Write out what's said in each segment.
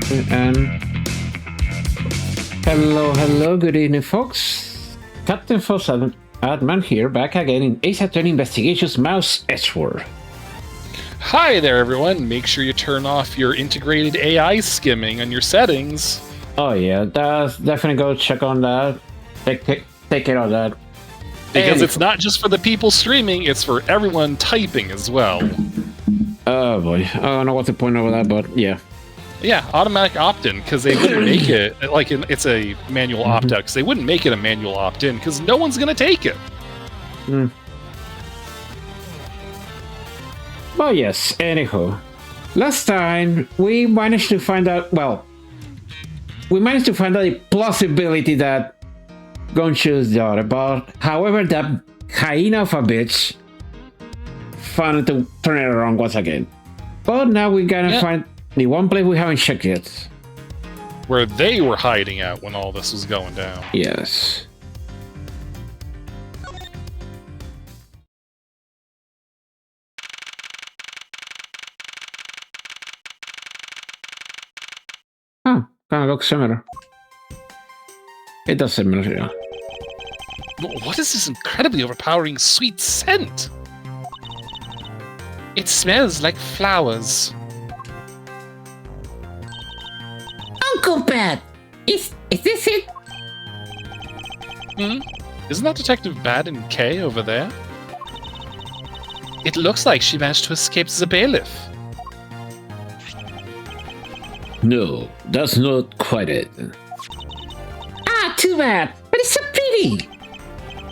And hello, good evening, folks. Captain Foss Adman here, back again in Ace Attorney Investigations Mouse Edgeworth. Hi there, everyone. Make sure you turn off your integrated AI skimming on your settings. Oh yeah, that's definitely go check on that. Take care of that. Because it's not just for the people streaming, it's for everyone typing as well. Oh boy, I don't know what the point of that, but yeah. Yeah, automatic opt-in, because they wouldn't make it, it's a manual opt-out, because they wouldn't make it a manual opt-in, because no one's going to take it. Mm. But yes, anywho. Last time, we managed to find out, the plausibility that Gonshu's daughter, but however, that hyena of a bitch found to turn it around once again. But now we're gonna find the one place we haven't checked yet. Where they were hiding out when all this was going down. Yes. Huh, kind of looks similar. It does similar, yeah. But what is this incredibly overpowering sweet scent? It smells like flowers. Uncle Bat! Is this it? Isn't that Detective Bad and Kay over there? It looks like she managed to escape the bailiff. No, that's not quite it. Ah, too bad. But it's so pretty.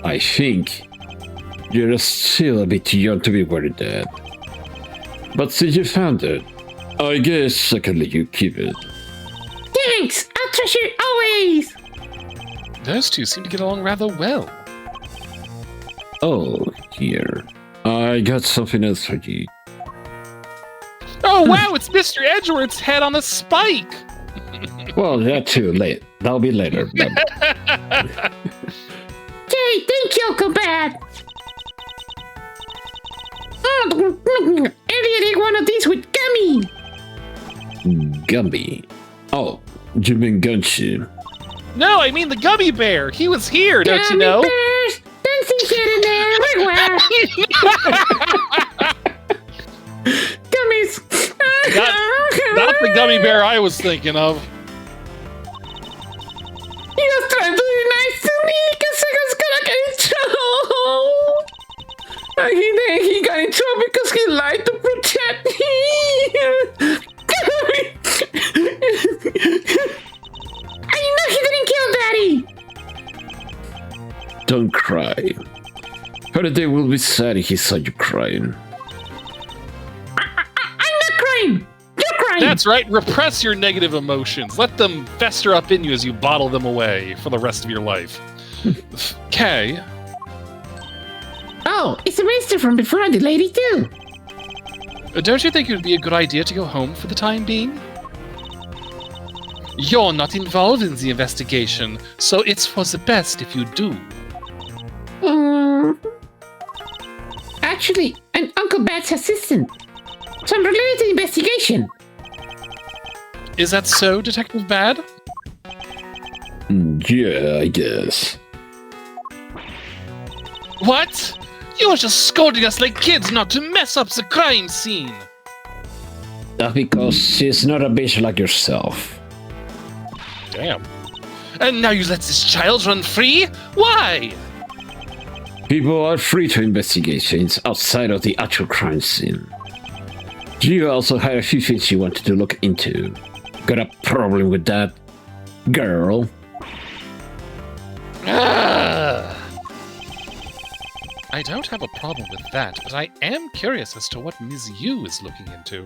I think you're still a bit too young to be worried that. But since you found it, I guess I can let you keep it. Thanks! I'll treasure it always! Those two seem to get along rather well. Oh, here. I got something else for you. Oh wow, it's Mr. Edgeworth's head on a spike! Well, that too, late. That'll be later. Hey, thank you, Uncle Bat! Elliot ate one of these with gummy! Gummy. Oh, you mean Gunshu. No, I mean the gummy bear! He was here, don't you know? Bears! Dancing shit in there! Gummies! Not the gummy bear I was thinking of. He was trying to be nice to me because I was gonna get in trouble! And he got in trouble because he lied to protect me! I know he didn't kill Daddy! Don't cry. Holiday will be sad if he saw you crying. I'm not crying! You're crying! That's right, repress your negative emotions. Let them fester up in you as you bottle them away for the rest of your life. Kay? Oh, it's the minister from before the lady too. Don't you think it would be a good idea to go home for the time being? You're not involved in the investigation, so it's for the best if you do. Actually, I'm Uncle Bat's assistant. So I'm related to the investigation. Is that so, Detective Bad? Yeah, I guess. What? You're just scolding us like kids not to mess up the crime scene! That's because she's not a bitch like yourself. Damn. And now you let this child run free? Why? People are free to investigate things outside of the actual crime scene. You also had a few things you wanted to look into. Got a problem with that, girl? I don't have a problem with that, but I am curious as to what Ms. Yu is looking into.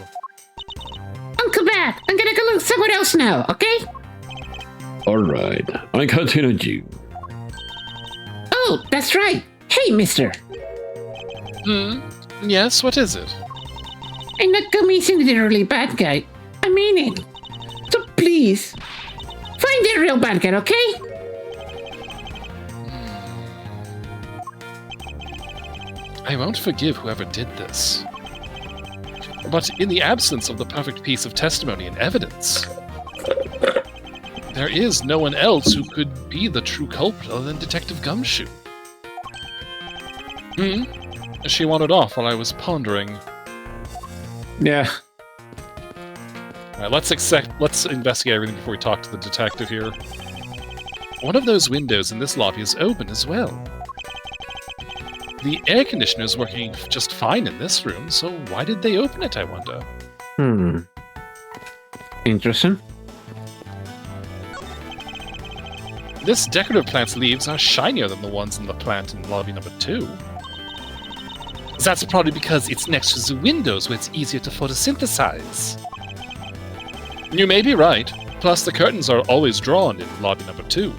Uncle Bat, I'm gonna go look somewhere else now, okay? Alright, I'm counting on you. Oh, that's right. Hey, mister. Yes, what is it? I'm not commissioned the really bad guy. I mean it. So please, find the real bad guy, okay? I won't forgive whoever did this. But in the absence of the perfect piece of testimony and evidence, there is no one else who could be the true culprit other than Detective Gumshoe. She wandered off while I was pondering. Yeah. Alright, let's investigate everything before we talk to the detective here. One of those windows in this lobby is open as well. The air conditioner is working just fine in this room, so why did they open it, I wonder? Interesting. This decorative plant's leaves are shinier than the ones in the plant in lobby number 2. That's probably because it's next to the windows where it's easier to photosynthesize. You may be right. Plus, the curtains are always drawn in lobby number 2.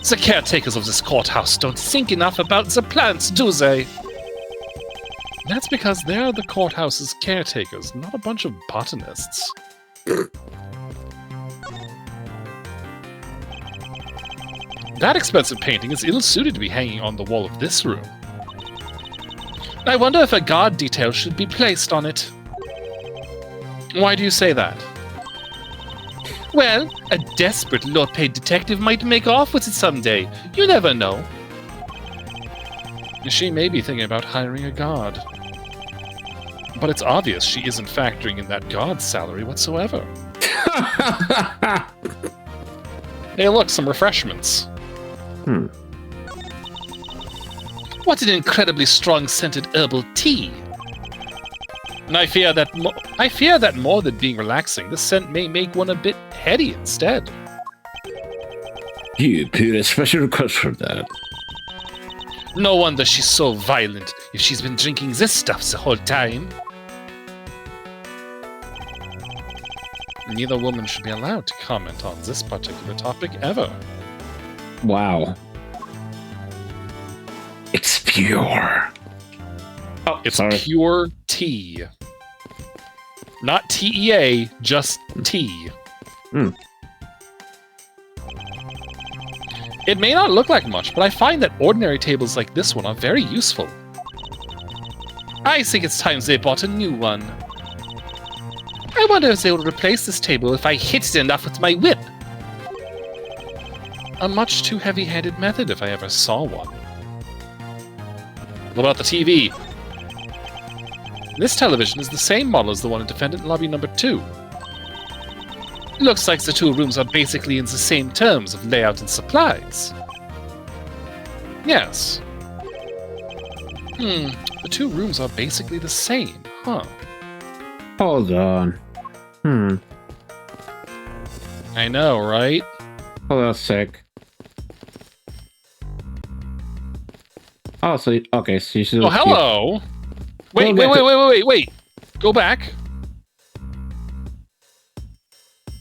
The caretakers of this courthouse don't think enough about the plants, do they? That's because they're the courthouse's caretakers, not a bunch of botanists. That expensive painting is ill-suited to be hanging on the wall of this room. I wonder if a guard detail should be placed on it. Why do you say that? Well, a desperate, low-paid detective might make off with it someday. You never know. She may be thinking about hiring a guard. But it's obvious she isn't factoring in that guard's salary whatsoever. Hey, look, some refreshments. What an incredibly strong-scented herbal tea. And I fear that more than being relaxing, this scent may make one a bit heady instead. You put a special request for that. No wonder she's so violent if she's been drinking this stuff the whole time. Neither woman should be allowed to comment on this particular topic ever. Wow. It's pure. Oh, it's sorry. Pure tea. Not TEA, just tea. It may not look like much, but I find that ordinary tables like this one are very useful. I think it's time they bought a new one. I wonder if they will replace this table if I hit it enough with my whip. A much too heavy-handed method if I ever saw one. What about the TV? This television is the same model as the one in Defendant Lobby number 2. Looks like the two rooms are basically in the same terms of layout and supplies. Yes. The two rooms are basically the same, huh? Hold on. I know, right? Hold on a sec. Oh, so okay, so you should. Oh, hello. Wait. Go back.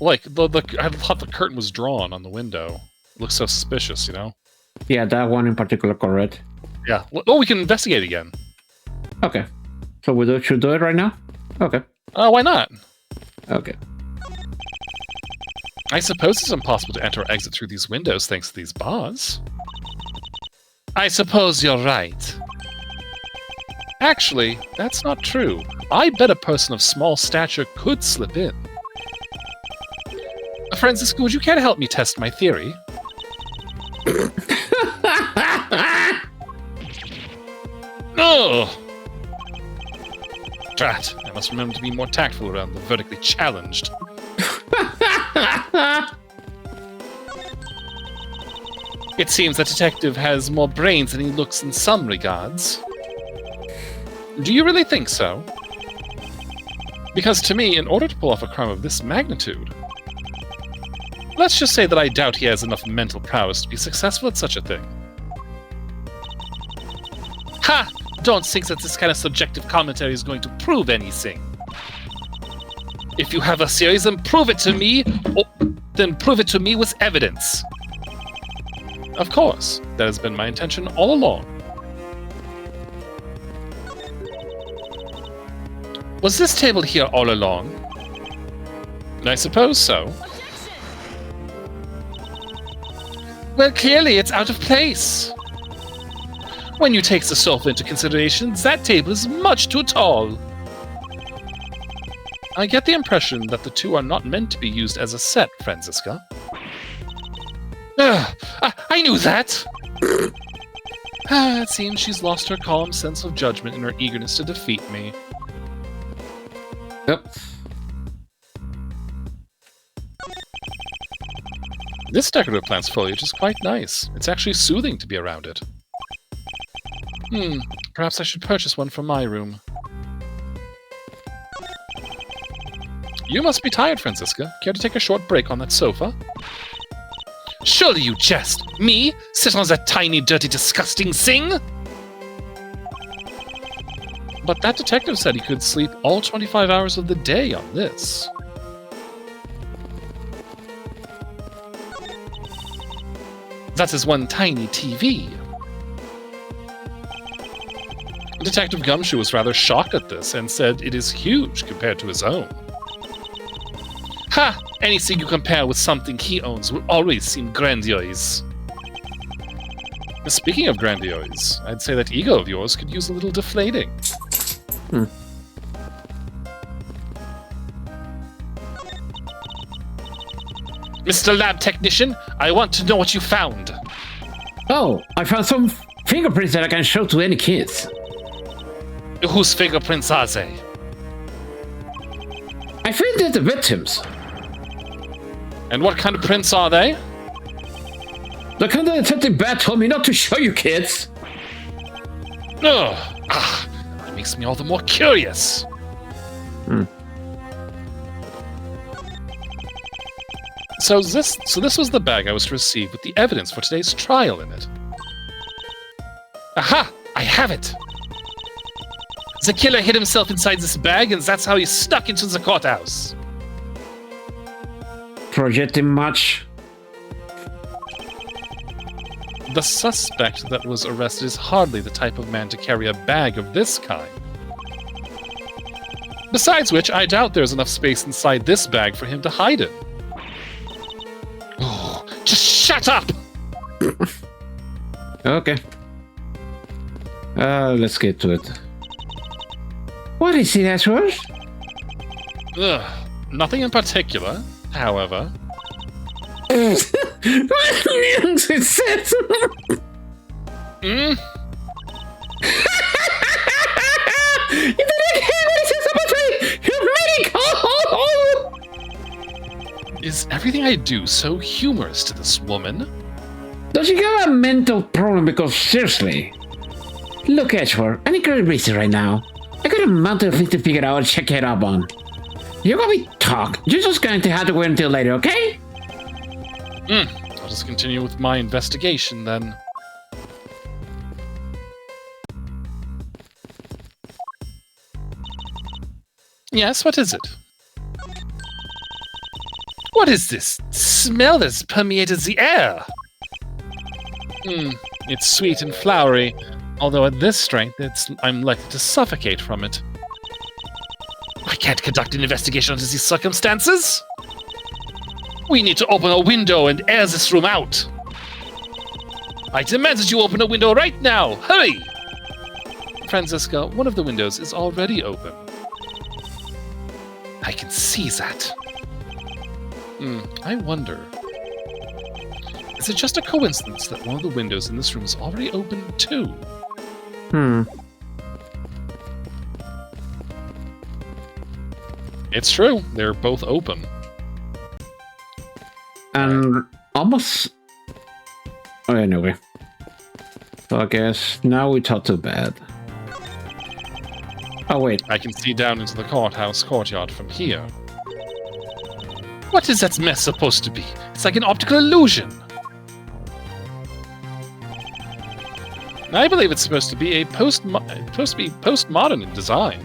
Like I thought the curtain was drawn on the window. It looks so suspicious, you know. Yeah, that one in particular, correct? Yeah. Oh, we can investigate again. Okay. So we should do it right now. Okay. Why not? Okay. I suppose it's impossible to enter or exit through these windows thanks to these bars. I suppose you're right. Actually, that's not true. I bet a person of small stature could slip in. Francisco, would you care to help me test my theory? Oh! Drat, I must remember to be more tactful around the vertically challenged. It seems that detective has more brains than he looks in some regards. Do you really think so? Because to me, in order to pull off a crime of this magnitude, let's just say that I doubt he has enough mental prowess to be successful at such a thing. Ha! Don't think that this kind of subjective commentary is going to prove anything. If you have a theory, then prove it to me, then prove it to me with evidence. Of course, that has been my intention all along. Was this table here all along? I suppose so. Well, clearly it's out of place. When you take the sofa into consideration, that table is much too tall. I get the impression that the two are not meant to be used as a set, Franziska. I knew that! It seems she's lost her calm sense of judgment in her eagerness to defeat me. Yep. This decorative plant's foliage is quite nice. It's actually soothing to be around it. Perhaps I should purchase one for my room. You must be tired, Franziska. Care to take a short break on that sofa? Surely you jest! Me? Sit on that tiny, dirty, disgusting thing? But that detective said he could sleep all 25 hours of the day on this. That is one tiny TV. Detective Gumshoe was rather shocked at this and said it is huge compared to his own. Ha! Anything you compare with something he owns will always seem grandiose. Speaking of grandiose, I'd say that ego of yours could use a little deflating. Mr. Lab Technician, I want to know what you found. Oh, I found some fingerprints that I can show to any kids. Whose fingerprints are they? I think they're the victims. And what kind of prints are they? The kind of Detective Bat told me not to show you kids. That makes me all the more curious. So this was the bag I was to receive with the evidence for today's trial in it. Aha! I have it! The killer hid himself inside this bag, and that's how he snuck into the courthouse. Projecting much. The suspect that was arrested is hardly the type of man to carry a bag of this kind. Besides which, I doubt there's enough space inside this bag for him to hide in. Oh, just shut up! Okay. Let's get to it. What is it, Edgeworth? Nothing in particular, however. Is everything I do so humorous to this woman? Does she have a mental problem? Because seriously, look, Edgeworth, I need to busy right now. I got a mountain of things to figure out and check it up on. You're gonna be talk. You're just going to have to wait until later, okay? I'll just continue with my investigation then. Yes, what is it? What is this smell that's permeated the air? It's sweet and flowery, although at this strength, I'm likely to suffocate from it. I can't conduct an investigation under these circumstances. We need to open a window and air this room out. I demand that you open a window right now. Hurry! Franziska, one of the windows is already open. I can see that. I wonder. Is it just a coincidence that one of the windows in this room is already open too? It's true. They're both open. And almost... Oh, anyway. So I guess now we talk to bed. Oh, wait. I can see down into the courthouse courtyard from here. What is that mess supposed to be? It's like an optical illusion. I believe it's supposed to be postmodern in design.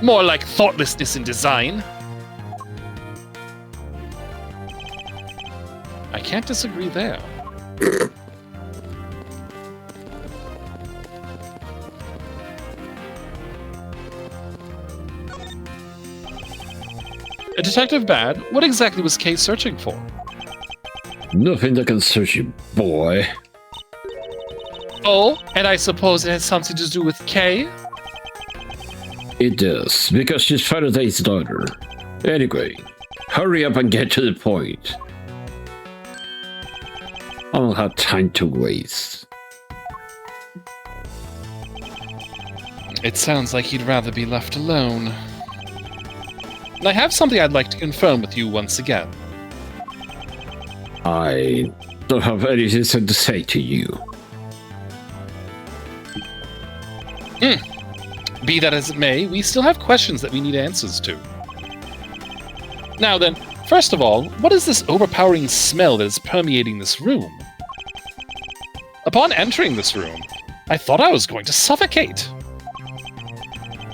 More like thoughtlessness in design. I can't disagree there. A Detective Bad, what exactly was Kay searching for? Nothing that can search you, boy. Oh, and I suppose it has something to do with Kay? It does, because she's Faraday's daughter. Anyway, hurry up and get to the point. I don't have time to waste. It sounds like he'd rather be left alone. I have something I'd like to confirm with you once again. I don't have anything to say to you. Be that as it may, we still have questions that we need answers to. Now then, first of all, what is this overpowering smell that is permeating this room? Upon entering this room, I thought I was going to suffocate.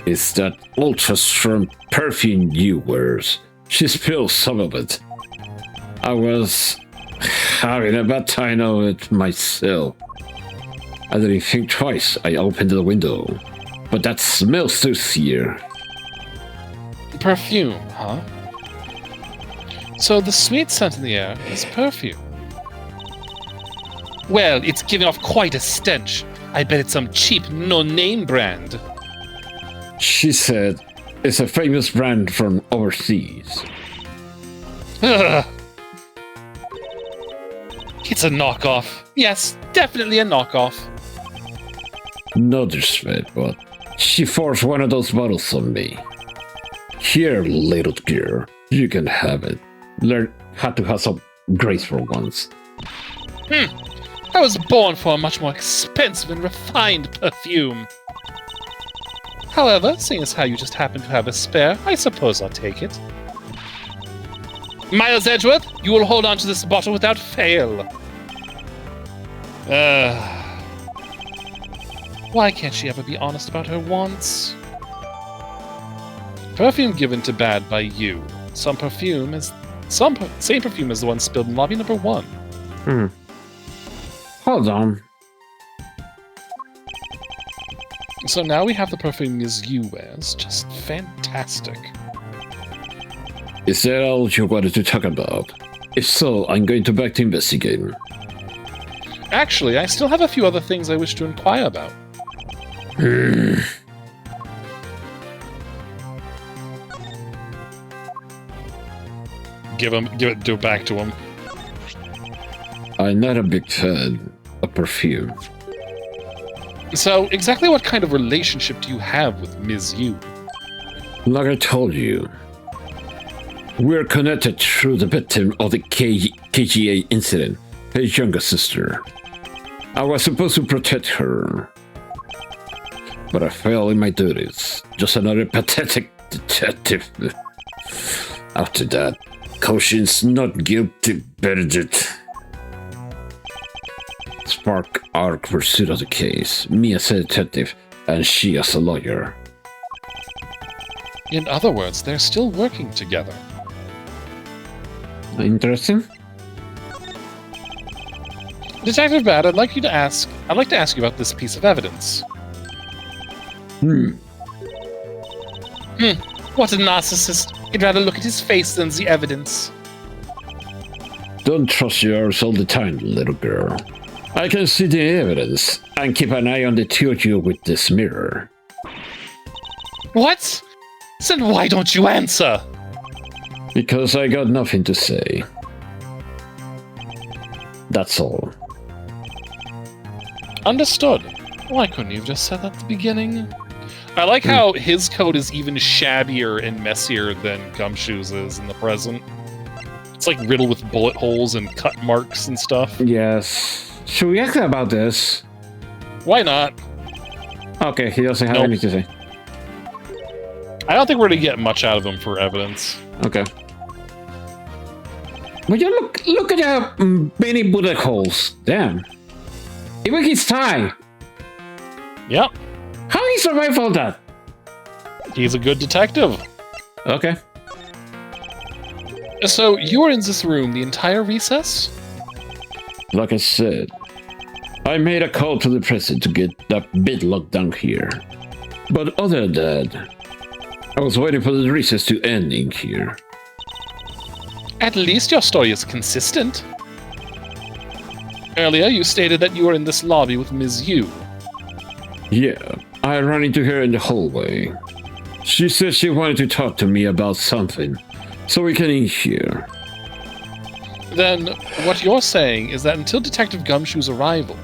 It's that ultra-strong perfume you wears. She spilled some of it. I was having a bad time of it myself. I didn't think twice. I opened the window. But that smells too here. Perfume, huh? So the sweet scent in the air is perfume. Well, it's giving off quite a stench. I bet it's some cheap, no-name brand. She said it's a famous brand from overseas. Ugh. It's a knockoff. Yes, definitely a knockoff. No disrespect, but she forced one of those bottles on me. Here, little girl, you can have it. Learn how to have some grace for once. I was born for a much more expensive and refined perfume. However, seeing as how you just happen to have a spare, I suppose I'll take it. Miles Edgeworth, you will hold on to this bottle without fail. Why can't she ever be honest about her wants? Perfume given to Bad by you. Same perfume as the one spilled in lobby number 1. Hold on. So now we have the perfume Ms. Yu wears. Just fantastic. Is that all you wanted to talk about? If so, I'm going to back to investigate. Actually, I still have a few other things I wish to inquire about. Do it back to him. I'm not a big fan of perfume. So, exactly what kind of relationship do you have with Ms. Yu? Like I told you, we're connected through the victim of the KGA incident, his younger sister. I was supposed to protect her, but I failed in my duties. Just another pathetic detective. After that, conscience not guilty verdict. Spark our pursuit of the case, me as a detective, and she as a lawyer. In other words, they're still working together. Interesting. Detective Bad, I'd like to ask you about this piece of evidence. What a narcissist. He'd rather look at his face than the evidence. Don't trust yours all the time, little girl. I can see the evidence, and keep an eye on the two of you with this mirror. What? Then why don't you answer? Because I got nothing to say. That's all. Understood. Why couldn't you have just said that at the beginning? I like how his coat is even shabbier and messier than Gumshoe's is in the present. It's like riddled with bullet holes and cut marks and stuff. Yes. Should we ask about this? Why not? Okay, he doesn't have anything to say. I don't think we're going to get much out of him for evidence. Okay. Would you look at the many bullet holes? Damn. Even his tie. Yep. How he survived all that? He's a good detective. Okay. So, you were in this room the entire recess? Like I said, I made a call to the president to get that bit locked down here. But other than that, I was waiting for the recess to end in here. At least your story is consistent. Earlier, you stated that you were in this lobby with Ms. Yu. Yeah, I ran into her in the hallway. She said she wanted to talk to me about something, so we can eat here. Then, what you're saying is that until Detective Gumshoe's arrival,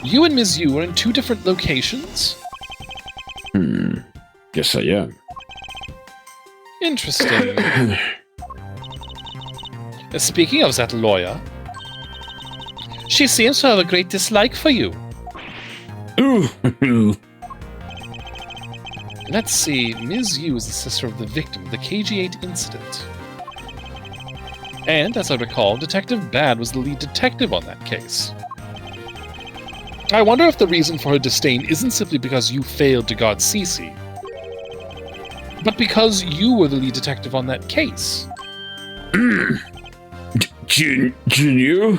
you and Ms. Yu are in two different locations? Yes, I am. Interesting. Speaking of that lawyer, she seems to have a great dislike for you. Ooh. Let's see, Ms. Yu is the sister of the victim of the KG-8 incident. And, as I recall, Detective Bad was the lead detective on that case. I wonder if the reason for her disdain isn't simply because you failed to guard Cece, but because you were the lead detective on that case. Junior?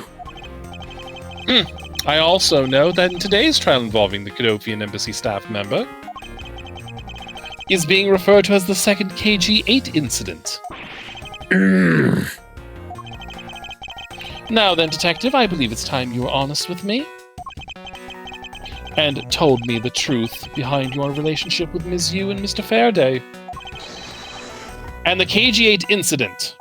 I also know that in today's trial involving the Cadofian Embassy staff member, is being referred to as the second KG-8 incident. Now then, Detective, I believe it's time you were honest with me. And told me the truth behind your relationship with Ms. Yu and Mr. Faraday. And the KG-8 incident.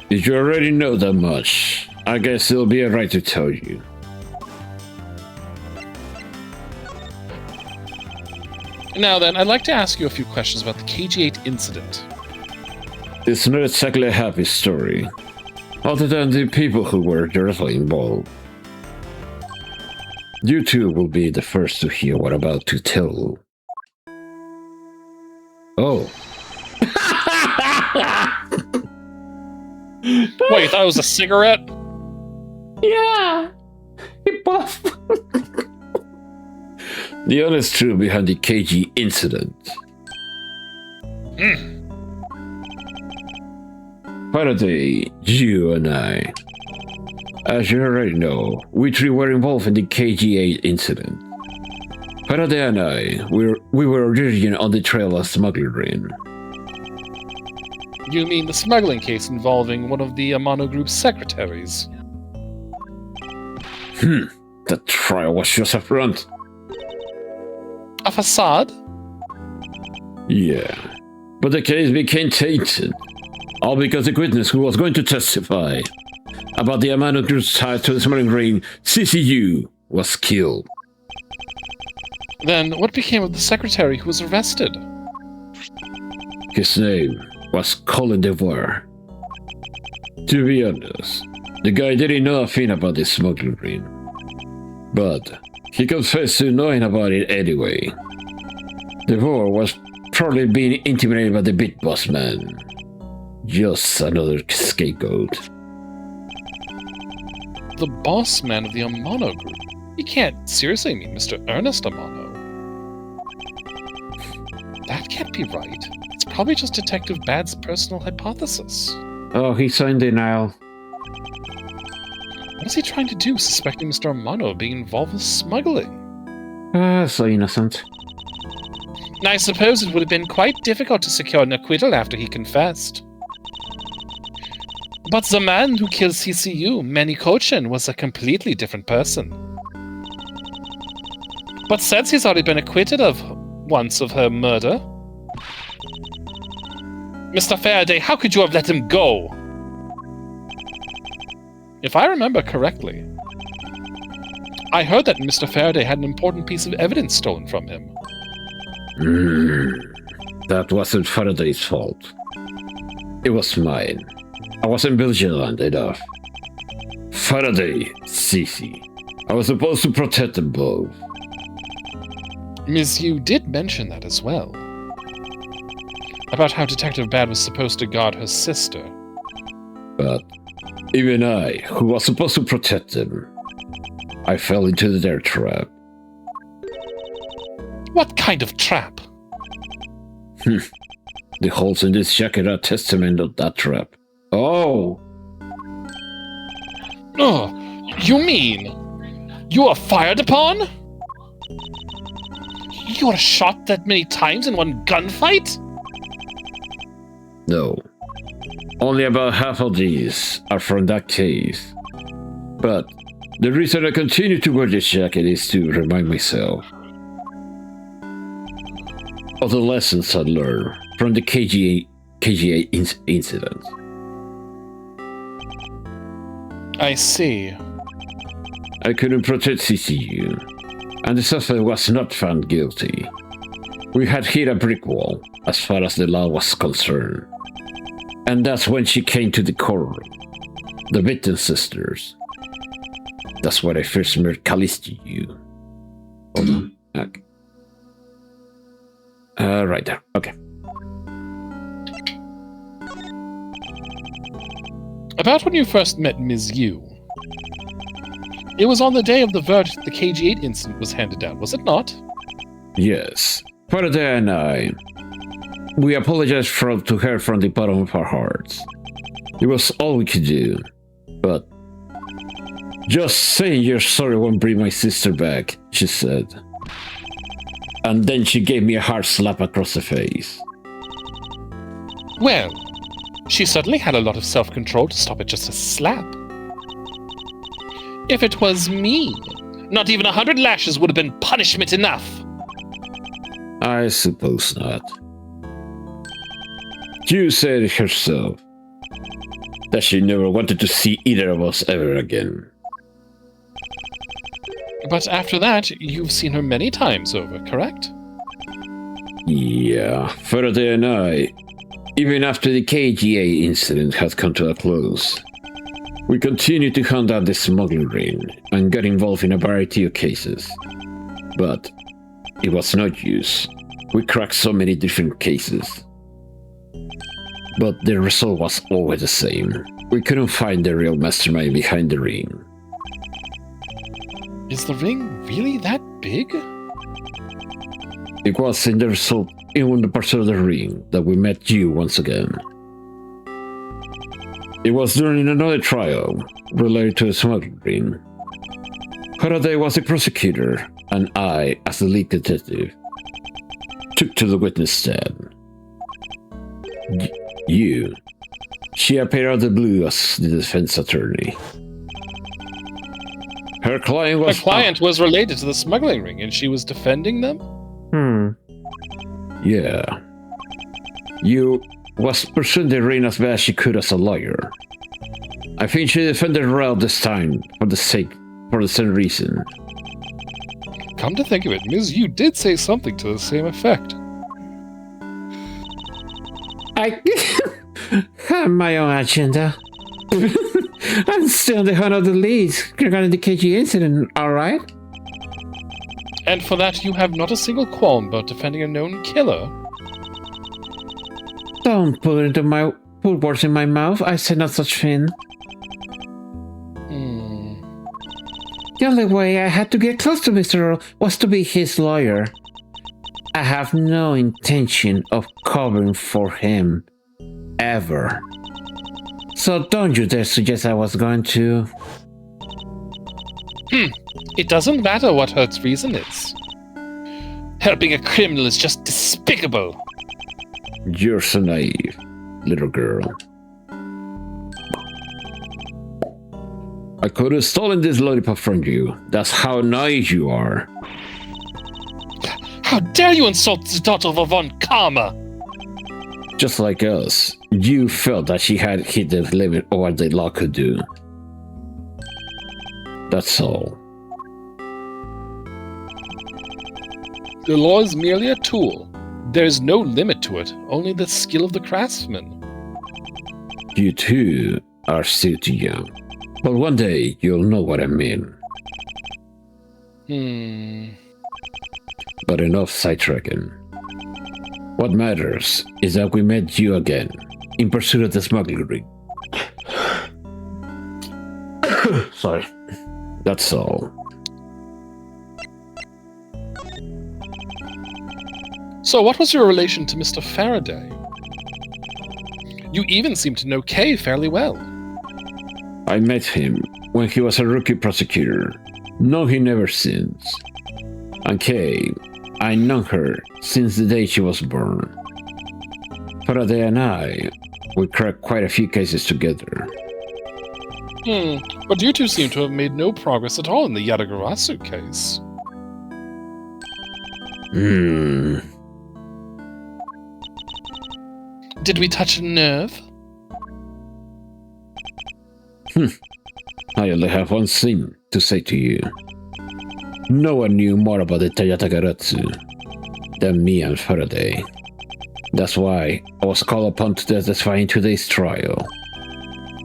If you already know that much, I guess it'll be alright to tell you. Now then, I'd like to ask you a few questions about the KG-8 incident. It's not exactly a happy story, other than the people who were directly involved. You two will be the first to hear what I'm about to tell. Oh. Wait, you thought it was a cigarette? Yeah. He puffed. The honest truth behind the KG incident. Faraday, you and I. As you already know, we three were involved in the KG-8 incident. Faraday and I, we were originally on the trail of smuggling. You mean the smuggling case involving one of the Amano Group's secretaries? The trial was just a front. A facade? Yeah, but the case became tainted. All because the witness who was going to testify about the Amano Group's ties to the smuggling ring, CCU, was killed. Then what became of the secretary who was arrested? His name was Colin DeVore. To be honest, the guy didn't know a thing about the smuggling ring. But he confessed to knowing about it anyway. DeVore was probably being intimidated by the big boss man. Just another scapegoat. The boss man of the Amano Group? You can't seriously mean Mr. Ernest Amano. That can't be right. It's probably just Detective Bad's personal hypothesis. Oh, he's in denial. What is he trying to do, suspecting Mr. Amano of being involved with smuggling? So innocent. I suppose it would have been quite difficult to secure an acquittal after he confessed. But the man who killed CCU, Manny Kochin, was a completely different person. But since he's already been acquitted once of her murder... Mr. Faraday, how could you have let him go? If I remember correctly, I heard that Mr. Faraday had an important piece of evidence stolen from him. That wasn't Faraday's fault. It was mine. I wasn't vigilant enough. Faraday, Cece. I was supposed to protect them both. Ms. Yu did mention that as well. About how Detective Bad was supposed to guard her sister. But even I, who was supposed to protect them, I fell into their trap. What kind of trap? The holes in this jacket are testament of that trap. Oh! Oh, you mean you were fired upon? You were shot that many times in one gunfight? No. Only about half of these are from that case. But The reason I continue to wear this jacket is to remind myself of the lessons I learned from the KGA incident. I see. I couldn't protect CCU, and the suspect was not found guilty. We had hit a brick wall as far as the law was concerned. And that's when she came to the courtroom. The victim's sisters. That's when I first met Callistu. Hold on. Okay. Right there. Okay. About when you first met Ms. Yu. It was on the day of the verdict the KG8 incident was handed down, was it not? Yes. Faraday and I, we apologized to her from the bottom of our hearts. It was all we could do. But just saying you're sorry won't bring my sister back, she said. And then she gave me a hard slap across the face. Well, she certainly had a lot of self-control to stop at just a slap. If it was me, not even 100 lashes would have been punishment enough. I suppose not. Yu said it herself that she never wanted to see either of us ever again. But after that, you've seen her many times over, correct? Yeah, Faraday and I, even after the KGA incident had come to a close, we continued to hunt down the smuggling ring and got involved in a variety of cases. But it was no use. We cracked so many different cases. But the result was always the same. We couldn't find the real mastermind behind the ring. Is the ring really that big? It was in the result in one of the parts of the ring that we met you once again. It was during another trial related to a smuggling ring. Faraday was the prosecutor, and I, as the lead detective, took to the witness stand. She appeared out of the blue as the defense attorney. Her client was related to the smuggling ring, and she was defending them? Yeah. You was pursuing the ring as best as she could as a lawyer. I think she defended Rel this time for the same reason. Come to think of it, Ms. Yu did say something to the same effect. I have my own agenda. I'm still the one of the leads regarding the KG incident, alright? And for that, you have not a single qualm about defending a known killer? Don't put words in my mouth. I said no such thing. The only way I had to get close to Mr. Earl was to be his lawyer. I have no intention of covering for him. Ever. So don't you dare suggest I was going to... It doesn't matter what Hurt's reason is. Helping a criminal is just despicable. You're so naive, little girl. I could have stolen this lollipop from you. That's how naive you are. How dare you insult the daughter of a Von Karma? Just like us, you felt that she had hit the limit of what the law could do. That's all. The law is merely a tool. There is no limit to it, only the skill of the craftsman. You too are still too young. But one day, you'll know what I mean. But enough sidetracking. What matters is that we met you again, in pursuit of the smuggling ring. Sorry. That's all. So what was your relation to Mr. Faraday? You even seem to know Kay fairly well. I met him when he was a rookie prosecutor. Known him ever since. And Kay, I known her since the day she was born. Faraday and I, we cracked quite a few cases together. But you two seem to have made no progress at all in the Yatagarasu case. Did we touch a nerve? I only have one thing to say to you. No one knew more about the Yatagarasu than me and Faraday. That's why I was called upon to testify in today's trial.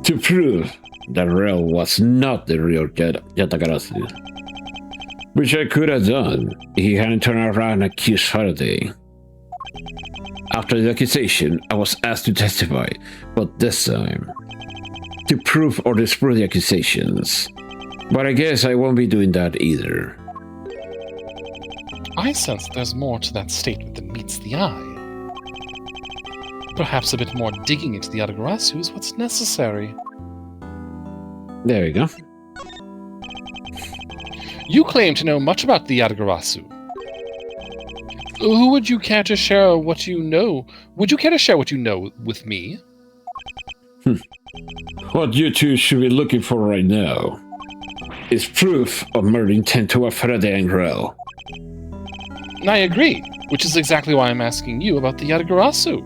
To prove that Rel was not the real Yatagarasu. Which I could have done if he hadn't turned around and accused Faraday. After the accusation, I was asked to testify, but this time, to prove or disprove the accusations. But I guess I won't be doing that either. I sense there's more to that statement than meets the eye. Perhaps a bit more digging into the Yatagarasu is what's necessary. There we go. You claim to know much about the Yatagarasu. Who would you care to share what you know? Would you care to share what you know with me? What you two should be looking for right now is proof of murder intent toward Faraday and Rel. I agree, which is exactly why I'm asking you about the Yatagarasu.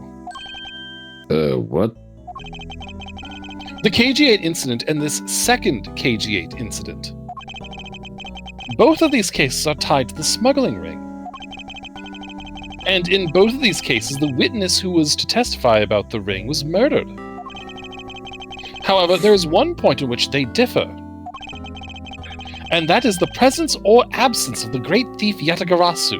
What? The KG-8 incident and this second KG-8 incident. Both of these cases are tied to the smuggling ring. And in both of these cases, the witness who was to testify about the ring was murdered. However, there is one point in which they differ. And that is the presence or absence of the great thief Yatagarasu.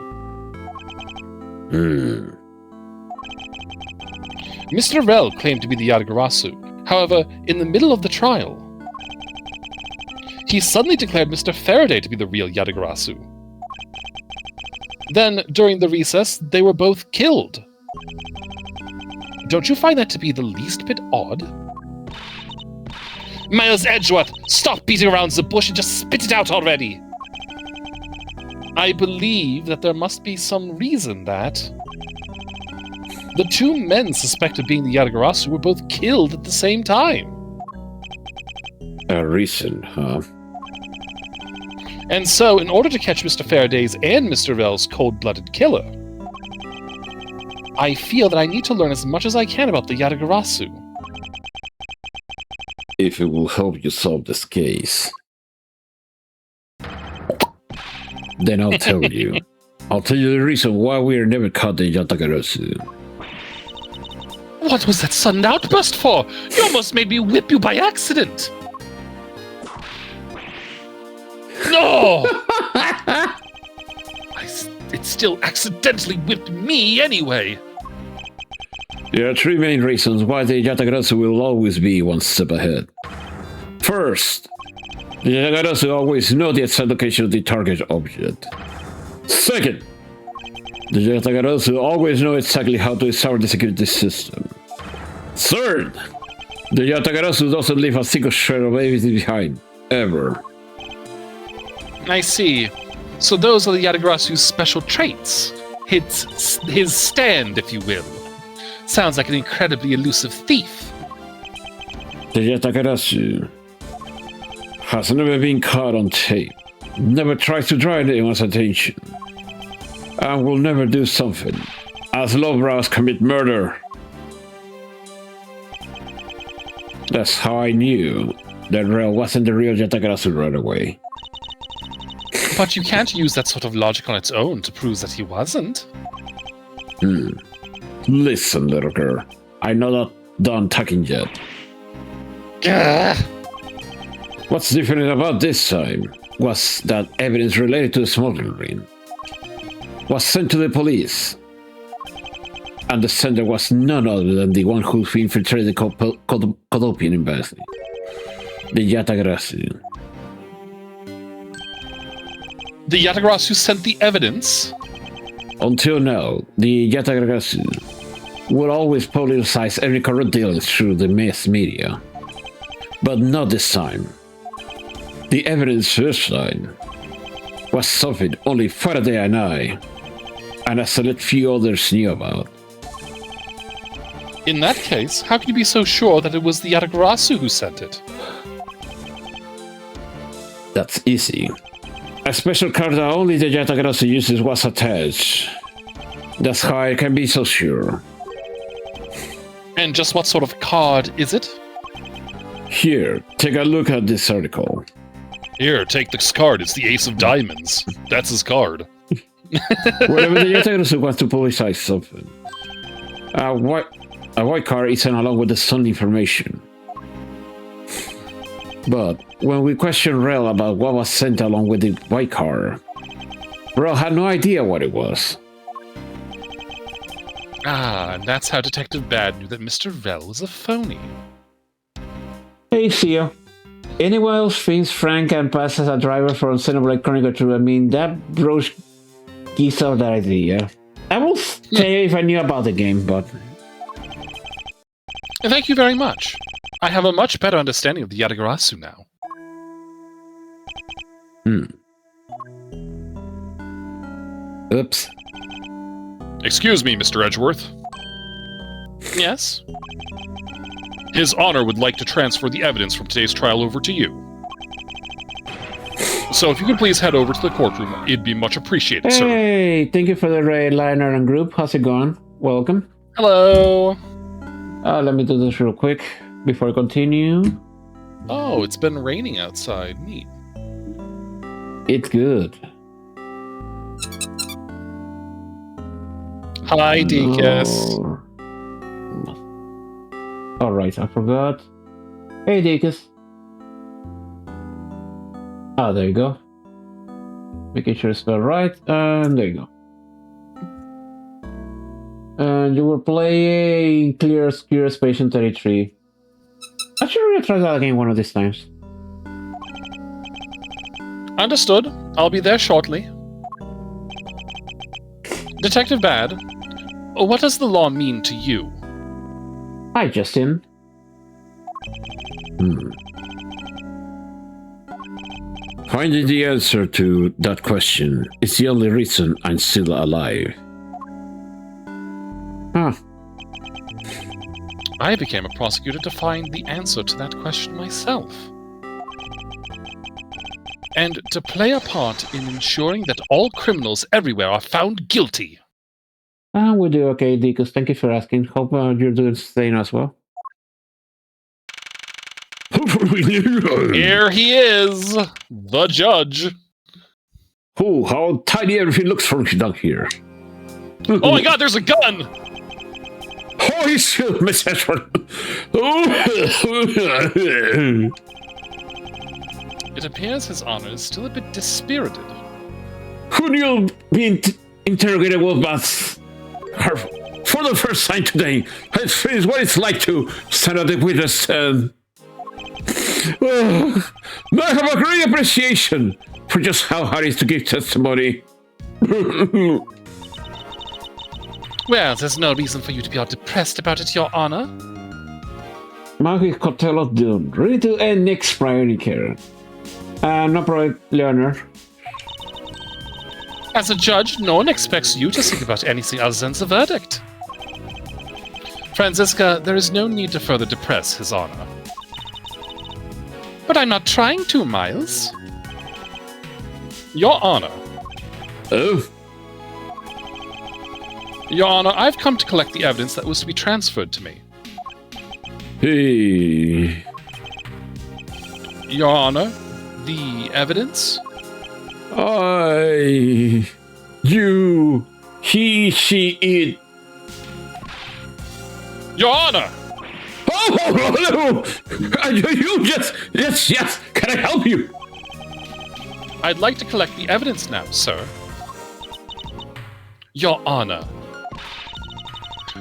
Mr. Rel claimed to be the Yatagarasu. However, in the middle of the trial, he suddenly declared Mr. Faraday to be the real Yatagarasu. Then, during the recess, they were both killed. Don't you find that to be the least bit odd? Miles Edgeworth, stop beating around the bush and just spit it out already! I believe that there must be some reason that the two men suspected being the Yatagarasu were both killed at the same time. A reason, huh? And so, in order to catch Mr. Faraday's and Mr. Rel's cold-blooded killer, I feel that I need to learn as much as I can about the Yatagarasu. If it will help you solve this case, then I'll tell you. I'll tell you the reason why we are never caught the Yatagarasu. What was that sudden outburst for? You almost made me whip you by accident! No! It still accidentally whipped me anyway. There are three main reasons why the Yatagarasu will always be one step ahead. First, the Yatagarasu always know the exact location of the target object. Second, the Yatagarasu always know exactly how to discover the security system. Third, the Yatagarasu doesn't leave a single shred of evidence behind, ever. I see. So those are the Yatagarasu's special traits. His stand, if you will. Sounds like an incredibly elusive thief. The Yatagarasu has never been caught on tape, never tries to draw anyone's attention, and will never do something as lowbrows commit murder. That's how I knew that Rel wasn't the real Yatagarasu right away. But you can't use that sort of logic on its own to prove that he wasn't. Listen, little girl. I'm not done talking yet. Gah! What's different about this time was that evidence related to the smuggling ring was sent to the police. And the sender was none other than the one who infiltrated the Kodopian embassy. The Yatagarasu. The Yatagarasu sent the evidence? Until now, the Yatagarasu will always politicize every corrupt dealings through the mass media. But not this time. The evidence this time was something only Faraday and I, and a select few others knew about. In that case, how can you be so sure that it was the Yatagarasu who sent it? That's easy. A special card that only the Yatagrosso uses was attached. That's how I can be so sure. And just what sort of card is it? Here, take a look at this article. Here, take this card. It's the Ace of Diamonds. That's his card. Whenever the Yatagrosso wants to publicize something, a white card is sent along with the sun information. But when we questioned Rel about what was sent along with the white card, Rel had no idea what it was. Ah, and that's how Detective Bad knew that Mr. Rel was a phony. Hey, Theo. Anyone else thinks Frank can pass as a driver for Xenoblade Chronicle 2? I mean, that broach gives out that idea. I will say if I knew about the game, but... Thank you very much. I have a much better understanding of the Yatagarasu now. Oops. Excuse me, Mr. Edgeworth. Yes? His Honor would like to transfer the evidence from today's trial over to you. So if you could please head over to the courtroom, it'd be much appreciated, sir. Hey, thank you for the raid, Liner and group. How's it going? Welcome. Hello! Let me do this real quick before I continue. Oh, it's been raining outside. Neat. It's good. Hi, Deaconess. Alright, I forgot. Hey, Deaconess. Ah, there you go. Making sure it's spelled right, and there you go. And you were playing Clear Patient 33. I should really try that again one of these times. Understood. I'll be there shortly. Detective Bad, what does the law mean to you? Hi, Justin. Finding the answer to that question is the only reason I'm still alive. Huh. I became a prosecutor to find the answer to that question myself. And to play a part in ensuring that all criminals everywhere are found guilty. We do okay, Deacons. Thank you for asking. Hope you're doing the same as well. Here he is, the judge. Oh, how tiny everything looks from down here. Oh my god, there's a gun! Holy shit, Miss Ashford. It appears His Honor is still a bit dispirited. Could you be interrogated with us for the first time today? It's what it's like to stand at the witness stand. I have a great appreciation for just how hard it is to give testimony. Well, there's no reason for you to be all depressed about it, Your Honor. Maggie Costello Dune. Ready to end next priority care. No problem, Leonard. As a judge, no one expects you to think about anything other than the verdict. Franziska, there is no need to further depress His Honor. But I'm not trying to, Miles. Your Honor. Oh? Your Honor, I've come to collect the evidence that was to be transferred to me. Hey. Your Honor, the evidence? You, he, she, it. Your Honor! Oh, no! You just, yes, can I help you? I'd like to collect the evidence now, sir. Your Honor.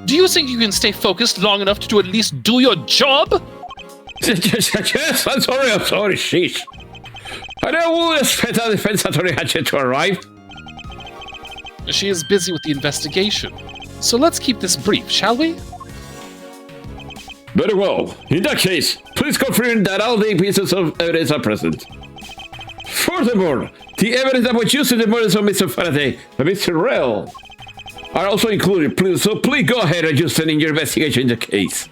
Do you think you can stay focused long enough to at least do your job? Yes, I'm sorry, sheesh. I will expect the defense attorney Hatchet to arrive. She is busy with the investigation, so let's keep this brief, shall we? Very well. In that case, please confirm that all the pieces of evidence are present. Furthermore, the evidence that was used in the murders of Mr. Faraday and Mr. Rell are also included. Please go ahead and use them in your investigation in the case.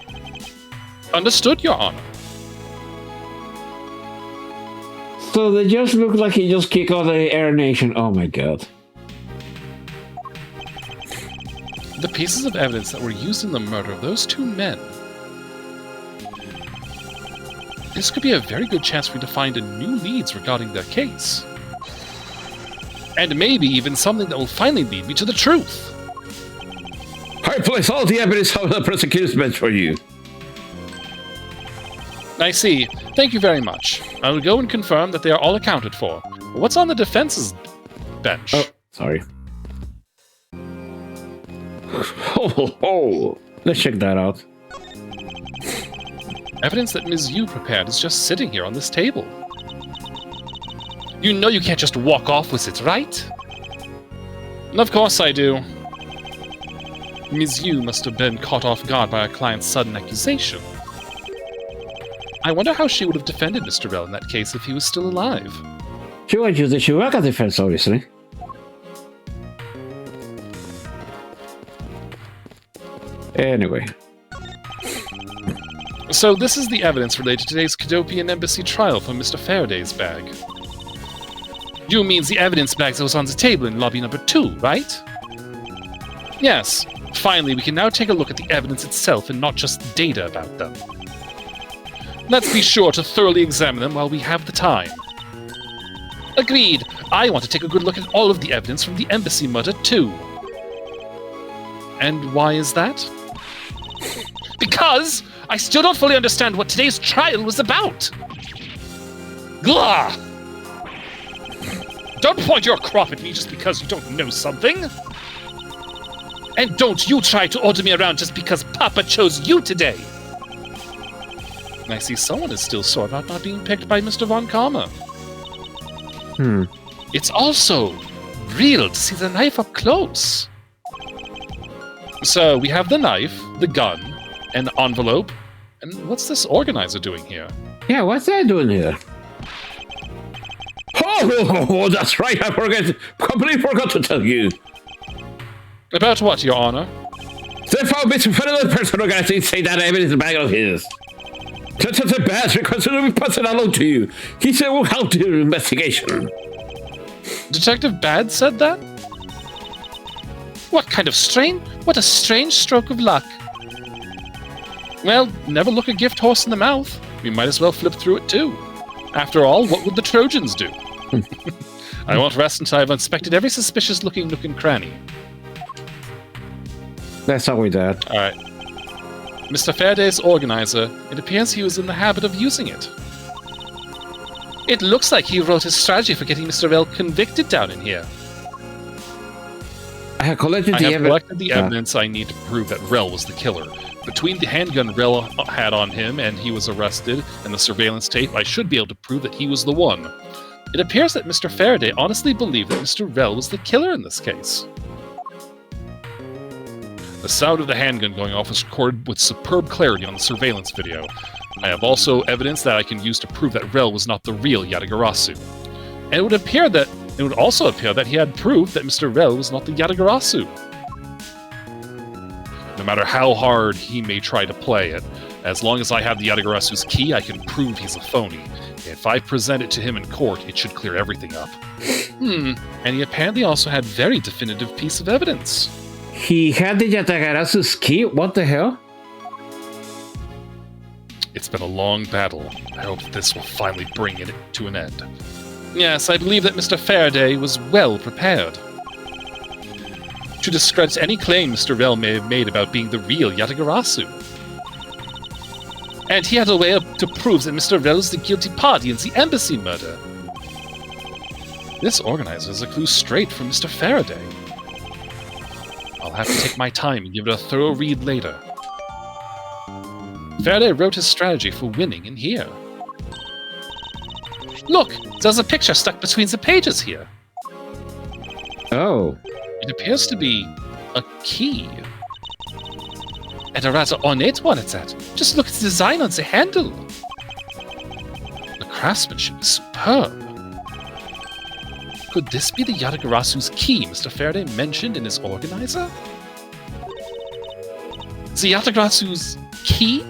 Understood, Your Honor. So they just look like he just kicked out the Air Nation. Oh my god. The pieces of evidence that were used in the murder of those two men. This could be a very good chance for you to find new leads regarding their case. And maybe even something that will finally lead me to the truth. I place all the evidence on the prosecutor's bench for you. I see. Thank you very much. I will go and confirm that they are all accounted for. What's on the defense's bench? Oh, sorry. Oh, let's check that out. Evidence that Ms. Yu prepared is just sitting here on this table. You know you can't just walk off with it, right? And of course I do. Ms. Yu must have been caught off guard by our client's sudden accusation. I wonder how she would have defended Mr. Rell in that case if he was still alive. She would use the Chewbacca defense, obviously. Anyway. So this is the evidence related to today's Cadopian Embassy trial for Mr. Faraday's bag. You means the evidence bags that was on the table in lobby number 2, right? Yes. Finally, we can now take a look at the evidence itself and not just data about them. Let's be sure to thoroughly examine them while we have the time. Agreed. I want to take a good look at all of the evidence from the embassy murder too. And why is that? Because I still don't fully understand what today's trial was about. Glah! Don't point your crop at me just because you don't know something. And don't you try to order me around just because Papa chose you today. I see someone is still sore about not being picked by Mr. Von Karma. It's also real to see the knife up close. So we have the knife, the gun, an envelope, and what's this organizer doing here? Yeah, what's that doing here? Oh, that's right, I completely forgot to tell you. About what, Your Honor? They found Mr. Federal person organizing say that evidence bag of his. That's a bad request to be passed along to you. He said we'll help your investigation. Detective Bad said that? What a strange stroke of luck. Well, never look a gift horse in the mouth. We might as well flip through it too. After all, what would the Trojans do? I won't rest until I've inspected every suspicious-looking nook and cranny. That's how we did. Alright. Mr. Faraday's organizer, it appears he was in the habit of using it. It looks like he wrote his strategy for getting Mr. Rell convicted down in here. I have collected the evidence I need to prove that Rell was the killer. Between the handgun Rell had on him and he was arrested, and the surveillance tape, I should be able to prove that he was the one. It appears that Mr. Faraday honestly believed that Mr. Rell was the killer in this case. The sound of the handgun going off was recorded with superb clarity on the surveillance video. I have also evidence that I can use to prove that Rell was not the real Yatagarasu. And it would also appear that he had proof that Mr. Rell was not the Yatagarasu. No matter how hard he may try to play it, as long as I have the Yatagarasu's key, I can prove he's a phony. If I present it to him in court, it should clear everything up. And he apparently also had very definitive piece of evidence. He had the Yatagarasu's key? What the hell? It's been a long battle. I hope that this will finally bring it to an end. Yes, I believe that Mr. Faraday was well prepared to discredit any claim Mr. Rell may have made about being the real Yatagarasu. And he had a way to prove that Mr. Rell is the guilty party in the embassy murder. This organizer is a clue straight from Mr. Faraday. I'll have to take my time and give it a thorough read later. Faraday wrote his strategy for winning in here. Look, there's a picture stuck between the pages here. Oh. It appears to be a key. And a rather ornate one at that. Just look at the design on the handle. The craftsmanship is superb. Could this be the Yatagarasu's key Mr. Faraday mentioned in his organizer? The Yatagarasu's key?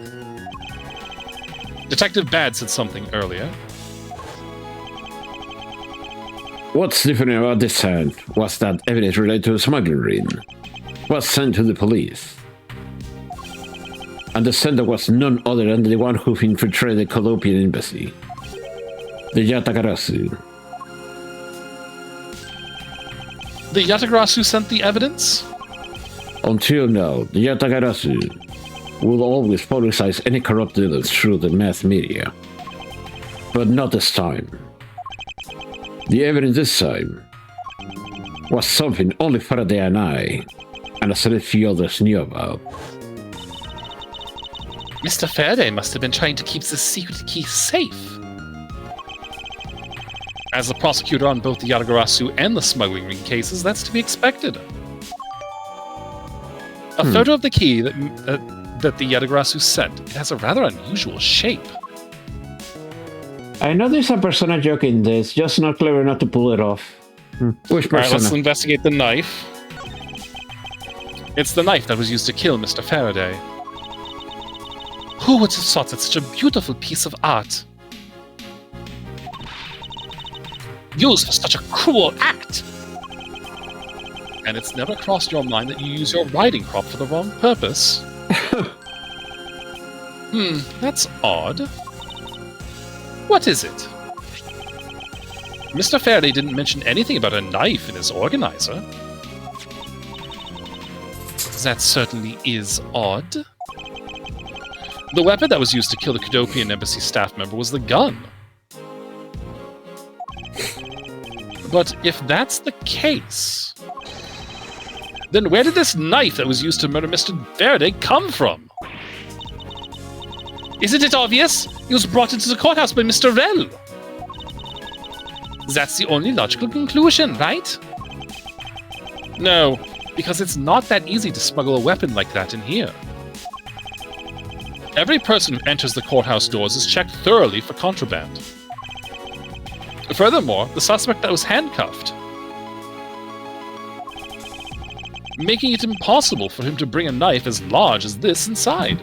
Detective Bad said something earlier. What's different about this hand was that evidence related to the smuggling ring was sent to the police. And the sender was none other than the one who infiltrated the Colopian embassy. The Yatagarasu. The Yatagarasu sent the evidence? Until now, the Yatagarasu will always publicize any corrupt dealers through the mass media. But not this time. The evidence this time was something only Faraday and I, and a select few others knew about. Mr. Faraday must have been trying to keep this secret key safe. As the prosecutor on both the Yatagarasu and the smuggling ring cases, that's to be expected. A photo of the key that the Yatagarasu sent, it has a rather unusual shape. I know there's a persona joke in this, just not clever enough to pull it off. Which persona? Alright, let's investigate the knife. It's the knife that was used to kill Mr. Faraday. Who would have thought that such a beautiful piece of art, used for such a cruel act? And it's never crossed your mind that you use your riding crop for the wrong purpose. That's odd. What is it? Mr. Faraday didn't mention anything about a knife in his organizer. That certainly is odd. The weapon that was used to kill the Kudopian embassy staff member was the gun. But if that's the case, then where did this knife that was used to murder Mr. Faraday come from? Isn't it obvious? It was brought into the courthouse by Mr. Rell. That's the only logical conclusion, right? No, because it's not that easy to smuggle a weapon like that in here. Every person who enters the courthouse doors is checked thoroughly for contraband. Furthermore, the suspect that was handcuffed, making it impossible for him to bring a knife as large as this inside.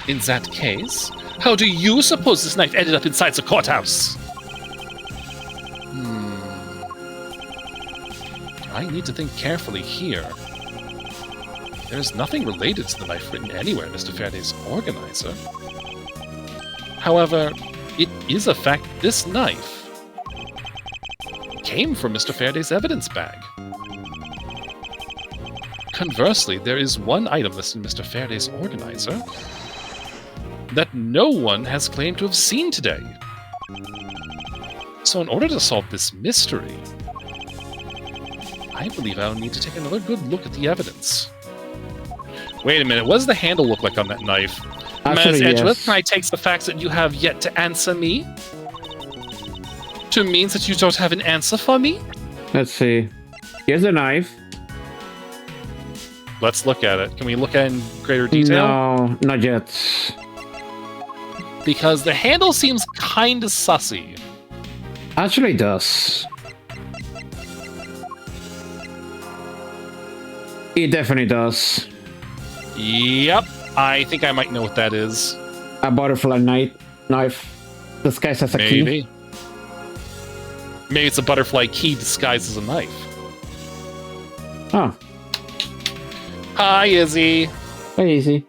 In that case, how do you suppose this knife ended up inside the courthouse? I need to think carefully here. There's nothing related to the knife written anywhere in Mr. Faraday's organizer. However, it is a fact this knife came from Mr. Faraday's evidence bag. Conversely, there is one item listed in Mr. Faraday's organizer that no one has claimed to have seen today. So in order to solve this mystery, I believe I'll need to take another good look at the evidence. Wait a minute, what does the handle look like on that knife? Ms. Edgeworth, can I take the facts that you have yet to answer me to mean that you don't have an answer for me? Let's see. Here's a knife. Let's look at it. Can we look at it in greater detail? No, not yet. Because the handle seems kind of sussy. Actually, it does. It definitely does. Yep, I think I might know what that is. A butterfly knife disguised as a key. Maybe. Maybe it's a butterfly key disguised as a knife. Oh. Hi, Izzy. Very easy.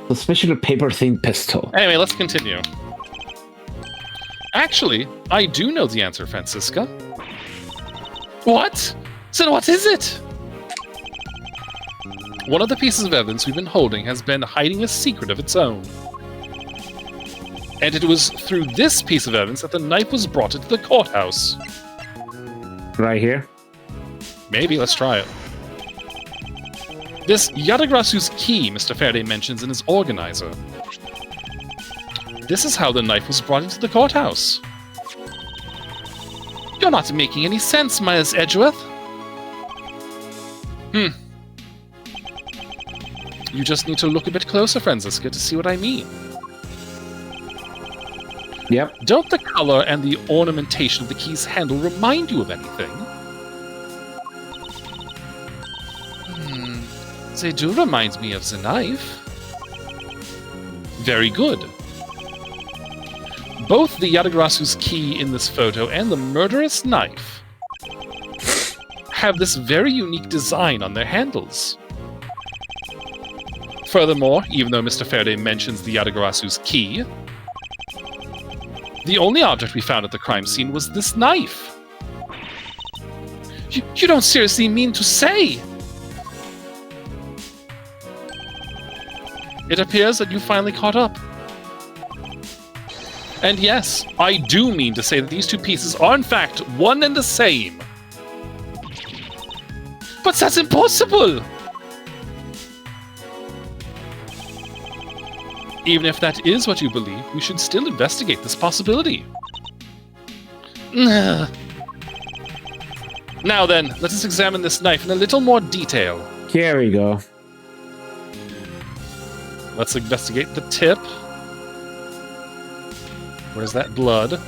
The special paper-themed pistol. Anyway, let's continue. Actually, I do know the answer, Francisca. What? So what is it? One of the pieces of evidence we've been holding has been hiding a secret of its own. And it was through this piece of evidence that the knife was brought into the courthouse. Right here? Maybe, let's try it. This Yatagrasu's key Mr. Faraday mentions in his organizer. This is how the knife was brought into the courthouse. You're not making any sense, Ms. Edgeworth. You just need to look a bit closer, Francisca, to see what I mean. Yep. Don't the color and the ornamentation of the key's handle remind you of anything? They do remind me of the knife. Very good. Both the Yatagarasu's key in this photo and the murderous knife have this very unique design on their handles. Furthermore, even though Mr. Faraday mentions the Yatagarasu's key, the only object we found at the crime scene was this knife. You don't seriously mean to say? It appears that you finally caught up. And yes, I do mean to say that these two pieces are in fact one and the same. But that's impossible! Even if that is what you believe, we should still investigate this possibility. Now then, let us examine this knife in a little more detail. Here we go. Let's investigate the tip. Where's that blood?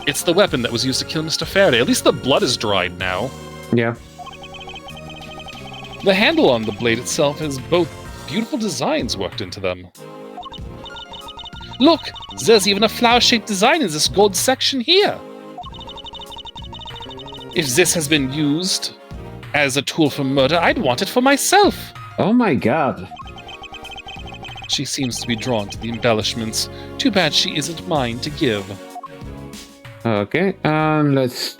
It's the weapon that was used to kill Mr. Faraday. At least the blood is dried now. Yeah. The handle on the blade itself has both beautiful designs worked into them. Look! There's even a flower-shaped design in this gold section here! If this has been used as a tool for murder, I'd want it for myself! Oh my god. She seems to be drawn to the embellishments. Too bad she isn't mine to give. Okay, let's...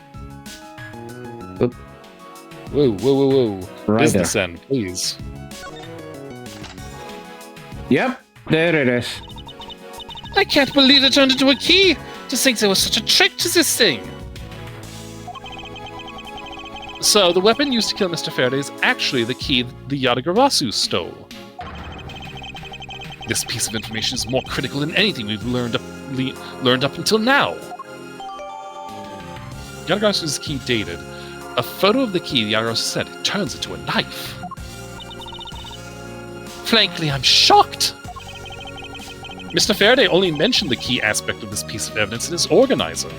Oop. Whoa. Right Business there. end, please. Yep, there it is. I can't believe it turned into a key! To think there was such a trick to this thing! So, the weapon used to kill Mr. Faraday is actually the key the Yatagarasu stole. This piece of information is more critical than anything we've learned up until now. Yatagarasu's key dated. A photo of the key the Yatagarasu said it turns into a knife. Frankly, I'm shocked! Mr. Faraday only mentioned the key aspect of this piece of evidence in his organizer.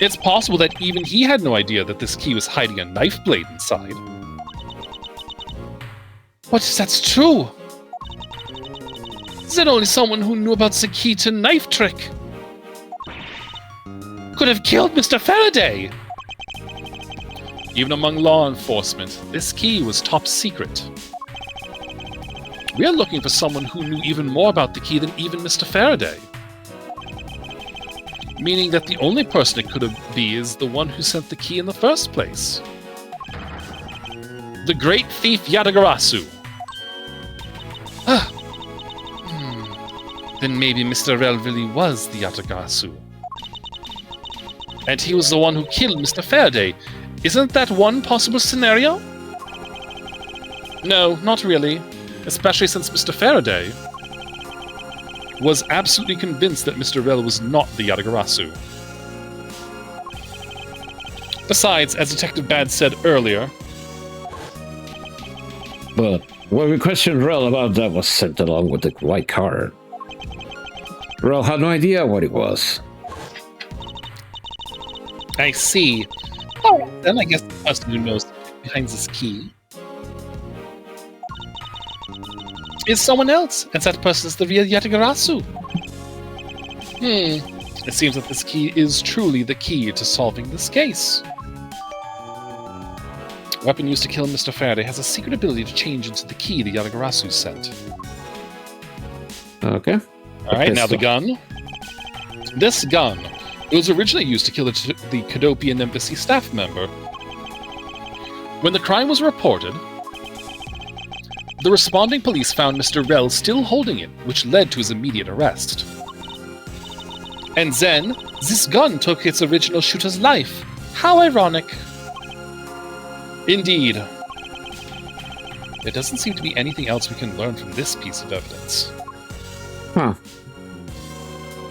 It's possible that even he had no idea that this key was hiding a knife blade inside. What if that's true? Then only someone who knew about the key to knife trick could have killed Mr. Faraday! Even among law enforcement, this key was top secret. We are looking for someone who knew even more about the key than even Mr. Faraday. Meaning that the only person it could be is the one who sent the key in the first place. The great thief Yatagarasu. Then maybe Mr. Rel really was the Yatagarasu. And he was the one who killed Mr. Faraday. Isn't that one possible scenario? No, not really. Especially since Mr. Faraday was absolutely convinced that Mr. Rel was not the Yatagarasu. Besides, as Detective Bad said earlier... But when we questioned Rel about that was sent along with the white card. Rel had no idea what it was. I see. Oh, then I guess the person who knows behind this key is someone else, and that person is the real Yatagarasu. It seems that this key is truly the key to solving this case. The weapon used to kill Mr. Faraday has a secret ability to change into the key the Yatagarasu sent. Okay. Alright, now the gun. This gun, it was originally used to kill the Cadopian embassy staff member. When the crime was reported, the responding police found Mr. Rel still holding it, which led to his immediate arrest. And then, this gun took its original shooter's life. How ironic. Indeed. There doesn't seem to be anything else we can learn from this piece of evidence. Huh.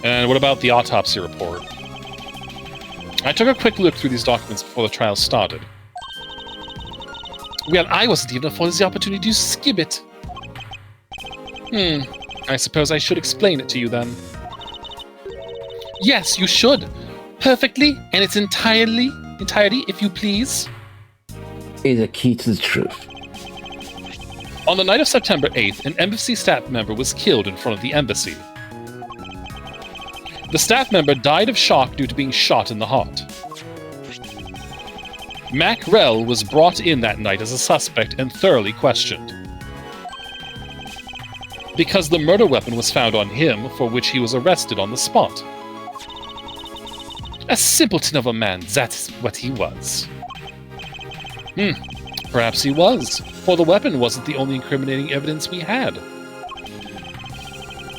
And what about the autopsy report? I took a quick look through these documents before the trial started. Well, I wasn't even afforded the opportunity to skim it. I suppose I should explain it to you then. Yes, you should. Perfectly, and its entirety, if you please. Is a key to the truth. On the night of September 8th, an embassy staff member was killed in front of the embassy. The staff member died of shock due to being shot in the heart. Mac Rell was brought in that night as a suspect and thoroughly questioned. Because the murder weapon was found on him, for which he was arrested on the spot. A simpleton of a man, that's what he was. Perhaps he was, for the weapon wasn't the only incriminating evidence we had.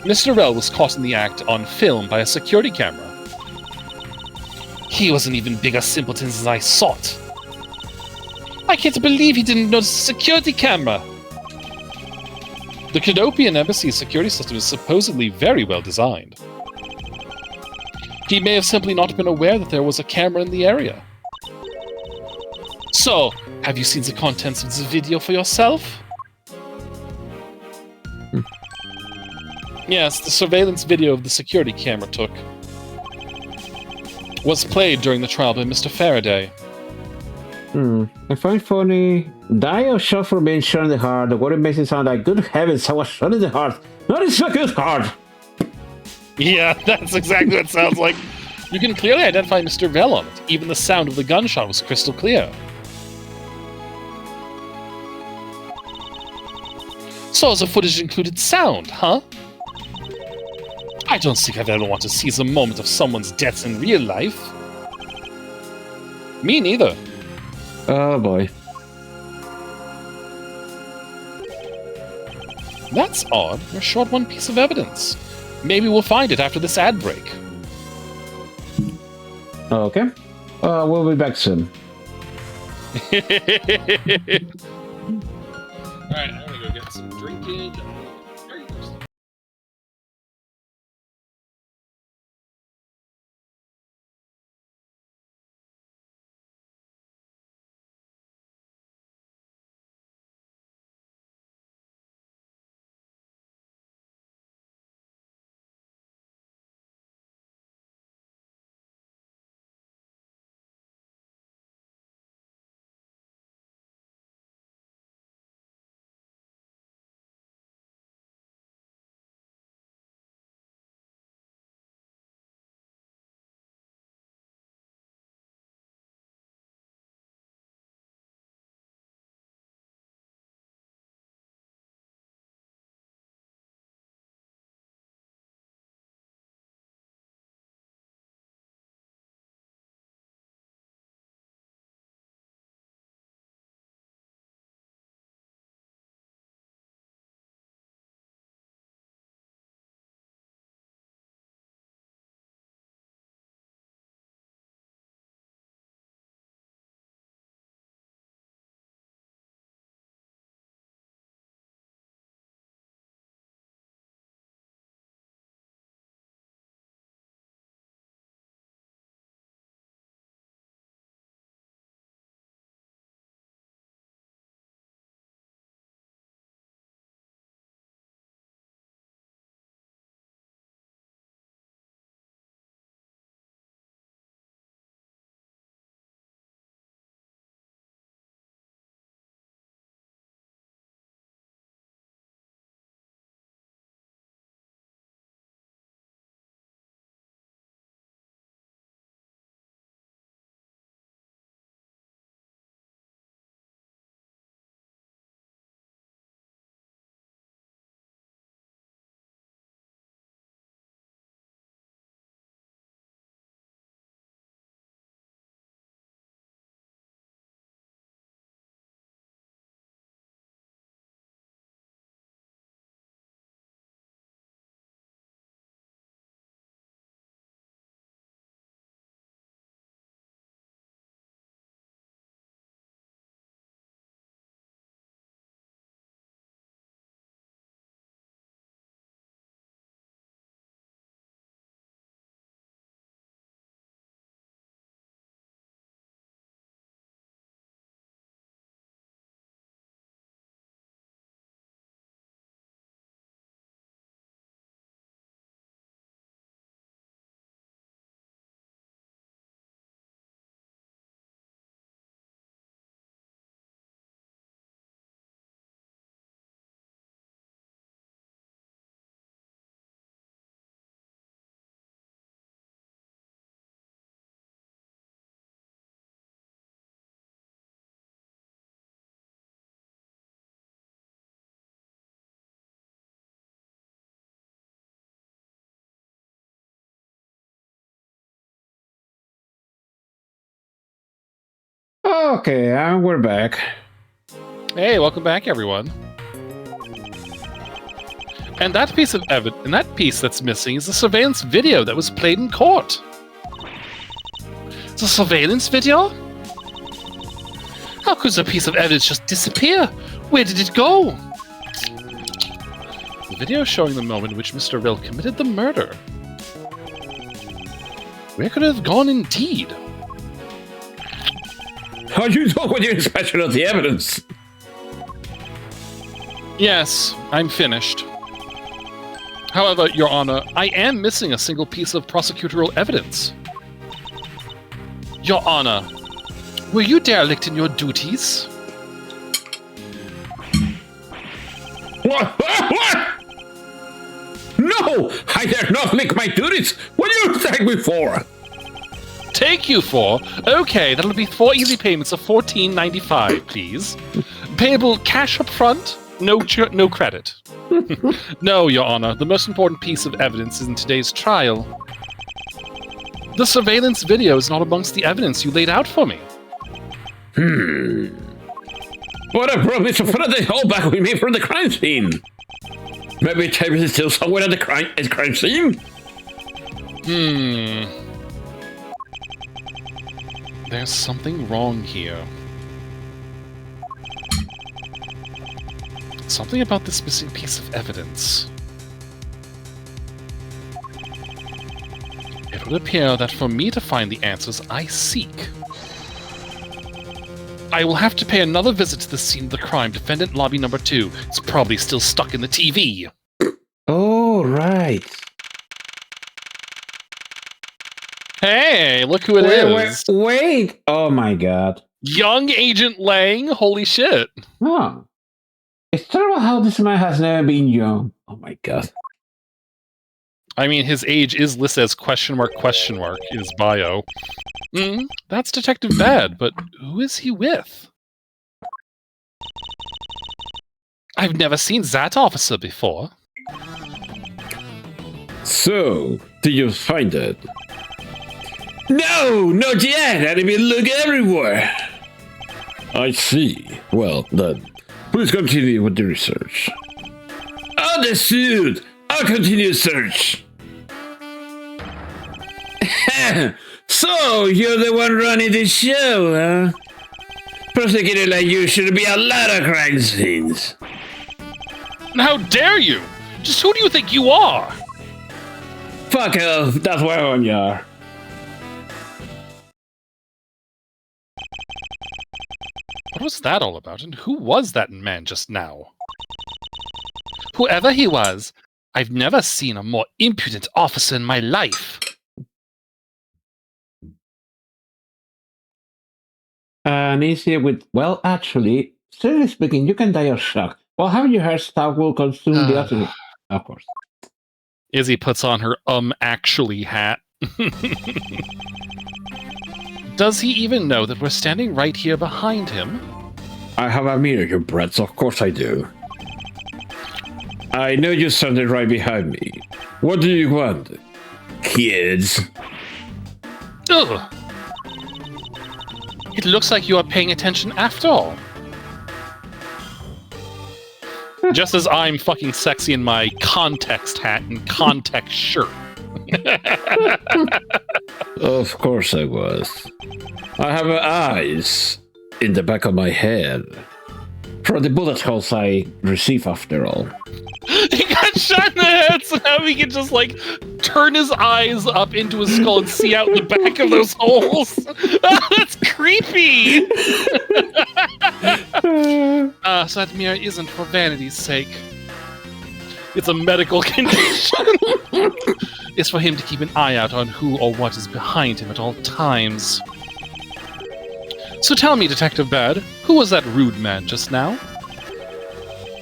Mr. Rell was caught in the act on film by a security camera. He was an even bigger simpleton than I thought. I can't believe he didn't notice the security camera! The Cadopian Embassy's security system is supposedly very well designed. He may have simply not been aware that there was a camera in the area. So, have you seen the contents of this video for yourself? Yes, the surveillance video of the security camera took was played during the trial by Mr. Faraday. I find funny. Die of shot for being shot in the heart. The word makes it sound like, good heavens, I was shot in the heart. Not in so good heart. Yeah, that's exactly what it sounds like. You can clearly identify Mr. Vell on it. Even the sound of the gunshot was crystal clear. So the footage included sound, huh? I don't think I'd ever want to see the moment of someone's death in real life. Me neither. Oh boy. That's odd. We're short one piece of evidence. Maybe we'll find it after this ad break. Okay. We'll be back soon. Alright, I'm gonna go get some drinking. Okay, and we're back. Hey, welcome back, everyone. And that piece of evidence, and that piece that's missing is the surveillance video that was played in court. It's a surveillance video? How could a piece of evidence just disappear? Where did it go? The video showing the moment in which Mr. Rill committed the murder. Where could it have gone indeed? How do you know when you're inspection of the evidence? Yes, I'm finished. However, Your Honor, I am missing a single piece of prosecutorial evidence. Your Honor, were you derelict in your duties? What? No! I dare not lick my duties! What do you take me for? Take you for? Okay, that'll be 4 easy payments of $14.95, please. Payable cash up front, no credit. No, Your Honor, the most important piece of evidence is in today's trial. The surveillance video is not amongst the evidence you laid out for me. What I promised to put the whole back with me from the crime scene. Maybe Tavis is still somewhere at the crime scene? There's something wrong here. Something about this missing piece of evidence. It would appear that for me to find the answers I seek, I will have to pay another visit to the scene of the crime. Defendant lobby number 2. It's probably still stuck in the TV. Oh, right. Hey, look who it is. Wait! Oh my god. Young Agent Lang? Holy shit. Huh. It's terrible how this man has never been young. Oh my god. I mean, his age is listed as question mark in his bio. That's Detective Bad, but who is he with? I've never seen that officer before. So, did you find it? No, not yet. I didn't look everywhere. I see. Well, then, please continue with the research. Understood. I'll continue search. So, you're the one running the show, huh? Prosecutor like you should be a lot of crime scenes. How dare you? Just who do you think you are? Fuck off, that's where you are. What was that all about, and who was that man just now? Whoever he was, I've never seen a more impudent officer in my life. And easy with, well, actually, seriously speaking, you can die of shock. Well, having your hairstyle will consume the other. Of course. Izzy puts on her actually hat. Does he even know that we're standing right here behind him? I have a mirror, you brats. Of course I do. I know you're standing right behind me. What do you want, kids? Ugh. It looks like you are paying attention after all. Just as I'm fucking sexy in my context hat and context shirt. Of course I was. I have eyes in the back of my head. From the bullet holes I receive after all. He got shot in the head, so now he can just, like, turn his eyes up into his skull and see out the back of those holes. Oh, that's creepy! So that mirror isn't for vanity's sake. It's a medical condition. It's for him to keep an eye out on who or what is behind him at all times. So tell me, Detective Bad, who was that rude man just now?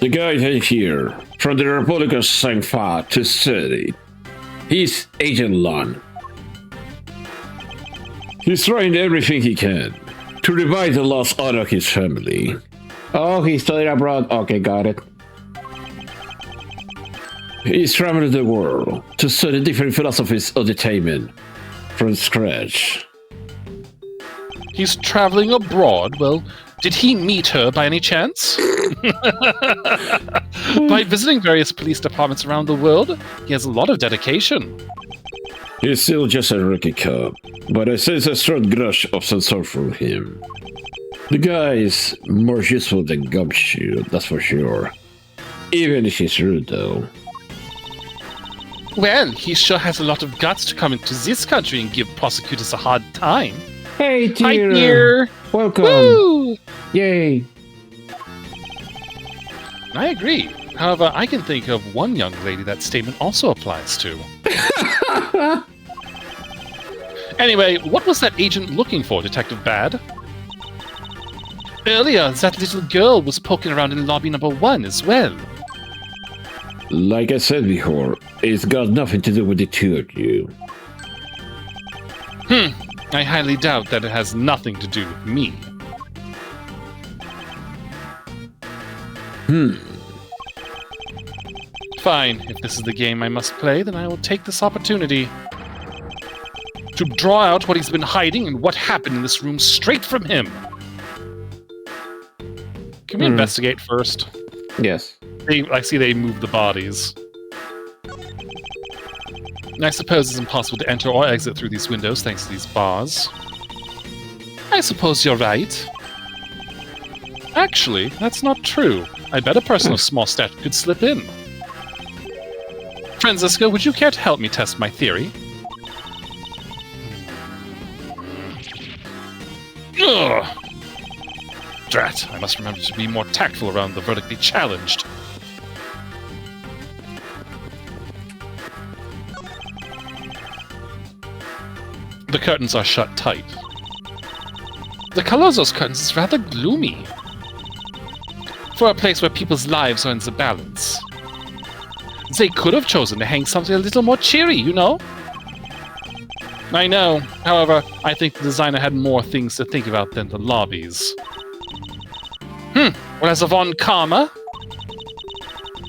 The guy here, from the Republic of Sangfa to City. He's Agent Lon. He's trying everything he can to revive the lost honor of his family. Oh, he studied abroad. Okay, got it. He's traveling the world to study different philosophies of entertainment from scratch. He's traveling abroad. Well, did he meet her by any chance? By visiting various police departments around the world, he has a lot of dedication. He's still just a rookie cop, but I sense a strong grudge of some sort from him. The guy is more useful than Gumshoe, that's for sure. Even if he's rude, though. Well, he sure has a lot of guts to come into this country and give prosecutors a hard time. Hey, dear. Hi, dear. Welcome. Woo! Yay. I agree. However, I can think of one young lady that statement also applies to. Anyway, what was that agent looking for, Detective Bad? Earlier, that little girl was poking around in lobby number 1 as well. Like I said before, it's got nothing to do with the two of you. I highly doubt that it has nothing to do with me. Fine, if this is the game I must play, then I will take this opportunity to draw out what he's been hiding and what happened in this room straight from him. Can we investigate first? Yes. I see they moved the bodies. I suppose it's impossible to enter or exit through these windows thanks to these bars. I suppose you're right. Actually, that's not true. I bet a person of small stature could slip in. Francisco, would you care to help me test my theory? Ugh! Drat, I must remember to be more tactful around the vertically challenged. The curtains are shut tight. The color of those curtains is rather gloomy. For a place where people's lives are in the balance. They could have chosen to hang something a little more cheery, you know? I know. However, I think the designer had more things to think about than the lobbies. Well, as of on Karma,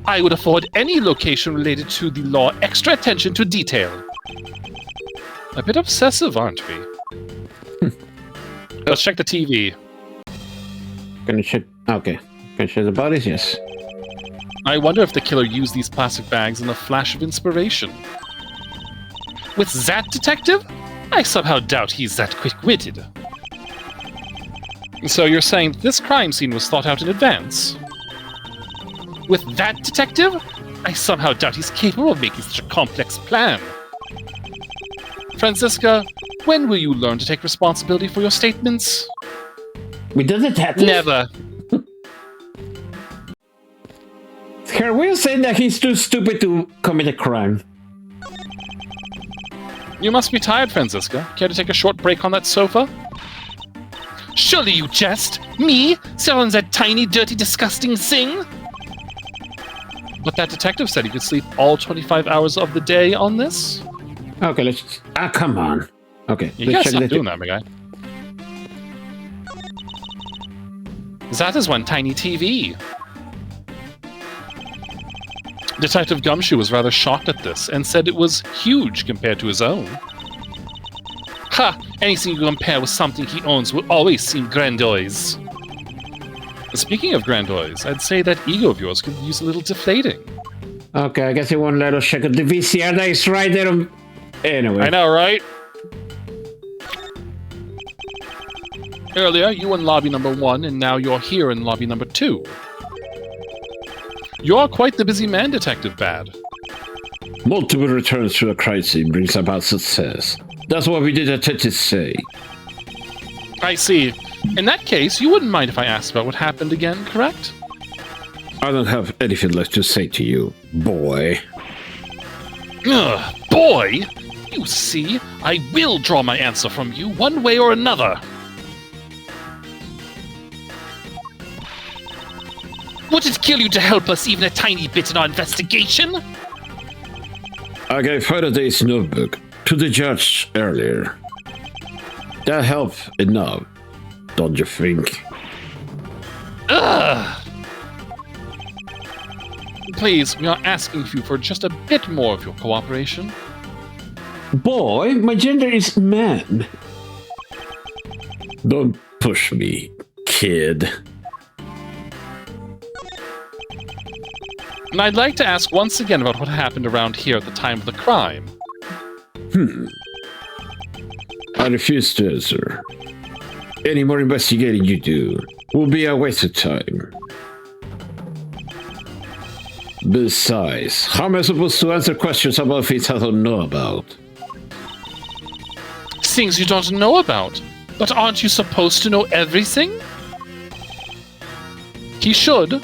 I would afford any location related to the law extra attention to detail. A bit obsessive, aren't we? Let's check the TV. Can you check? Okay. Can you check the bodies? Yes. I wonder if the killer used these plastic bags in a flash of inspiration. With that detective? I somehow doubt he's that quick-witted. So you're saying this crime scene was thought out in advance? With that detective? I somehow doubt he's capable of making such a complex plan. Francisca, when will you learn to take responsibility for your statements? With the detective? Never. Her way of saying that he's too stupid to commit a crime. You must be tired, Francisca. Care to take a short break on that sofa? Surely you jest! Me? Sit on that tiny, dirty, disgusting thing? But that detective said he could sleep all 25 hours of the day on this? Okay, let's... Ah, come on. Okay, You let's gotta check stop the... doing that, my guy. That is one tiny TV. Detective Gumshoe was rather shocked at this and said it was huge compared to his own. Ha! Anything you compare with something he owns will always seem grandiose. Speaking of grandiose, I'd say that ego of yours could use a little deflating. Okay, I guess he won't let us check the VCR that is right there. Anyway. I know, right? Earlier, you were in lobby number 1, and now you're here in lobby number 2. You're quite the busy man, Detective Bad. Multiple returns to a crime scene brings about success. That's what we detectives say. I see. In that case, you wouldn't mind if I asked about what happened again, correct? I don't have anything left to say to you, boy. Ugh, boy! You see, I will draw my answer from you one way or another. Would it kill you to help us even a tiny bit in our investigation? I gave Faraday's notebook to the judge earlier. That helped enough, don't you think? Ugh! Please, we are asking you for just a bit more of your cooperation. Boy, my gender is man. Don't push me, kid. And I'd like to ask once again about what happened around here at the time of the crime. I refuse to answer. Any more investigating you do will be a waste of time. Besides, how am I supposed to answer questions about things I don't know about? Things you don't know about. But aren't you supposed to know everything? He should.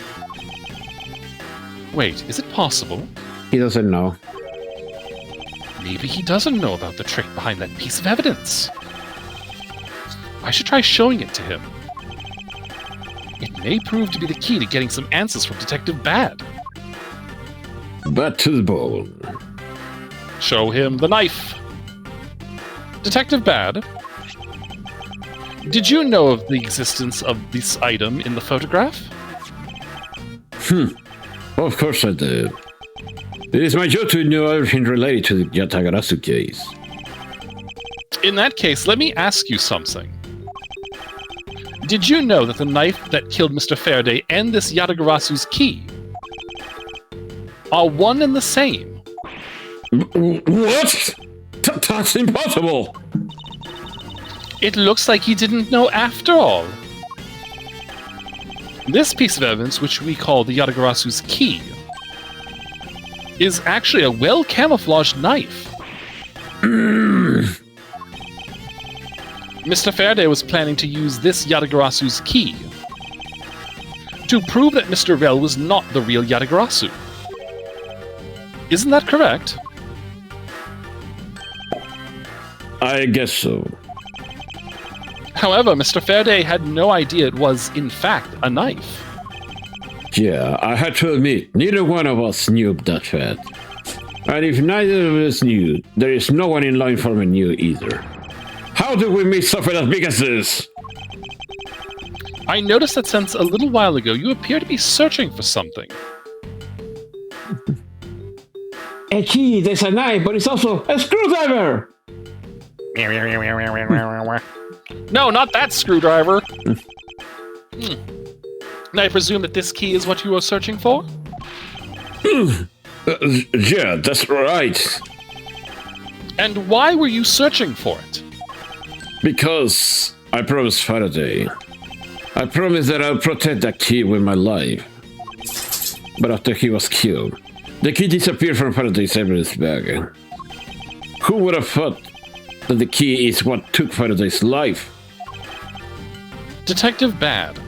Wait, is it possible? He doesn't know. Maybe he doesn't know about the trick behind that piece of evidence. I should try showing it to him. It may prove to be the key to getting some answers from Detective Bad. Back to the bone. Show him the knife. Detective Bad, did you know of the existence of this item in the photograph? Of course I did. It is my job to know everything related to the Yatagarasu case. In that case, let me ask you something. Did you know that the knife that killed Mr. Faraday and this Yatagarasu's key are one and the same? What? That's impossible! It looks like he didn't know after all. This piece of evidence, which we call the Yatagarasu's key, is actually a well-camouflaged knife. Mr. Faraday was planning to use this Yatagarasu's key to prove that Mr. Rel was not the real Yatagarasu. Isn't that correct? I guess so. However, Mr. Faraday had no idea it was, in fact, a knife. Yeah, I had to admit, neither one of us knew that fact. And if neither of us knew, there is no one in law enforcement knew either. How do we miss something as big as this? I noticed that since a little while ago, you appear to be searching for something. A key, there's a knife, but it's also a screwdriver! No, not that screwdriver! And I presume that this key is what you are searching for? Yeah, that's right. And why were you searching for it? Because I promised Faraday. I promised that I'll protect that key with my life. But after he was killed, the key disappeared from Faraday's evidence bag. Who would have thought that the key is what took Faraday's life? Detective Bad.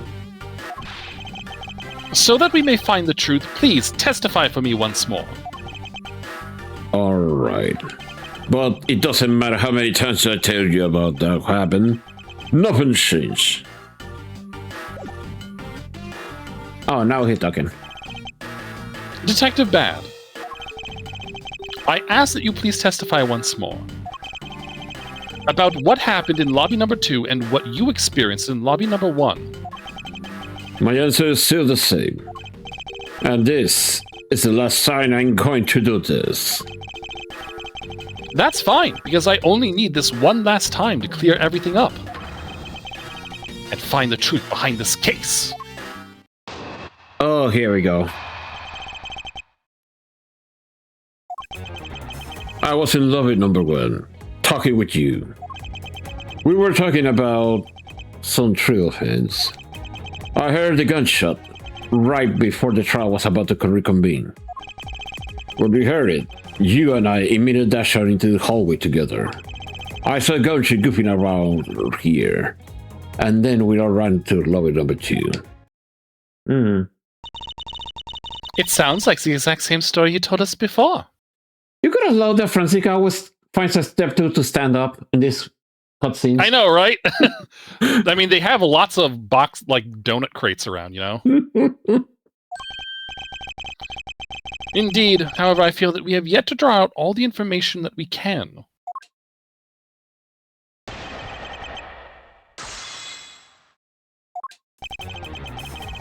So that we may find the truth, please testify for me once more. Alright. But it doesn't matter how many times I tell you about that happened. Nothing changed. Oh, now he's talking. Detective Bad. I ask that you please testify once more. About what happened in lobby number 2 and what you experienced in lobby number 1. My answer is still the same. And this is the last time I'm going to do this. That's fine, because I only need this one last time to clear everything up. And find the truth behind this case. Oh, here we go. I was in love with number 1, talking with you. We were talking about some trail fans. I heard the gunshot right before the trial was about to reconvene. When we heard it, you and I immediately dashed out into the hallway together. I saw Gunshot goofing around here, and then we all ran to lobby number 2. It sounds like the exact same story you told us before. You could have allowed that Francisca always finds a step to stand up in this cutscene. I know, right? I mean, they have lots of donut crates around, you know? Indeed, however, I feel that we have yet to draw out all the information that we can.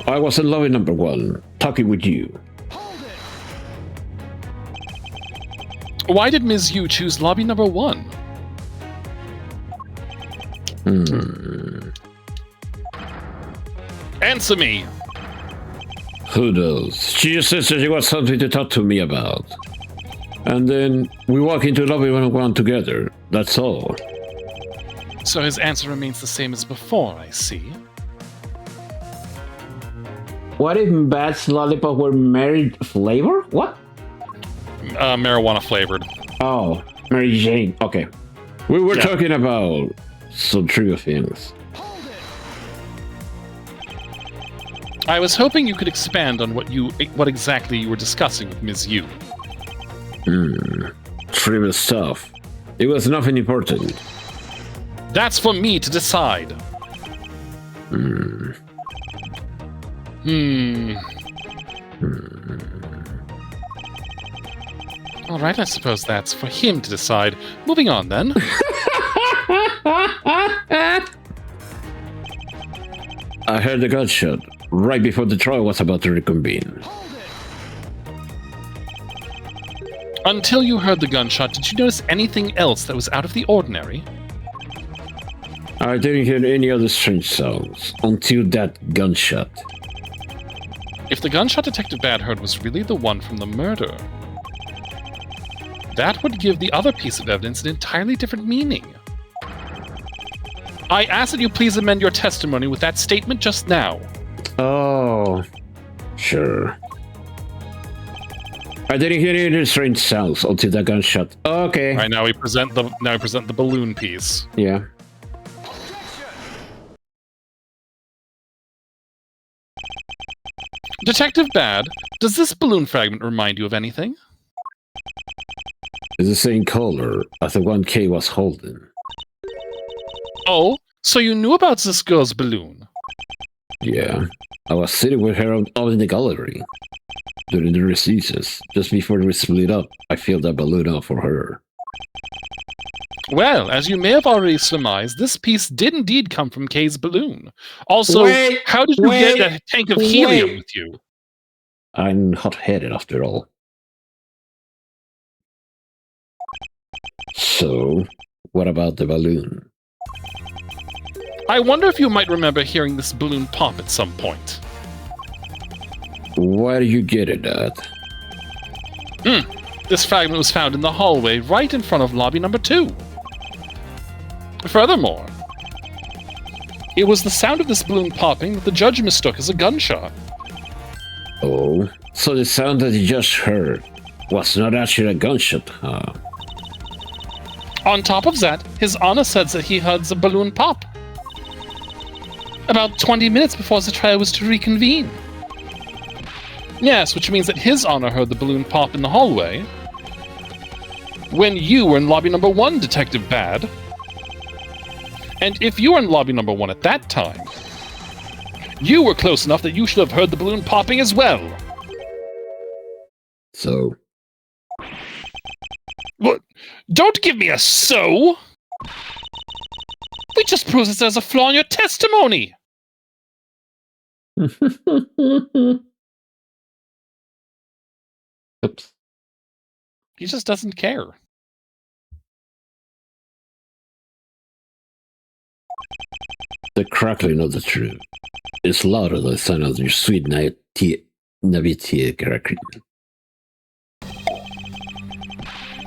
I was in lobby number 1, talking with you. Why did Ms. Yu choose lobby number 1? Answer me! Who knows? She just says that she got something to talk to me about. And then we walk into lobby 101 together. That's all. So his answer remains the same as before, I see. What if Bat's lollipop were married flavor? What? Marijuana flavored. Oh, Mary Jane. Okay. We were Yeah. talking about some trivial things. I was hoping you could expand on what exactly you were discussing with Ms. Yu. Trivial stuff. It was nothing important. That's for me to decide. All right, I suppose that's for him to decide. Moving on, then. I heard the gunshot right before the trial was about to reconvene. Until you heard the gunshot, did you notice anything else that was out of the ordinary? I didn't hear any other strange sounds until that gunshot. If the gunshot Detective Bad heard was really the one from the murder, that would give the other piece of evidence an entirely different meaning. I ask that you please amend your testimony with that statement just now. Oh, sure. I didn't hear any strange sounds until that gunshot. Okay. All right, now we present the balloon piece. Yeah. Detective Bad, does this balloon fragment remind you of anything? It's the same color as the one Kay was holding. Oh, so you knew about this girl's balloon? Yeah. I was sitting with her out in the gallery during the recesses. Just before we split up, I filled that balloon out for her. Well, as you may have already surmised, this piece did indeed come from Kay's balloon. Also, Wait, how did you get a tank of helium with you? I'm hot-headed after all. So, what about the balloon? I wonder if you might remember hearing this balloon pop at some point. Why do you get it at? This fragment was found in the hallway right in front of lobby number 2. Furthermore, it was the sound of this balloon popping that the judge mistook as a gunshot. Oh, so the sound that you just heard was not actually a gunshot, huh? On top of that, His Honor said that he heard the balloon pop about 20 minutes before the trial was to reconvene. Yes, which means that His Honor heard the balloon pop in the hallway when you were in lobby number 1, Detective Bad. And if you were in lobby number 1 at that time, you were close enough that you should have heard the balloon popping as well. So, What? Don't give me a so! We just proved that there's a flaw in your testimony! oops. He just doesn't care. The crackling of the truth is louder than the sound of your sweet naivete crackling.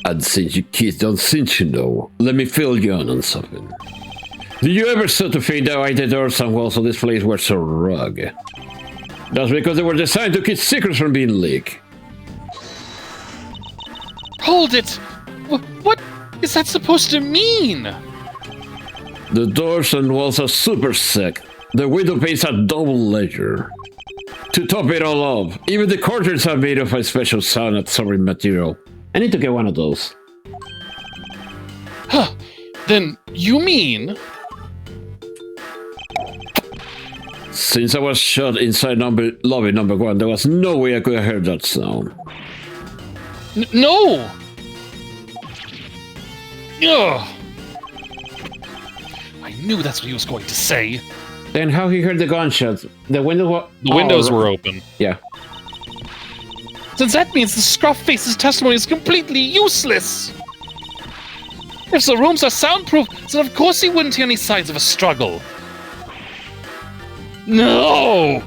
And since you kids don't seem to know, let me fill you in on something. Did you ever start to think that why the doors and walls of this place were so rugged? That's because they were designed to keep secrets from being leaked. Hold it! What is that supposed to mean? The doors and walls are super sick. The window panes are double layer. To top it all off, even the curtains are made of a special sound absorbing material. I need to get one of those. Huh. Then you mean... Since I was shot inside lobby number 1, there was no way I could have heard that sound. No! Ugh! I knew that's what he was going to say. Then how he heard the gunshots? The windows were open. Yeah. Since that means the Scruff-Face's testimony is completely useless! If the rooms are soundproof, then of course he wouldn't hear any signs of a struggle. No!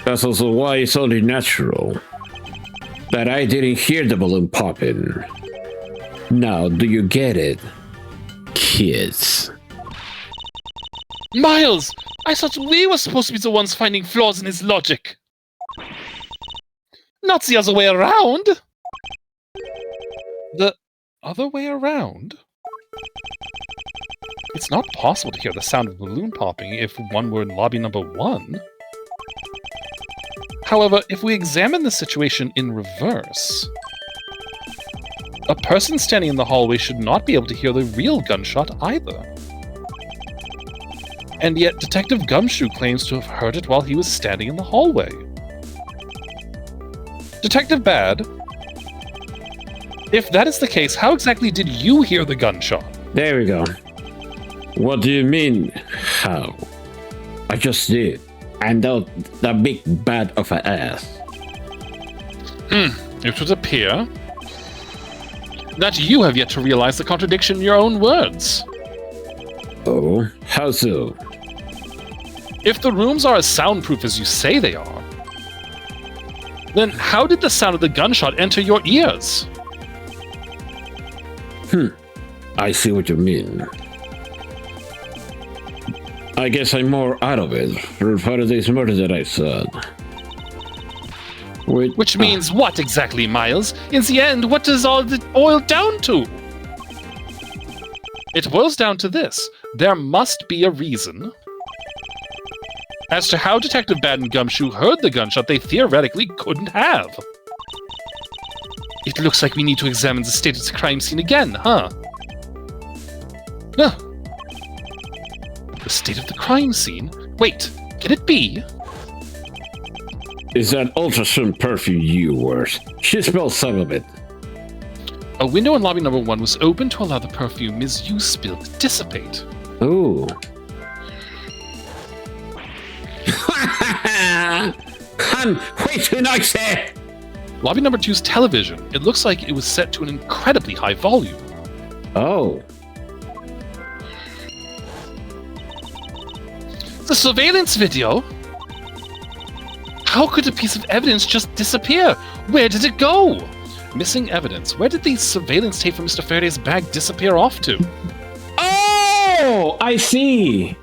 That's also why it's only natural that I didn't hear the balloon popping. Now, do you get it, kids? Miles! I thought we were supposed to be the ones finding flaws in his logic. Not the other way around. The other way around? It's not possible to hear the sound of a balloon popping if one were in lobby number 1. However, if we examine the situation in reverse, a person standing in the hallway should not be able to hear the real gunshot either. And yet Detective Gumshoe claims to have heard it while he was standing in the hallway. Detective Bad, if that is the case, how exactly did you hear the gunshot? There we go. What do you mean, how? I just did. And the big bad of an ass. It would appear that you have yet to realize the contradiction in your own words. Oh, how so? If the rooms are as soundproof as you say they are, then how did the sound of the gunshot enter your ears? I see what you mean. I guess I'm more out of it for Faraday's murder than I thought. Which means what exactly, Miles? In the end, what does all the boil down to? It boils down to this. There must be a reason as to how Detective Bad and Gumshoe heard the gunshot they theoretically couldn't have. It looks like we need to examine the state of the crime scene again, huh? Huh. The state of the crime scene? Wait, can it be? Is that ultrasound perfume you were? She smells some of it. A window in lobby number 1 was open to allow the perfume Ms. Yu spilled to dissipate. Ooh. I'm way too noisy! Lobby number 2's television. It looks like it was set to an incredibly high volume. Oh. The surveillance video? How could a piece of evidence just disappear? Where did it go? Missing evidence. Where did the surveillance tape from Mr. Faraday's bag disappear off to? Oh, I see.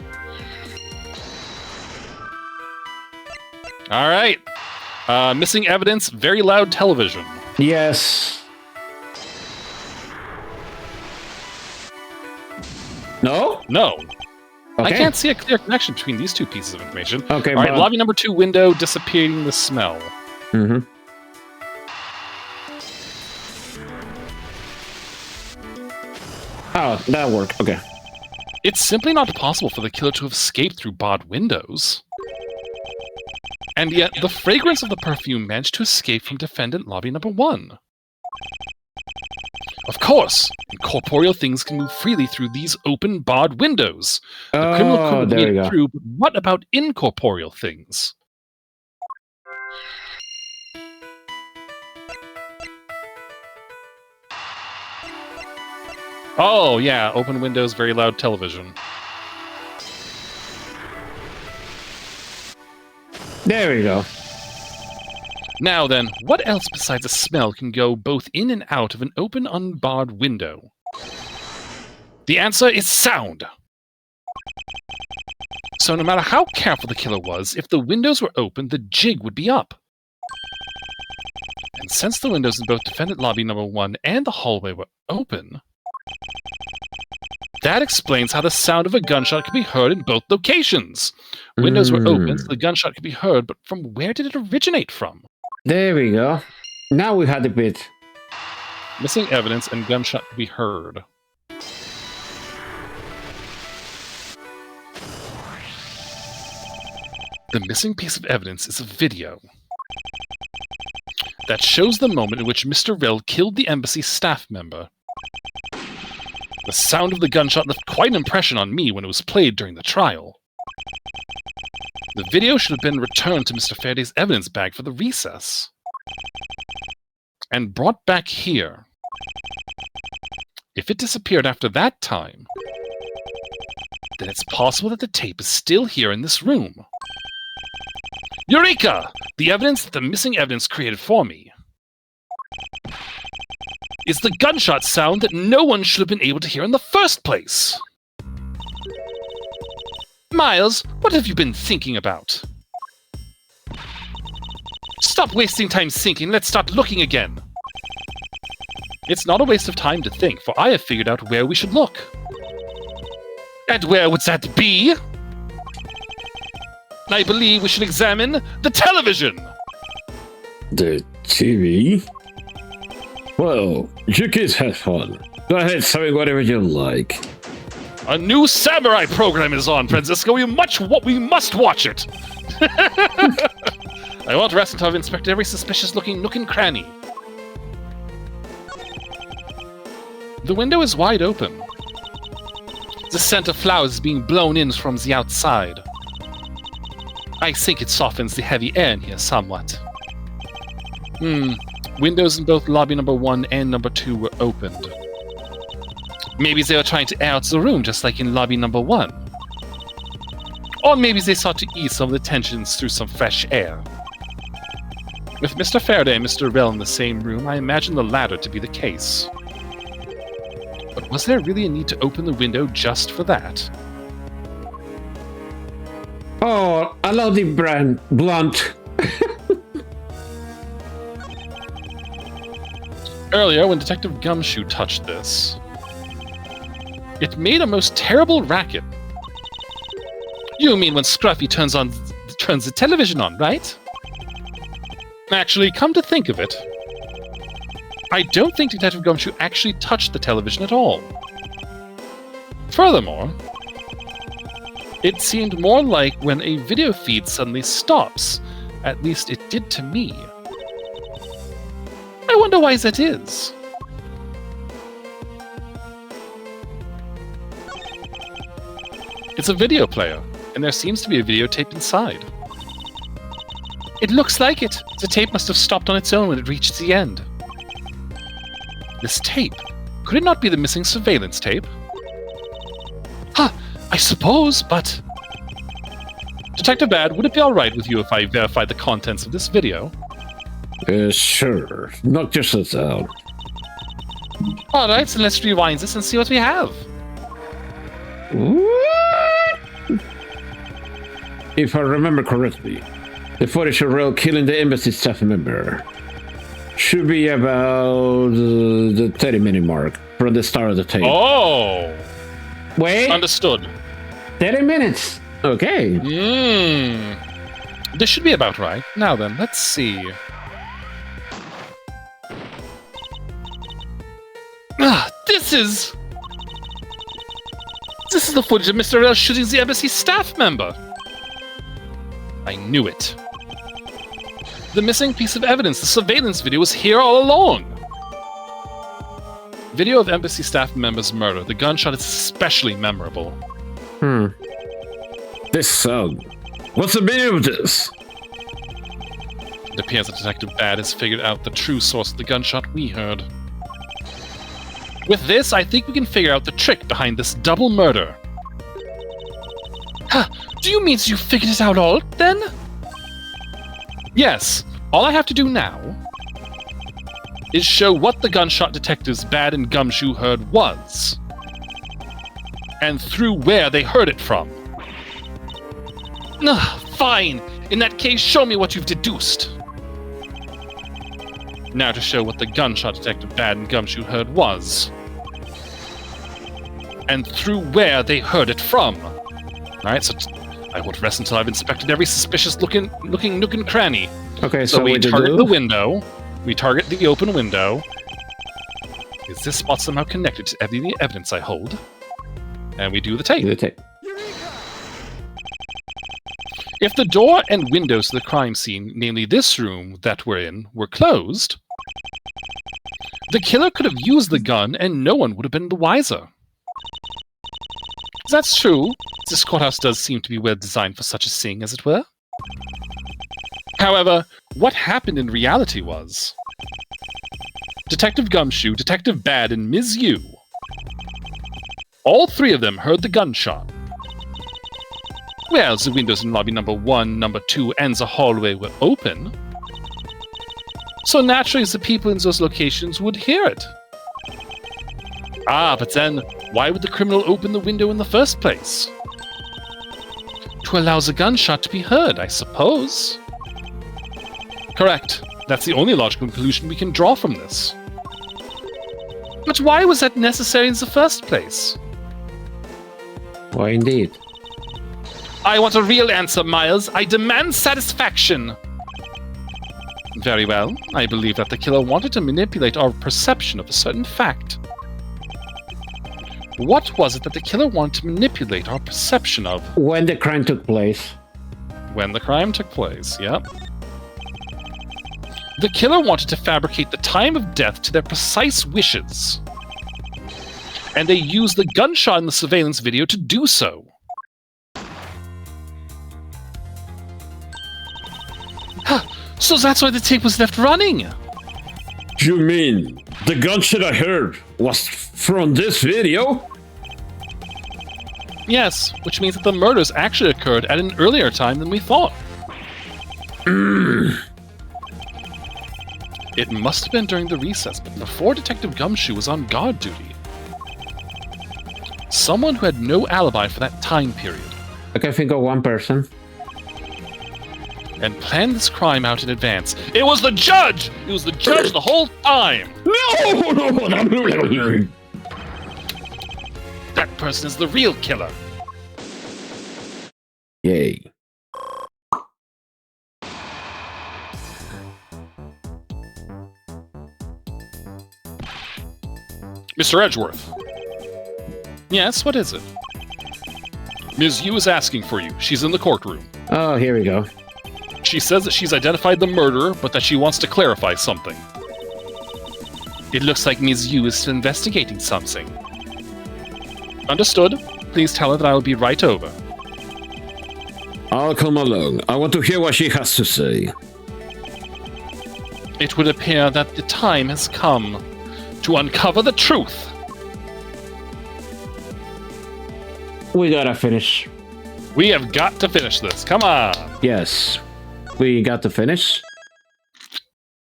All right. Missing evidence, very loud television. Yes. No? No. Okay. I can't see a clear connection between these two pieces of information. Okay, all right, lobby number 2 window, dissipating the smell. Mm-hmm. Oh, that worked. Okay. It's simply not possible for the killer to have escaped through barred windows. And yet, the fragrance of the perfume managed to escape from defendant lobby number 1. Of course, incorporeal things can move freely through these open, barred windows. The criminal could have made it through, but what about incorporeal things? Oh, yeah, open windows, very loud television. There we go. Now then, what else besides a smell can go both in and out of an open, unbarred window? The answer is sound! So no matter how careful the killer was, if the windows were open, the jig would be up. And since the windows in both defendant lobby number 1 and the hallway were open, that explains how the sound of a gunshot could be heard in both locations. Windows were open, so the gunshot could be heard, but from where did it originate from? There we go. Now we had a bit. Missing evidence and gunshot could be heard. The missing piece of evidence is a video that shows the moment in which Mr. Rill killed the embassy staff member. The sound of the gunshot left quite an impression on me when it was played during the trial. The video should have been returned to Mr. Faraday's evidence bag for the recess. And brought back here. If it disappeared after that time, then it's possible that the tape is still here in this room. Eureka! The evidence that the missing evidence created for me is the gunshot sound that no one should have been able to hear in the first place. Miles, what have you been thinking about? Stop wasting time thinking, let's start looking again. It's not a waste of time to think, for I have figured out where we should look. And where would that be? I believe we should examine the television! The TV? Well, you kids have fun. Go ahead, say whatever you like. A new samurai program is on, Francisco. We must watch it! I won't rest until I've inspected every suspicious-looking nook and cranny. The window is wide open. The scent of flowers is being blown in from the outside. I think it softens the heavy air in here somewhat. Windows in both lobby number 1 and number 2 were opened. Maybe they were trying to air out the room just like in lobby number 1. Or maybe they sought to ease some of the tensions through some fresh air. With Mr. Faraday and Mr. Rell in the same room, I imagine the latter to be the case. But was there really a need to open the window just for that? Oh, I love the brand blunt. Earlier, when Detective Gumshoe touched this, it made a most terrible racket. You mean when Scruffy turns the television on, right? Actually, come to think of it, I don't think Detective Gumshoe actually touched the television at all. Furthermore, it seemed more like when a video feed suddenly stops. At least it did to me. I wonder why that is. It's a video player, and there seems to be a videotape inside. It looks like it. The tape must have stopped on its own when it reached the end. This tape, could it not be the missing surveillance tape? Huh, I suppose, but... Detective Bad, would it be alright with you if I verified the contents of this video? Sure. Knock yourselves out. Alright, so let's rewind this and see what we have. What? If I remember correctly, the footage of Rell killing the embassy staff member should be about the 30-minute mark from the start of the tape. Oh! Wait! Understood. 30 minutes! Okay. This should be about right. Now then, let's see. This is the footage of Mr. Rell shooting the embassy staff member. I knew it. The missing piece of evidence, the surveillance video, was here all along. Video of embassy staff member's murder. The gunshot is especially memorable. This sound. What's the meaning of this? It appears that Detective Bad has figured out the true source of the gunshot we heard. With this, I think we can figure out the trick behind this double murder. Huh, do you mean you figured it out all, then? Yes, all I have to do now is show what the gunshot detectives Bad and Gumshoe heard was, and through where they heard it from. Fine! In that case, show me what you've deduced. Now to show what the gunshot detective Bad and Gumshoe heard was, and through where they heard it from. Alright, so I won't rest until I've inspected every suspicious-looking nook and cranny. Okay, So we target the window. We target the open window. Is this spot somehow connected to the evidence I hold? And we do the tape. The tape. If the door and windows to the crime scene, namely this room that we're in, were closed, the killer could have used the gun and no one would have been the wiser. That's true. This courthouse does seem to be well designed for such a thing, as it were. However, what happened in reality was Detective Gumshoe, Detective Bad, and Ms. Yu, all three of them heard the gunshot, Well, the windows in lobby number 1, number 2, and the hallway were open. So naturally, the people in those locations would hear it. Ah, but then, why would the criminal open the window in the first place? To allow the gunshot to be heard, I suppose. Correct. That's the only logical conclusion we can draw from this. But why was that necessary in the first place? Why indeed? I want a real answer, Miles. I demand satisfaction. Very well. I believe that the killer wanted to manipulate our perception of a certain fact. What was it that the killer wanted to manipulate our perception of? When the crime took place. When the crime took place, yep. The killer wanted to fabricate the time of death to their precise wishes. And they used the gunshot in the surveillance video to do so. So that's why the tape was left running! You mean the gunshot I heard was from this video? Yes, which means that the murders actually occurred at an earlier time than we thought. It must have been during the recess, but before Detective Gumshoe was on guard duty. Someone who had no alibi for that time period. I can think of one person. And planned this crime out in advance. It was the judge! It was the judge the whole time! No! That person is the real killer. Yay. Mr. Edgeworth. Yes, what is it? Ms. Yu is asking for you. She's in the courtroom. Oh, here we go. She says that she's identified the murderer, but that she wants to clarify something. It looks like Ms. Yu is still investigating something. Understood. Please tell her that I will be right over. I'll come along. I want to hear what she has to say. It would appear that the time has come to uncover the truth. We gotta finish. We have got to finish this. Come on. Yes. We got to finish.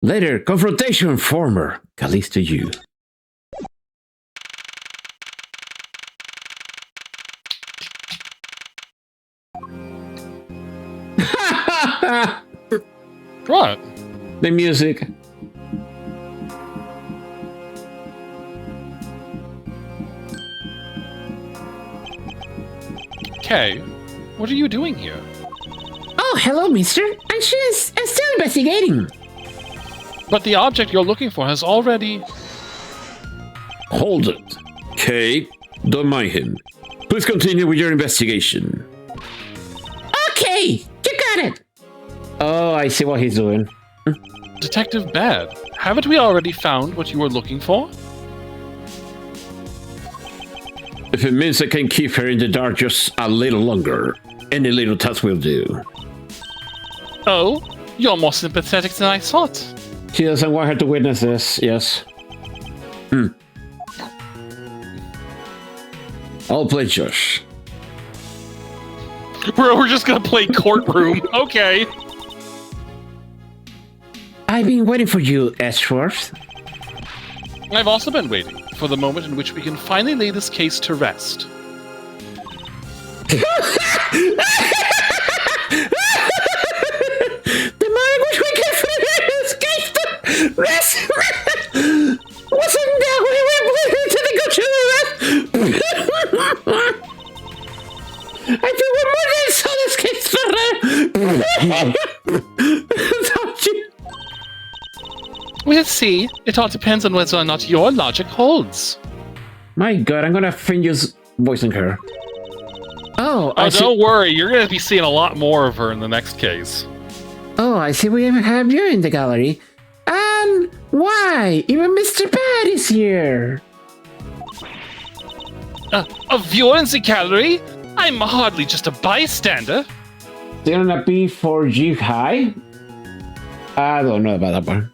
Later, confrontation informer. Callisto Yu. What? The music. Kay, what are you doing here? Oh, hello, mister. I'm still investigating. But the object you're looking for has already... Hold it. Kay, don't mind him. Please continue with your investigation. Okay, you got it. Oh, I see what he's doing. Detective Bad, haven't we already found what you were looking for? If it means I can keep her in the dark just a little longer, any little task will do. Oh, you're more sympathetic than I thought. She doesn't want her to witness this, yes. I'll play Josh. We're just gonna play courtroom. Okay. I've been waiting for you, Edgeworth. I've also been waiting for the moment in which we can finally lay this case to rest. The moment which we can finish this case to rest. Wasn't that we were bleeding to the go to the rest? I think we're more than saw this case to rest. Don't you? We'll see. It all depends on whether or not your logic holds. My god, I'm gonna finish voicing her. Oh, Oh, don't worry. You're going to be seeing a lot more of her in the next case. Oh, I see we have you in the gallery. And why? Even Mr. Bad is here. A viewer in the gallery? I'm hardly just a bystander. They're gonna be for G High? I don't know about that one.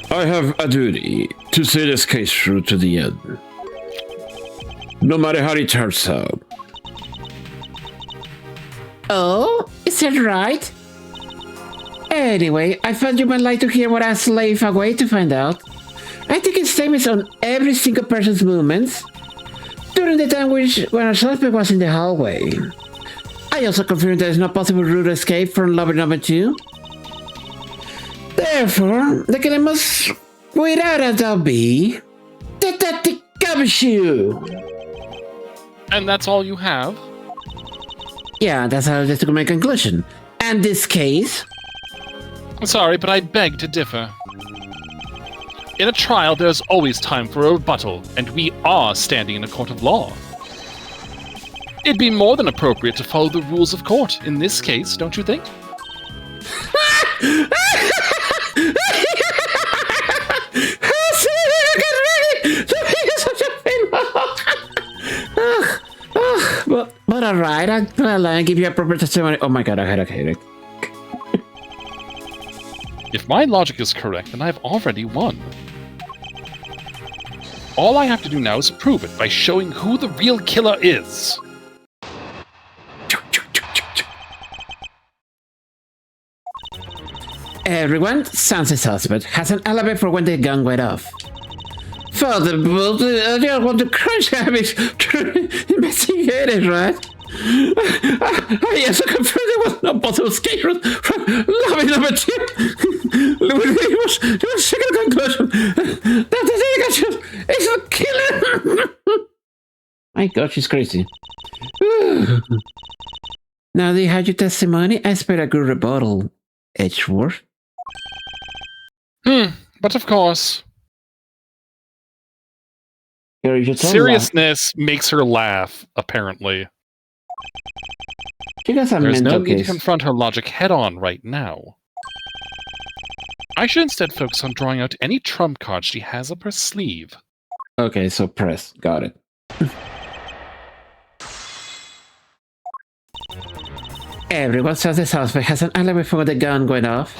I have a duty to see this case through to the end. No matter how it turns out. Oh, is that right? Anyway, I thought you might like to hear what I slave away to find out. I take statements on every single person's movements during the time when our suspect was in the hallway. I also confirmed there is no possible route of escape from lobby number 2. Therefore, the killer must, without a doubt, be Detective Gumshoe. And that's all you have? Yeah, that's how I just took my conclusion. And this case? Sorry, but I beg to differ. In a trial, there's always time for a rebuttal, and we are standing in a court of law. It'd be more than appropriate to follow the rules of court in this case, don't you think? But alright, I'll give you a proper testimony. Oh my god, I had a headache. If my logic is correct, then I've already won. All I have to do now is prove it by showing who the real killer is. Everyone, Sansa suspect has an alibi for when the gun went off. Further, I want the crime habits investigated, right? I also confirmed there was no possible escape route from lobby number 2. It was second conclusion that the detective is a killer. My god, she's crazy. Now that you had your testimony, I expect a good rebuttal, Edgeworth. But of course, seriousness makes her laugh, apparently. She got a There's mental no need to case. confront her logic head-on right now. I should instead focus on drawing out any trump cards she has up her sleeve. Okay, so press. Got it. Everyone says the suspect has an alibi for the gun going off.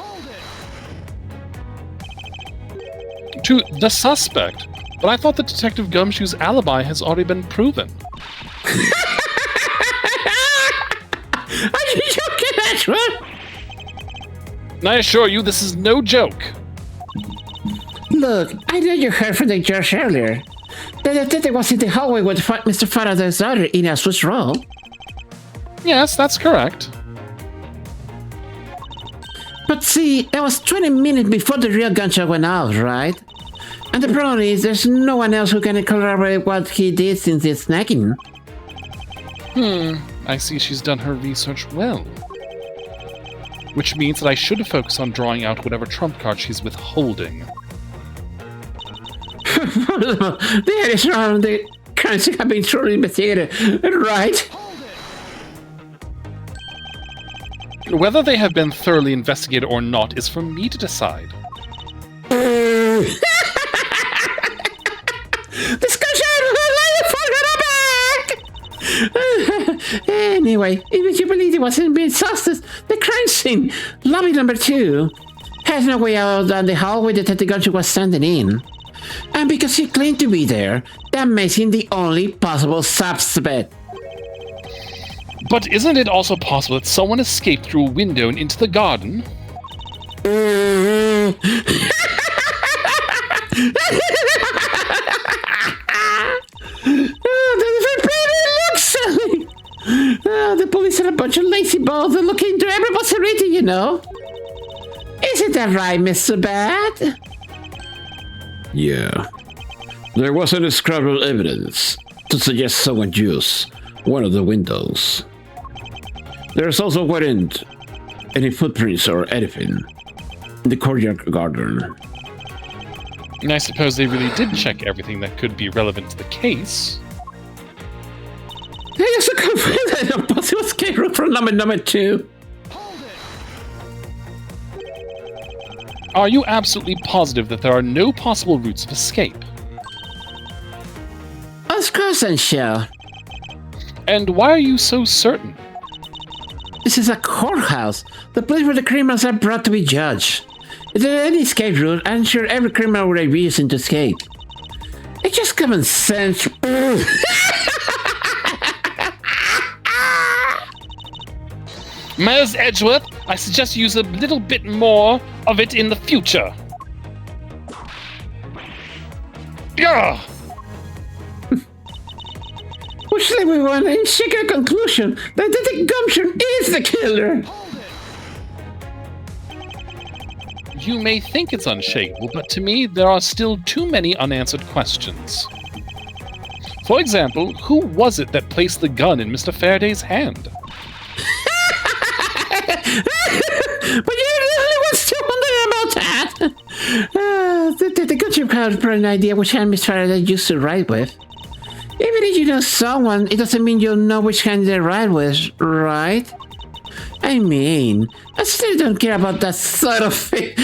To the suspect? But I thought that Detective Gumshoe's alibi has already been proven. Are you joking, Edgeworth? And I assure you, this is no joke. Look, I know you heard from the judge earlier. The detective was in the hallway with Mr. Faraday's daughter in a Swiss roll. Yes, that's correct. But see, that was 20 minutes before the real gunshot went off, right? And the problem is, there's no one else who can corroborate what he did since he's snacking. I see she's done her research well. Which means that I should focus on drawing out whatever trump card she's withholding. There is wrong. The crimes have been thoroughly investigated, right? Whether they have been thoroughly investigated or not is for me to decide. Anyway, even if you believe it wasn't being suspect, the crime scene, lobby number 2, has no way out than the hallway that Detective Gumshoe was standing in. And because he claimed to be there, that makes him the only possible suspect. But isn't it also possible that someone escaped through a window and into the garden? The police are a bunch of lazy balls that look into every possibility, you know. Isn't that right, Mr. Bad? Yeah. There wasn't indescribable evidence to suggest someone used one of the windows. There's also weren't any footprints or anything in the courtyard garden. And I suppose they really did check everything that could be relevant to the case. They also confirmed that a possible escape route from number 2. Are you absolutely positive that there are no possible routes of escape? Of course I'm sure. And why are you so certain? This is a courthouse, the place where the criminals are brought to be judged. If there any escape route, I'm sure every criminal would be using to escape. It's just common sense. Miles Edgeworth, I suggest you use a little bit more of it in the future. Yeah. Which leads everyone in second conclusion that the Gumshoe is the killer. You may think it's unshakable, but to me, there are still too many unanswered questions. For example, who was it that placed the gun in Mr. Faraday's hand? But you're the only one still wondering about that. The Gumshoe crowd brought an idea which hand Miss Faraday used to ride with. Even if you know someone, it doesn't mean you'll know which hand they ride with, right? I mean, I still don't care about that sort of thing.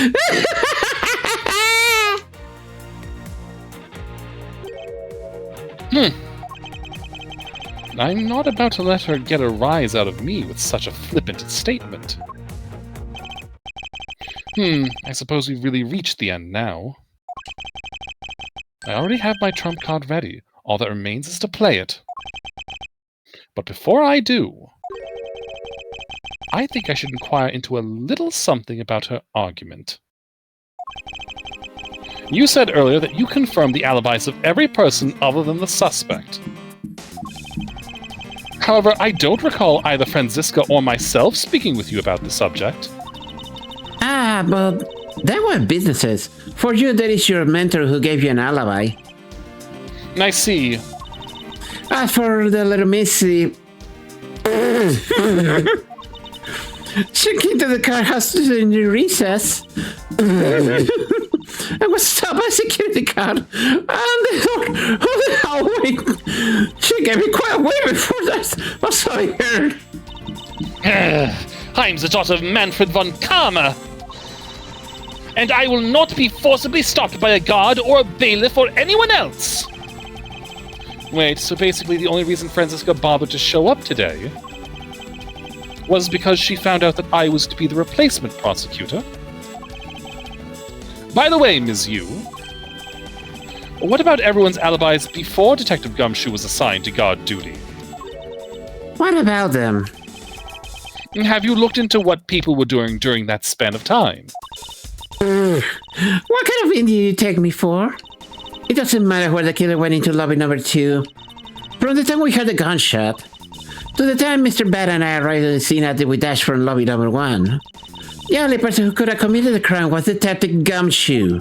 I'm not about to let her get a rise out of me with such a flippant statement. I suppose we've really reached the end now. I already have my trump card ready. All that remains is to play it. But before I do, I think I should inquire into a little something about her argument. You said earlier that you confirmed the alibis of every person other than the suspect. However, I don't recall either Franziska or myself speaking with you about the subject. But they were businesses. For you, that is your mentor who gave you an alibi. I see. As for the little missy, she came to the car house in the recess. I was stopped by security guard, and the door of the hallway. She gave me quite a way before that was I heard. I'm the daughter of Manfred von Karma, and I will not be forcibly stopped by a guard or a bailiff or anyone else. Wait, so basically the only reason Franziska bothered to show up today was because she found out that I was to be the replacement prosecutor? By the way, Ms. Yu, what about everyone's alibis before Detective Gumshoe was assigned to guard duty? What about them? Have you looked into what people were doing during that span of time? What kind of Indian do you take me for? It doesn't matter where the killer went into lobby number 2. From the time we heard the gunshot, to the time Mr. Bad and I arrived at the scene after we dashed from lobby number 1, the only person who could have committed the crime was Detective Gumshoe.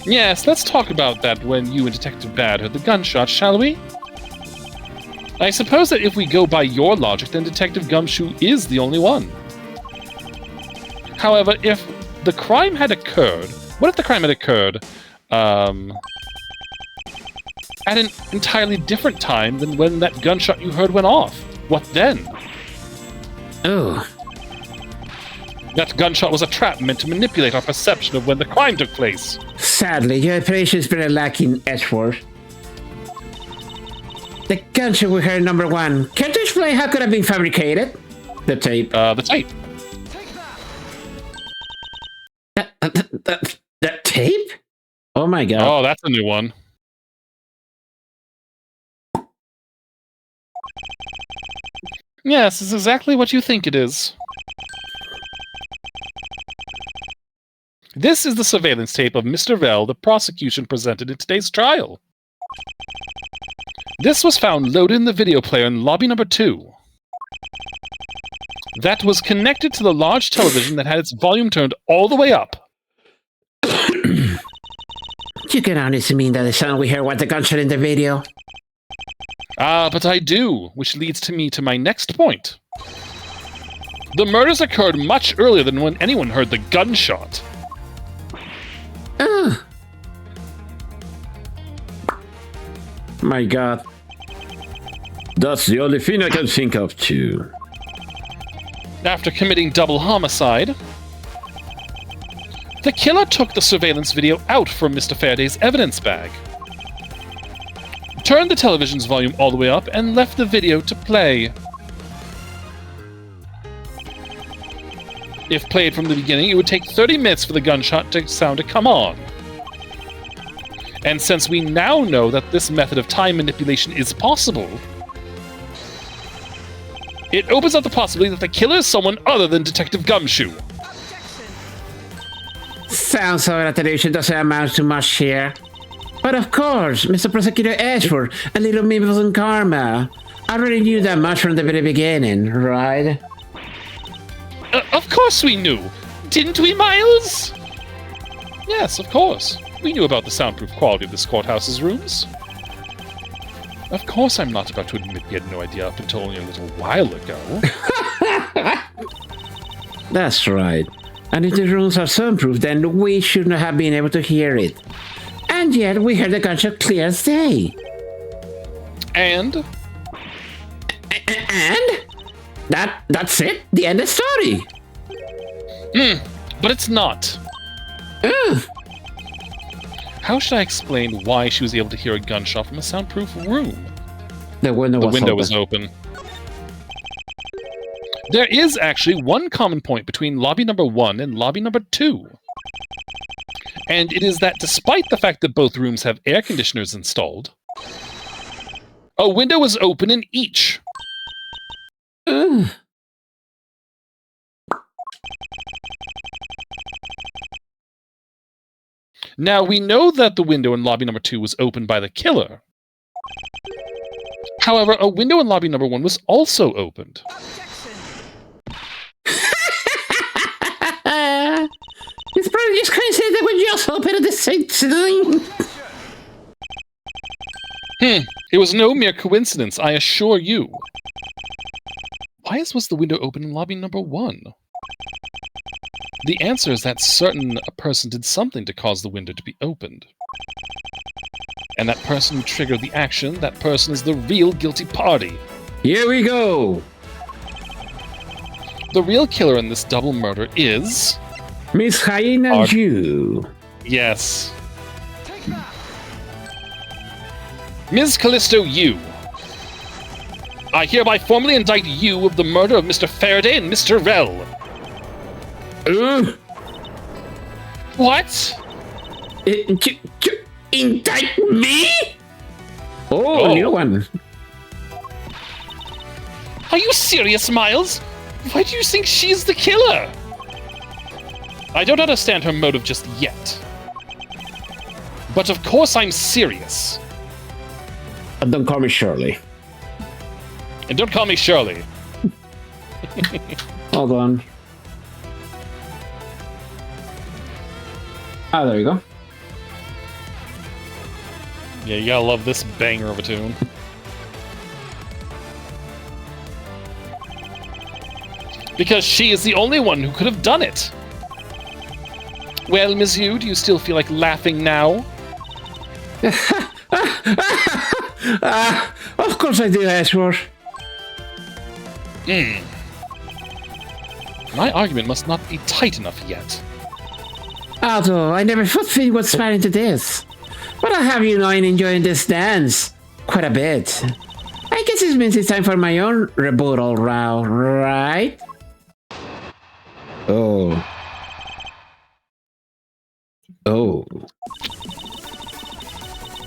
Yes, let's talk about that when you and Detective Bad heard the gunshot, shall we? I suppose that if we go by your logic, then Detective Gumshoe is the only one. However, if the crime had occurred... What if the crime had occurred at an entirely different time than when that gunshot you heard went off? What then? Oh. That gunshot was a trap meant to manipulate our perception of when the crime took place. Sadly, your information is very lacking, Edgeworth. The gunshot we heard number 1. Can you explain how could have been fabricated? The tape. The tape. That tape? Oh my god. Oh, that's a new one. Yes, it's exactly what you think it is. This is the surveillance tape of Mr. Vell the prosecution presented in today's trial. This was found loaded in the video player in lobby number 2. That was connected to the large television that had its volume turned all the way up. You can honestly mean that the sound we heard was the gunshot in the video? But I do, which leads me to my next point. The murders occurred much earlier than when anyone heard the gunshot. My god. That's the only thing I can think of, too. After committing double homicide, the killer took the surveillance video out from Mr. Faraday's evidence bag, turned the television's volume all the way up, and left the video to play. If played from the beginning, it would take 30 minutes for the gunshot sound to come on. And since we now know that this method of time manipulation is possible, It opens up the possibility that the killer is someone other than Detective Gumshoe. Sounds so that the illusion doesn't amount to much here. But of course, Mr. Prosecutor Edgeworth and Little Mimos and Karma. I already knew that much from the very beginning, right? Of course we knew. Didn't we, Miles? Yes, of course. We knew about the soundproof quality of this courthouse's rooms. Of course I'm not about to admit we had no idea up until only a little while ago. That's right. And if the rooms are soundproof, then we shouldn't have been able to hear it. And yet we heard the gunshot clear as day. And? And? That's it? The end of the story? But it's not. How should I explain why she was able to hear a gunshot from a soundproof room? The window was open. There is actually one common point between lobby number 1 and lobby number 2. And it is that despite the fact that both rooms have air conditioners installed, a window was open in each. Now, we know that the window in lobby number 2 was opened by the killer. However, a window in lobby number 1 was also opened. It's probably just coincidence that we just opened at the same time. It was no mere coincidence, I assure you. Why was the window open in lobby number 1? The answer is that a person did something to cause the window to be opened. And that person who triggered the action, that person is the real guilty party. Here we go. The real killer in this double murder is... Miss Hyena Jew. Yes. Ms. Callisto Yu. I hereby formally indict you of the murder of Mr. Faraday and Mr. Rell. What? Indict me? Oh, new one. Are you serious, Miles? Why do you think she's the killer? I don't understand her motive just yet. But of course I'm serious. Don't call me Shirley. And don't call me Shirley. Hold on. Ah, there you go. Yeah, you gotta love this banger of a tune. Because she is the only one who could have done it. Well, Ms. Yu, do you still feel like laughing now? Of course I do, Edgeworth. My argument must not be tight enough yet. Although I never thought Finn would smile into this. But I have you know I'm enjoying this dance quite a bit. I guess it means it's time for my own rebuttal round, right? Oh. Oh.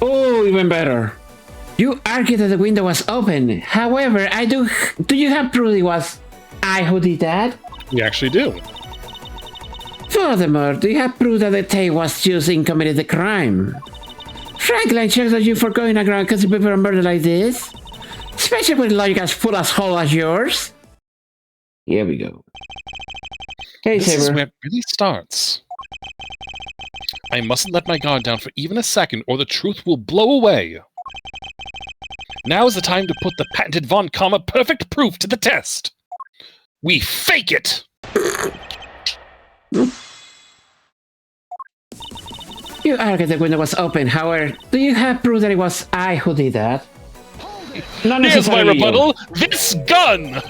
Oh, even better. You argued that the window was open. However, do you have proof it was I who did that? We actually do. Furthermore, do you have proof that the tape was used in committing the crime? Frankly, I checked on you for going around because people a murder like this. Especially with logic as full as whole as yours. Here we go. Hey, This Saber. is where it really starts. I mustn't let my guard down for even a second, or the truth will blow away. Now is the time to put the patented Von Karma perfect proof to the test. We fake it! You argued the window was open. However, do you have proof that it was I who did that? Not Here's my necessarily you. rebuttal. This gun!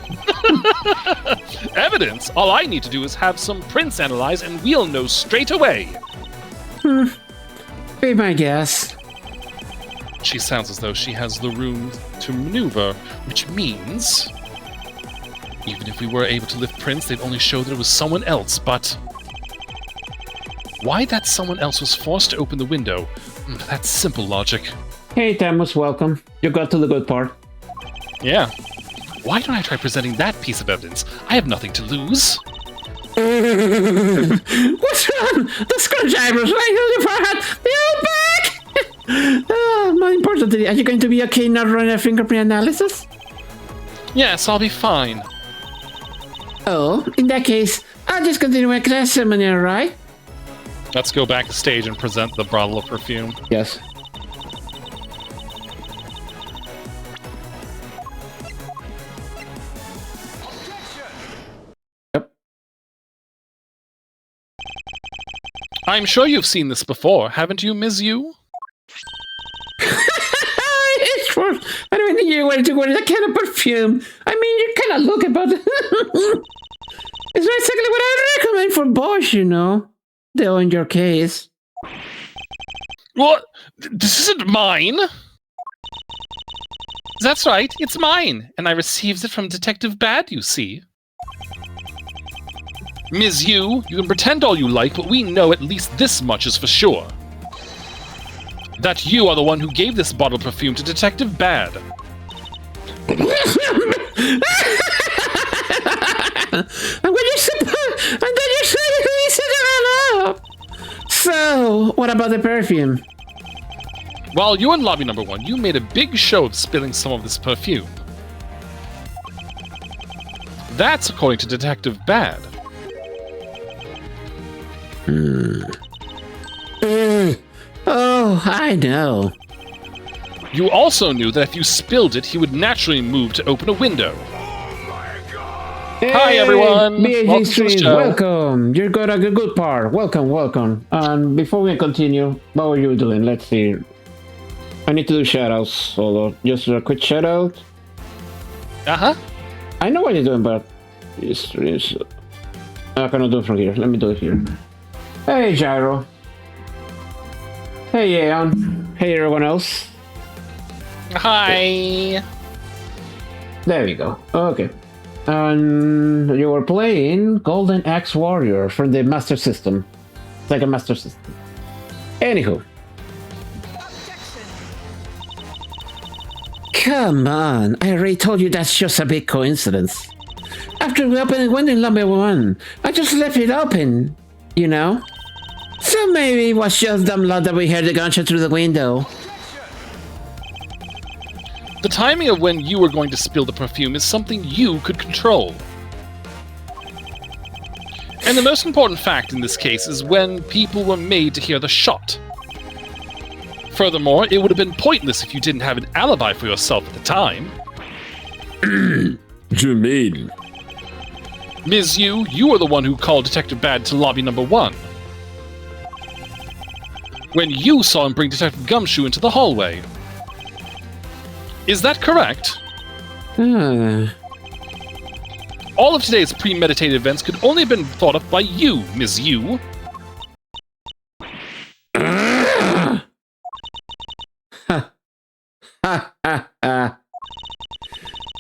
Evidence? All I need to do is have some prints analyzed and we'll know straight away. Be my guess. She sounds as though she has the room to maneuver, which means... even if we were able to lift prints, they'd only show that it was someone else, but... why that someone else was forced to open the window? That's simple logic. Hey, Tamus, welcome. You got to the good part. Yeah. Why don't I try presenting that piece of evidence? I have nothing to lose. What's wrong? The screwdrivers right on your forehead. They're back! More importantly, are you going to be okay not running a fingerprint analysis? Yes, I'll be fine. Oh, in that case, I'll just continue my class seminar, right? Let's go back to stage and present the bottle of perfume. Yes. Yep. I'm sure you've seen this before, haven't you, Ms. Yu? Edgeworth, I don't think you wanted to wear that kind of perfume. I mean, you kind of look about it's not exactly what I'd recommend for boys, you know. Though in your case. What? This isn't mine! That's right, it's mine, and I received it from Detective Bad, you see. Ms. Yu, you can pretend all you like, but we know at least this much is for sure. That you are the one who gave this bottle of perfume to Detective Bad. And then you said it all up. So, what about the perfume? While you were in lobby number 1, you made a big show of spilling some of this perfume. That's according to Detective Bad. Oh, I know. You also knew that if you spilled it, he would naturally move to open a window. Hi, everyone. BAG Welcome to the stream, show. welcome. You're got a good part. Welcome, welcome. And before we continue, what were you doing? Let's see. I need to do shoutouts. Hold on. Just a quick shoutout. Uh-huh. I know what you're doing, but it's I cannot do it from here. Let me do it here. Hey, Gyro. Hey, Aeon. Hey, everyone else. Hi. There we go. Okay. And you were playing Golden Axe Warrior from the Master System. It's like a Master System. Anywho. Come on. I already told you that's just a big coincidence. After we opened the window in number 1, I just left it open, you know? So maybe it was just dumb luck that we heard the gunshot through the window. The timing of when you were going to spill the perfume is something you could control. And the most important fact in this case is when people were made to hear the shot. Furthermore, it would have been pointless if you didn't have an alibi for yourself at the time. Jermaine. Ms. Yu, you were the one who called Detective Bad to lobby number 1. When you saw him bring Detective Gumshoe into the hallway. Is that correct? All of today's premeditated events could only have been thought of by you, Ms. Yu.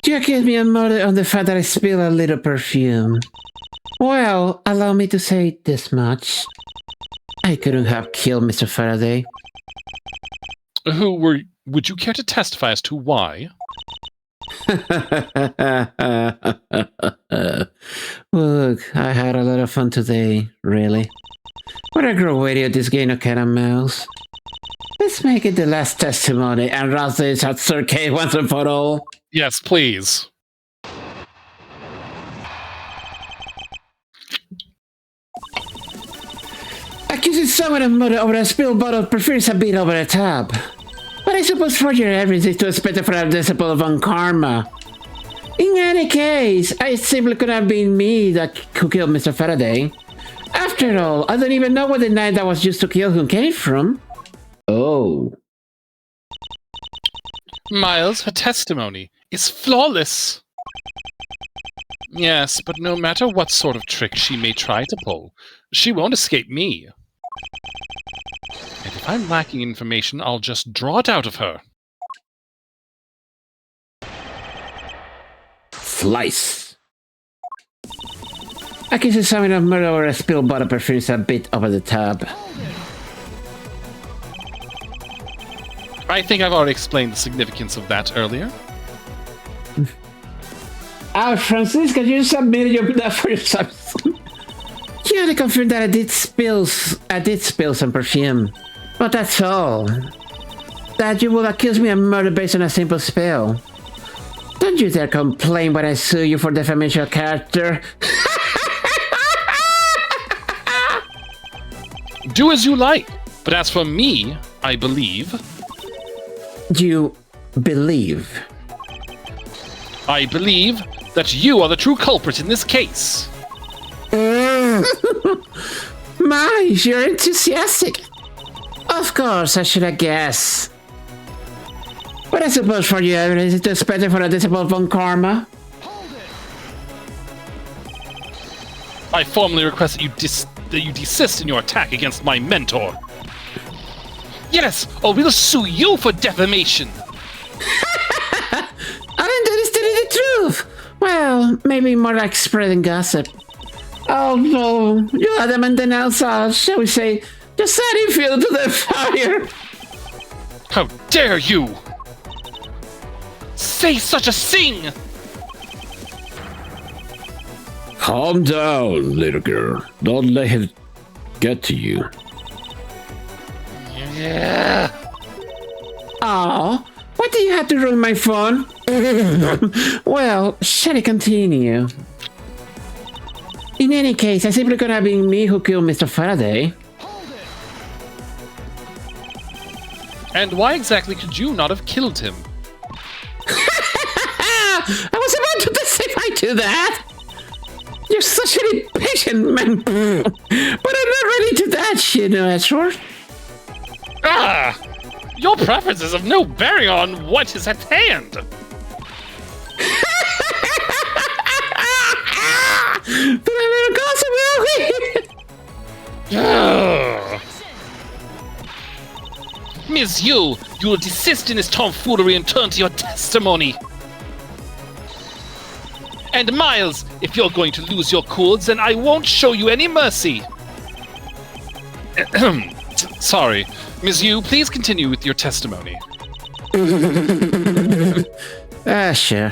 You accuse me of murder on the fact that I spilled a little perfume. Well, allow me to say this much. I couldn't have killed Mr. Faraday. Would you care to testify as to why? Look, I had a lot of fun today, really. What a great way to this game of cat and mouse. Let's make it the last testimony and rouse this at Sir K once and for all. Yes, please. Accusing someone of murder over a spilled bottle prefers a bit over the top. But I suppose for your evidence is to expect it for a disciple of karma. In any case, I simply could have been me that who killed Mr. Faraday. After all, I don't even know where the knife that was used to kill him came from. Oh. Miles, her testimony is flawless. Yes, but no matter what sort of trick she may try to pull, she won't escape me. And if I'm lacking information, I'll just draw it out of her. Slice. Accusing someone of murder over a spilled bottle prefers a bit over the top. I think I've already explained the significance of that earlier. Francisca, you submitted that for yourself. You only confirmed that I did spill some perfume. But that's all. That you will accuse me of murder based on a simple spill. Don't you dare complain when I sue you for defamation of character. Do as you like. But as for me, I believe... You believe? I believe that you are the true culprit in this case. My, you're enthusiastic. Of course, I should have guessed. But I suppose for you, evidence is just better for a disciple von Karma. I formally request that you desist in your attack against my mentor. Yes, or we'll sue you for defamation. Aren't you telling the truth? Well, maybe more like spreading gossip. Although you adamant denounce us, shall we say, just setting fuel to the fire. How dare you! Say such a thing! Calm down, little girl. Don't let him get to you. Yeah. Oh, why do you have to ruin my phone? Well, shall I continue? In any case, I simply could have been me who killed Mr. Faraday. And why exactly could you not have killed him? I was about to testify to that. You're such an impatient man. But I'm not ready to that, you know, Edgeworth. Ah! Your preferences have no bearing on what is at hand! But a little gossip, will we? Miss you will desist in this tomfoolery and turn to your testimony. And Miles, if you're going to lose your cool, then I won't show you any mercy. Sorry. Miss Yu, please continue with your testimony. Sure.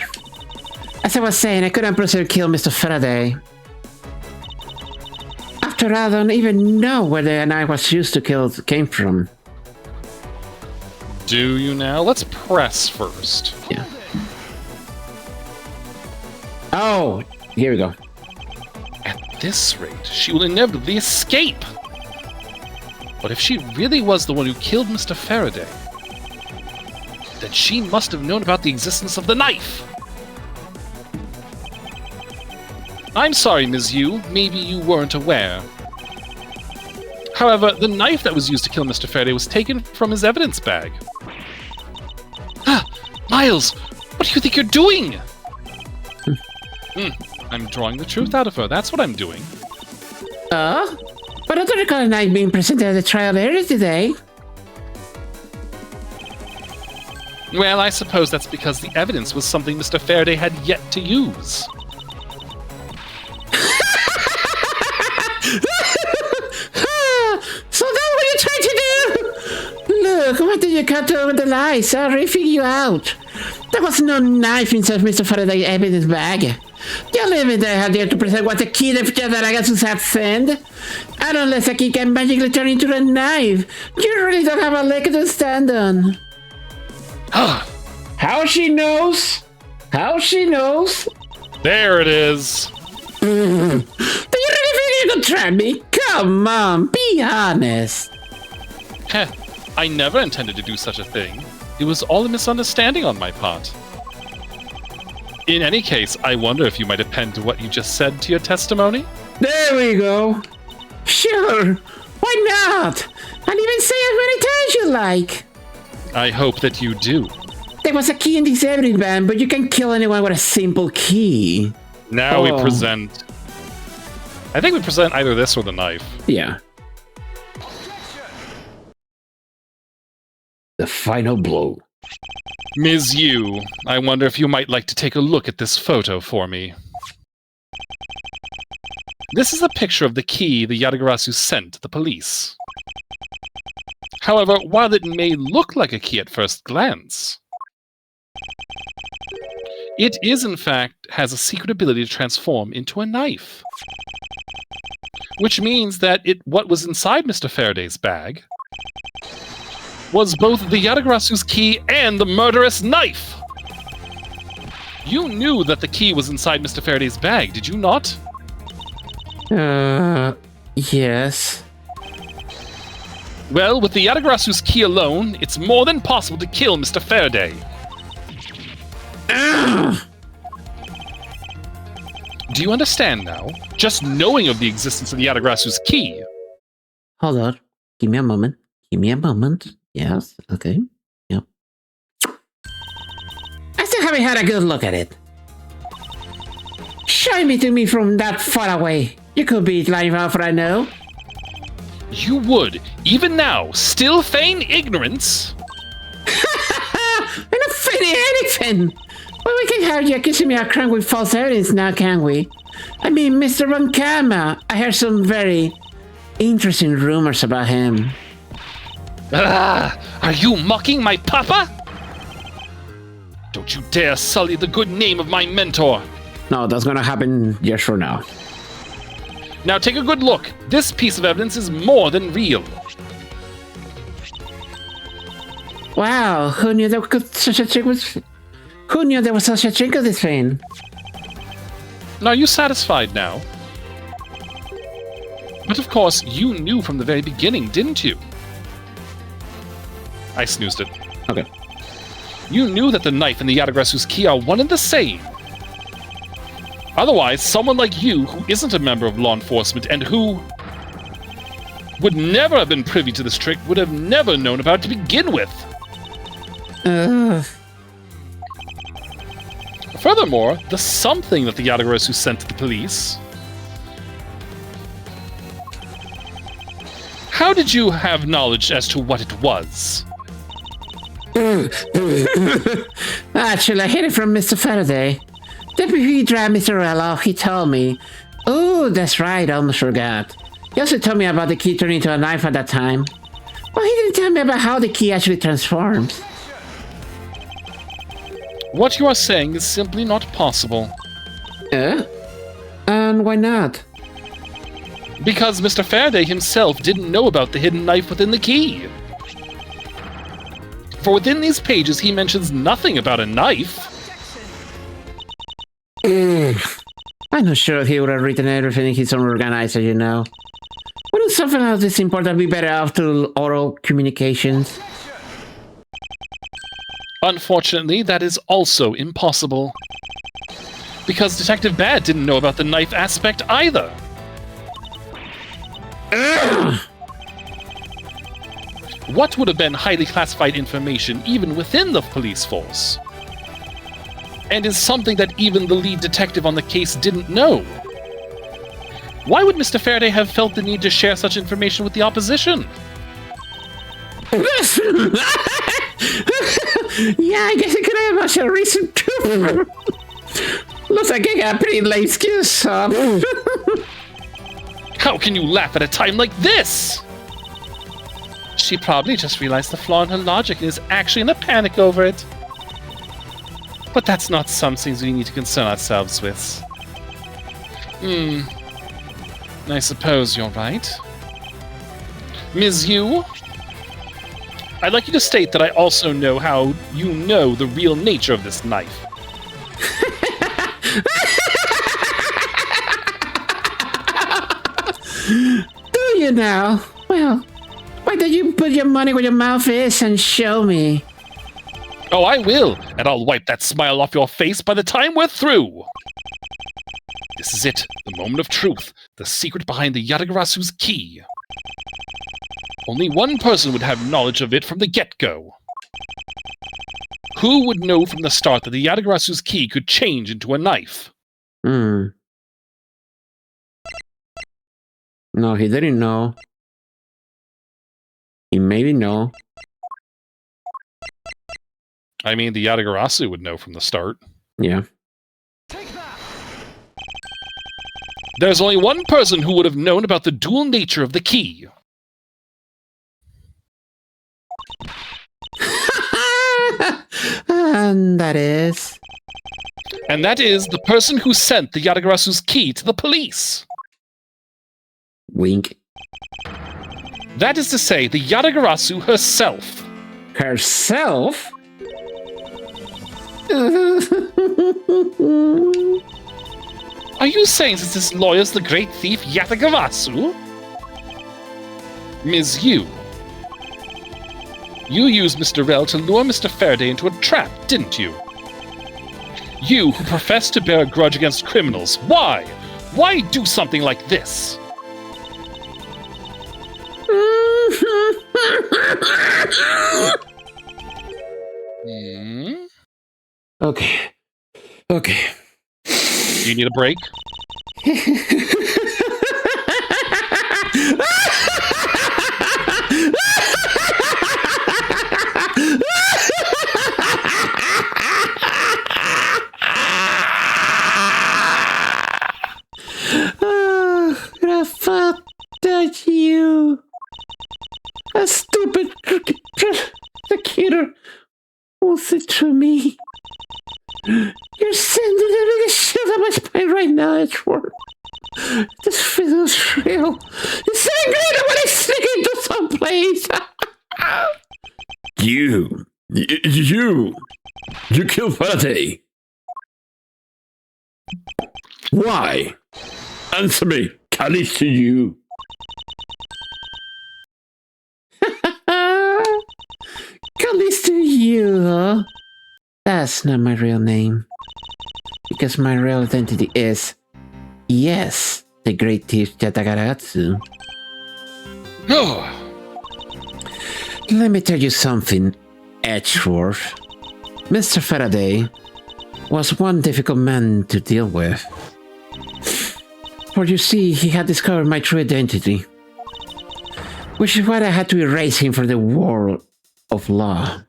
As I was saying, I couldn't proceed to kill Mr. Faraday. After all, I don't even know where the knife was used to kill came from. Do you now? Let's press first. Yeah. Oh, here we go. At this rate, she will inevitably escape. But if she really was the one who killed Mr. Faraday, then she must have known about the existence of the knife. I'm sorry, Ms. Yu. Maybe you weren't aware. However, the knife that was used to kill Mr. Faraday was taken from his evidence bag. Ah, Miles, what do you think you're doing? I'm drawing the truth out of her. That's what I'm doing. But I don't recall a knife being presented at the trial earlier today. Well, I suppose that's because the evidence was something Mr. Faraday had yet to use. So that's what you're trying to do? Look, what did you cut over the lies? I'll refigure you out. There was no knife inside Mr. Faraday's evidence bag. The only evidence I had there to present was the key that Ragasus had sent. And unless a key can magically turn into a knife, you really don't have a leg to stand on. How she knows? How she knows? There it is. Do you really think you can trap me? Come on, be honest. Heh, I never intended to do such a thing. It was all a misunderstanding on my part. In any case, I wonder if you might append to what you just said to your testimony? There we go. Sure, why not? I'll even say as many times you like. I hope that you do. There was a key in this evidence bag, but you can kill anyone with a simple key. Now we present... I think we present either this or the knife. Yeah. The final blow. Ms. Yu, I wonder if you might like to take a look at this photo for me. This is a picture of the key the Yatagarasu sent to the police. However, while it may look like a key at first glance, It is, in fact, has a secret ability to transform into a knife. Which means that what was inside Mr. Faraday's bag was both the Yatagarasu's key and the murderous knife! You knew that the key was inside Mr. Faraday's bag, did you not? Yes. Well, with the Yatagarasu's key alone, it's more than possible to kill Mr. Faraday. Do you understand now? Just knowing of the existence of the Yatagarasu's key. Hold on. Give me a moment. Yes, okay. Yep. I still haven't had a good look at it. Show me to me from that far away. You could be lying off what I know. You would, even now, still feign ignorance? I'm not feigning anything. Well, we can have you accusing me of crime with false evidence now, can we? I mean, Mr. Ronkama, I heard some very interesting rumors about him. Are you mocking my papa? Don't you dare sully the good name of my mentor. No, that's gonna happen just for now. Now take a good look. This piece of evidence is more than real. Wow, who knew there was such a thing as this thing? Now, are you satisfied now? But of course, you knew from the very beginning, didn't you? I snoozed it. Okay. You knew that the knife and the Yatagarasu's key are one and the same. Otherwise, someone like you, who isn't a member of law enforcement and who would never have been privy to this trick, would have never known about it to begin with. Furthermore, the something that the Yatagarasu sent to the police. How did you have knowledge as to what it was? Actually, I hid it from Mr. Faraday. Then before he dragged Mr. Rell off, he told me. Oh, that's right, I almost forgot. He also told me about the key turning into a knife at that time. Well, he didn't tell me about how the key actually transforms. What you are saying is simply not possible. And why not? Because Mr. Faraday himself didn't know about the hidden knife within the key. For within these pages, he mentions nothing about a knife. I'm not sure if he would have written everything in his own organizer, you know. Wouldn't something else this important be better off through oral communications? Unfortunately, that is also impossible. Because Detective Bad didn't know about the knife aspect either. What would have been highly classified information even within the police force? And is something that even the lead detective on the case didn't know. Why would Mr. Faraday have felt the need to share such information with the opposition? Yeah, I guess it could have much a reason too. Looks like I got a pretty lame excuse. How can you laugh at a time like this? She probably just realized the flaw in her logic and is actually in a panic over it. But that's not something we need to concern ourselves with. I suppose you're right. Ms. Yu, I'd like you to state that I also know how you know the real nature of this knife. Do you now? Well, why don't you put your money where your mouth is and show me? Oh, I will, and I'll wipe that smile off your face by the time we're through. This is it, the moment of truth, the secret behind the Yatagarasu's key. Only one person would have knowledge of it from the get-go. Who would know from the start that the Yatagarasu's key could change into a knife? No, he didn't know. He maybe know. I mean, the Yatagarasu would know from the start. Yeah. There's only one person who would have known about the dual nature of the key. And that is... And that is the person who sent the Yatagarasu's key to the police. Wink. That is to say, the Yatagarasu herself. Herself? Are you saying that this lawyer's the great thief Yatagarasu? Ms. Yu. You used Mr. Rel to lure Mr. Faraday into a trap, didn't you? You who profess to bear a grudge against criminals. Why? Why do something like this? Okay. Okay. Do you need a break? I thought that you, a stupid executor, was it to me? You're sending the biggest shit on my spine right now, Edgeworth. This feels real. It's angry when I sneak into some place. You killed Faraday. Why? Answer me. Callis to you. Callis to you, huh? That's not my real name. Because my real identity is, yes, the great thief Yatagarasu. No. Let me tell you something, Edgeworth. Mr. Faraday was one difficult man to deal with. For you see, he had discovered my true identity. Which is why I had to erase him from the world of law.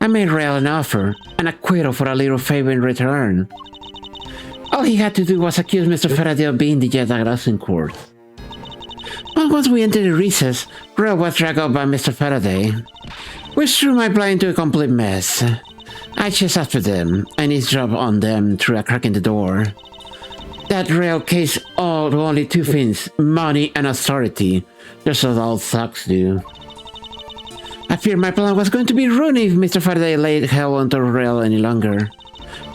I made Rel an offer, an acquittal for a little favor in return. All he had to do was accuse Mr. Faraday of being the Yatagarasu in court. But once we entered the recess, Rel was dragged up by Mr. Faraday, which threw my plan into a complete mess. I chased after them, and eavesdropped on them through a crack in the door. That Rel case all to only two things, money and authority, just as all thugs do. I feared my plan was going to be ruined if Mr. Faraday laid hell onto Rel any longer.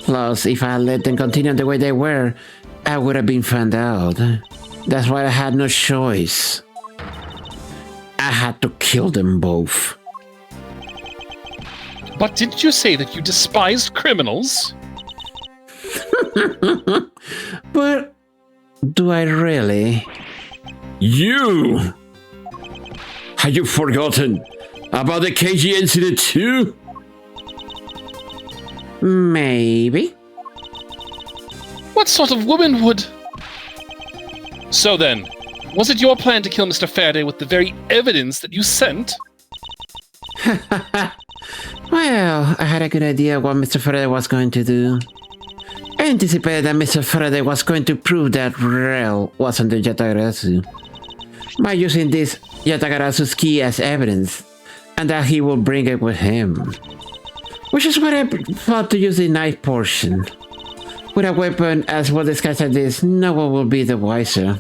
Plus, if I let them continue the way they were, I would have been found out. That's why I had no choice. I had to kill them both. But didn't you say that you despised criminals? But do I really? You! Have you forgotten about the KG incident too? Maybe. What sort of woman would... So then, was it your plan to kill Mr. Faraday with the very evidence that you sent? Well, I had a good idea what Mr. Faraday was going to do. I anticipated that Mr. Faraday was going to prove that Rel wasn't the Yatagarasu by using this Yatagarasu's key as evidence, and that he will bring it with him. Which is what I thought to use the knife portion. With a weapon as well disguised as this, no one will be the wiser.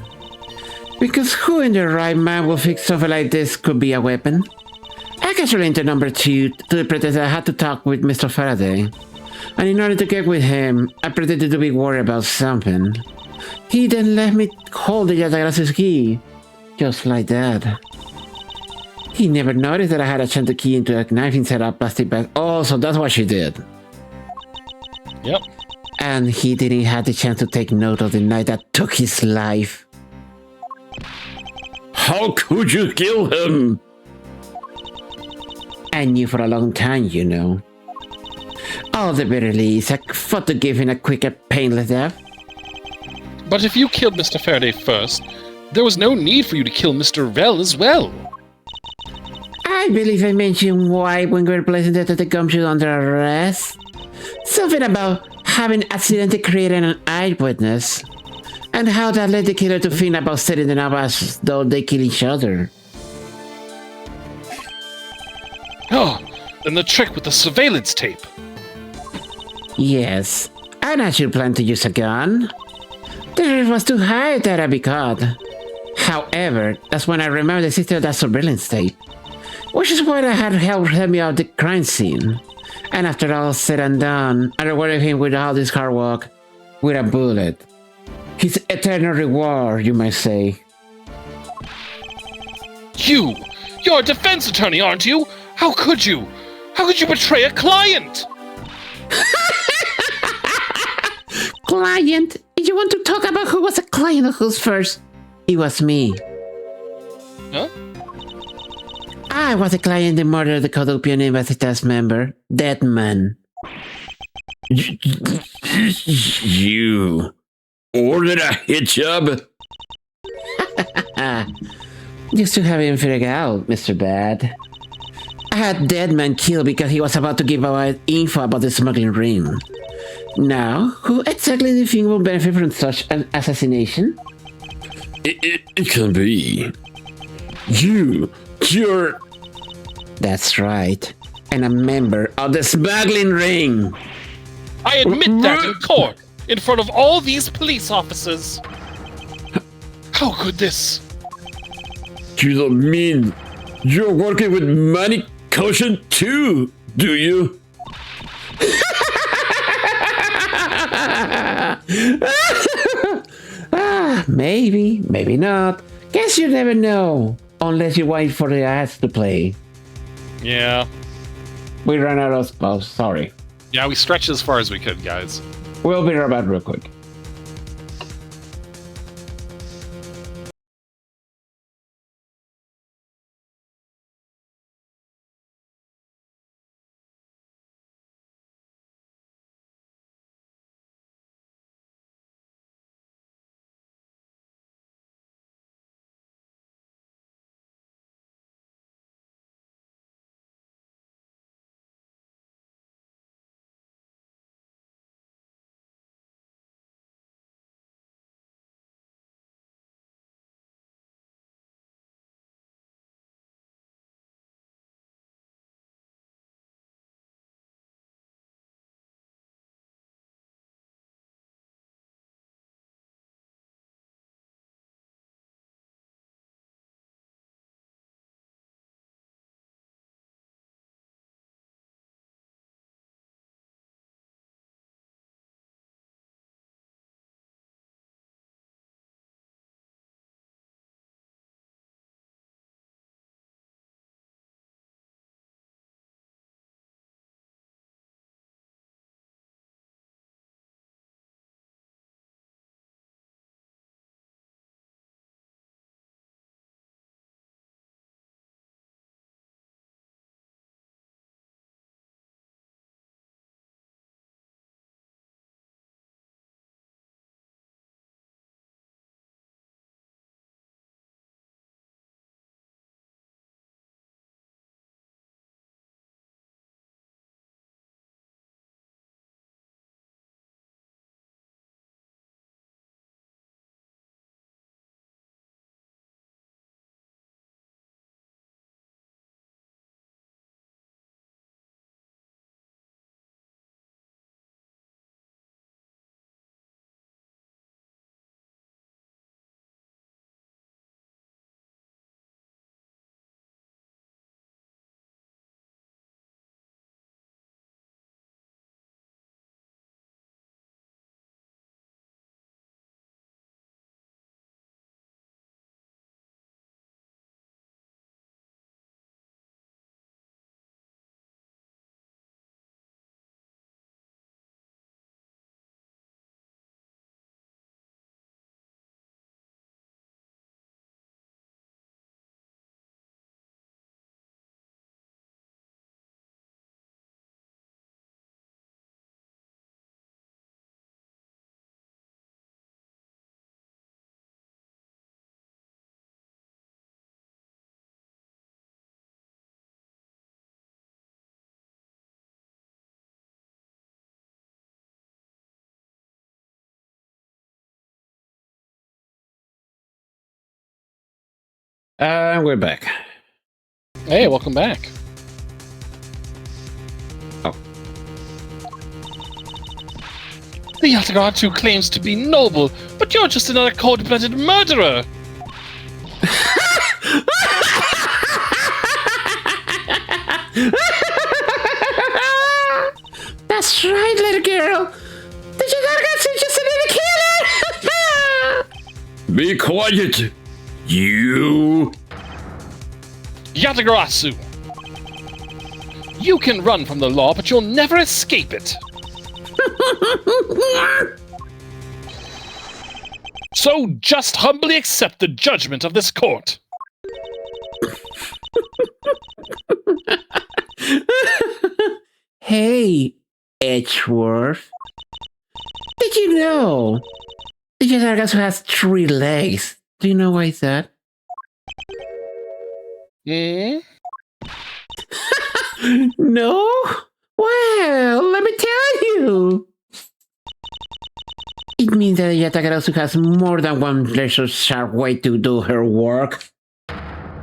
Because who in their right mind will think something like this could be a weapon? I casually entered number 2 to pretend that I had to talk with Mr. Faraday. And in order to get with him, I pretended to be worried about something. He then let me hold the Yatagarasu's key. Just like that. He never noticed that I had a chance to key into a knife inside a plastic bag. Oh, so that's what she did. Yep. And he didn't have the chance to take note of the night that took his life. How could you kill him? I knew for a long time, you know. At the very least, I thought to give him a quick and painless death. But if you killed Mr. Faraday first, there was no need for you to kill Mr. Rel as well. I believe I mentioned why when we were placing the Gumshoe under arrest. Something about having accidentally created an eyewitness, and how that led the killer to think about setting them up as though they kill each other. Oh, and the trick with the surveillance tape. Yes, I naturally planned to use a gun. The risk was too high that I'd be caught. However, that's when I remembered the existence of that surveillance tape, which is why I had help me out the crime scene. And after all said and done, I rewarded him with all this hard work with a bullet. His eternal reward, you might say. You're a defense attorney, aren't you? How could you? How could you betray a client? Client? You want to talk about who was a client of who's first? It was me. Huh? I was a client in the murder of the Codopian Embassy member, Dead Man. You ordered a hit job? You still haven't figured out, Mr. Bad. I had Dead Man killed because he was about to give away info about the smuggling ring. Now, who exactly do you think will benefit from such an assassination? It can be. You're... That's right. And a member of the smuggling ring. I admit that in court, in front of all these police officers. How could this? You don't mean you're working with Manny Caution too, do you? Maybe, maybe not. Guess you never know. Unless you wait for the ads to play. Yeah. We ran out of... Oh, sorry. Yeah, we stretched as far as we could, guys. We'll be right back real quick. We're back. Hey, welcome back. Oh. The Yatagarasu claims to be noble, but you're just another cold-blooded murderer! That's right, little girl. The Yatagarasu is just another killer. Be quiet, you. Yatagarasu! You can run from the law, but you'll never escape it! So just humbly accept the judgment of this court! Hey, Edgeworth. Did you know the Yatagarasu has 3 legs? Do you know why is that? Hmm? No? Well, let me tell you. It means that Yatagarasu has more than one pleasure sharp way to do her work. Oh,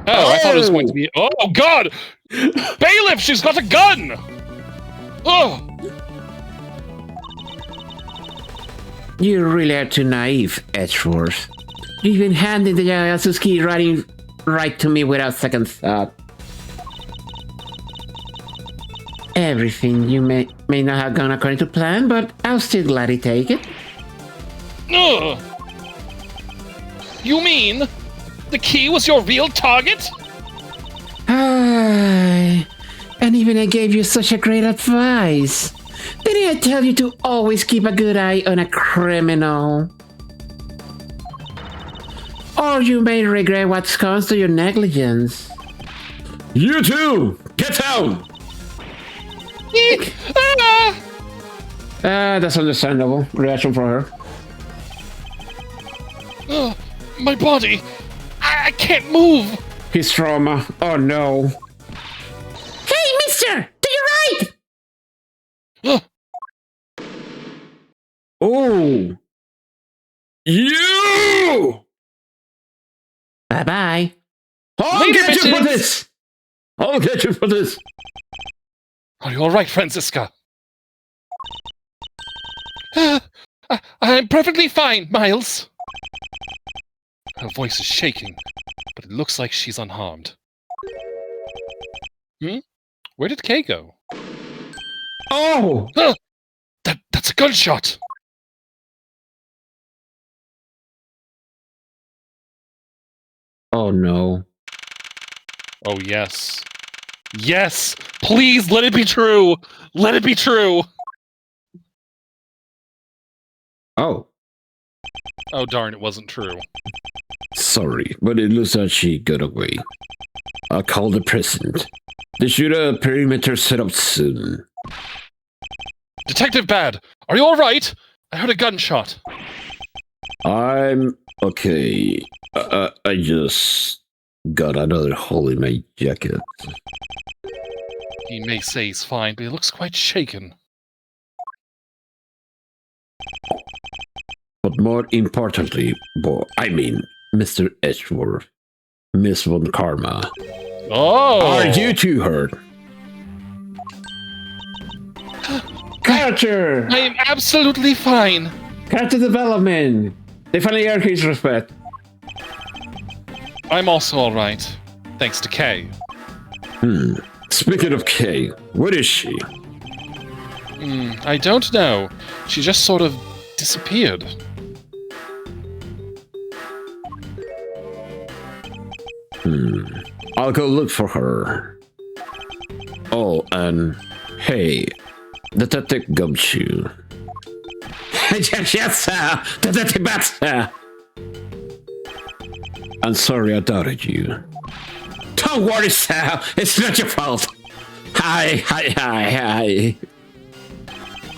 I thought it was going to be... Oh, God! Bailiff, she's got a gun! Oh! You really are too naive, Edgeworth. You even handed the Yatagarasu key right to me without second thought. Everything you may not have gone according to plan, but I'll still gladly take it. Ugh. You mean the key was your real target? Aye. And even I gave you such a great advice. Didn't I tell you to always keep a good eye on a criminal? Or you may regret what comes to your negligence. You too! Get out! That's understandable. Reaction from her. My body! I can't move! His trauma. Oh no. Hey, mister! To your right! Oh! You! Bye-bye. I'll Later, get you for bitches. this! I'll get you for this! Are you alright, Franziska? I'm perfectly fine, Miles. Her voice is shaking, but it looks like she's unharmed. Hmm? Where did Kay go? Oh! That's a gunshot! Oh no. Oh, yes. Yes! Please, let it be true! Let it be true! Oh. Oh, darn, it wasn't true. Sorry, but it looks like she got away. I'll call the president. They should have perimeter set up soon. Detective Bad, are you alright? I heard a gunshot. I'm okay. I just got another hole in my jacket. He may say he's fine, but he looks quite shaken. But more importantly, Mr. Edgeworth, Miss Von Karma, Oh! are you too hurt? Character! I am absolutely fine. Character development! They finally earned his respect. I'm also alright. Thanks to Kay. Speaking of Kay, where is she? I don't know. She just sort of disappeared. I'll go look for her. Oh, and hey, Detective Gumshoe. Yes, sir! Detective Bat, I'm sorry I doubted you. Don't worry, sir. It's not your fault. Hi.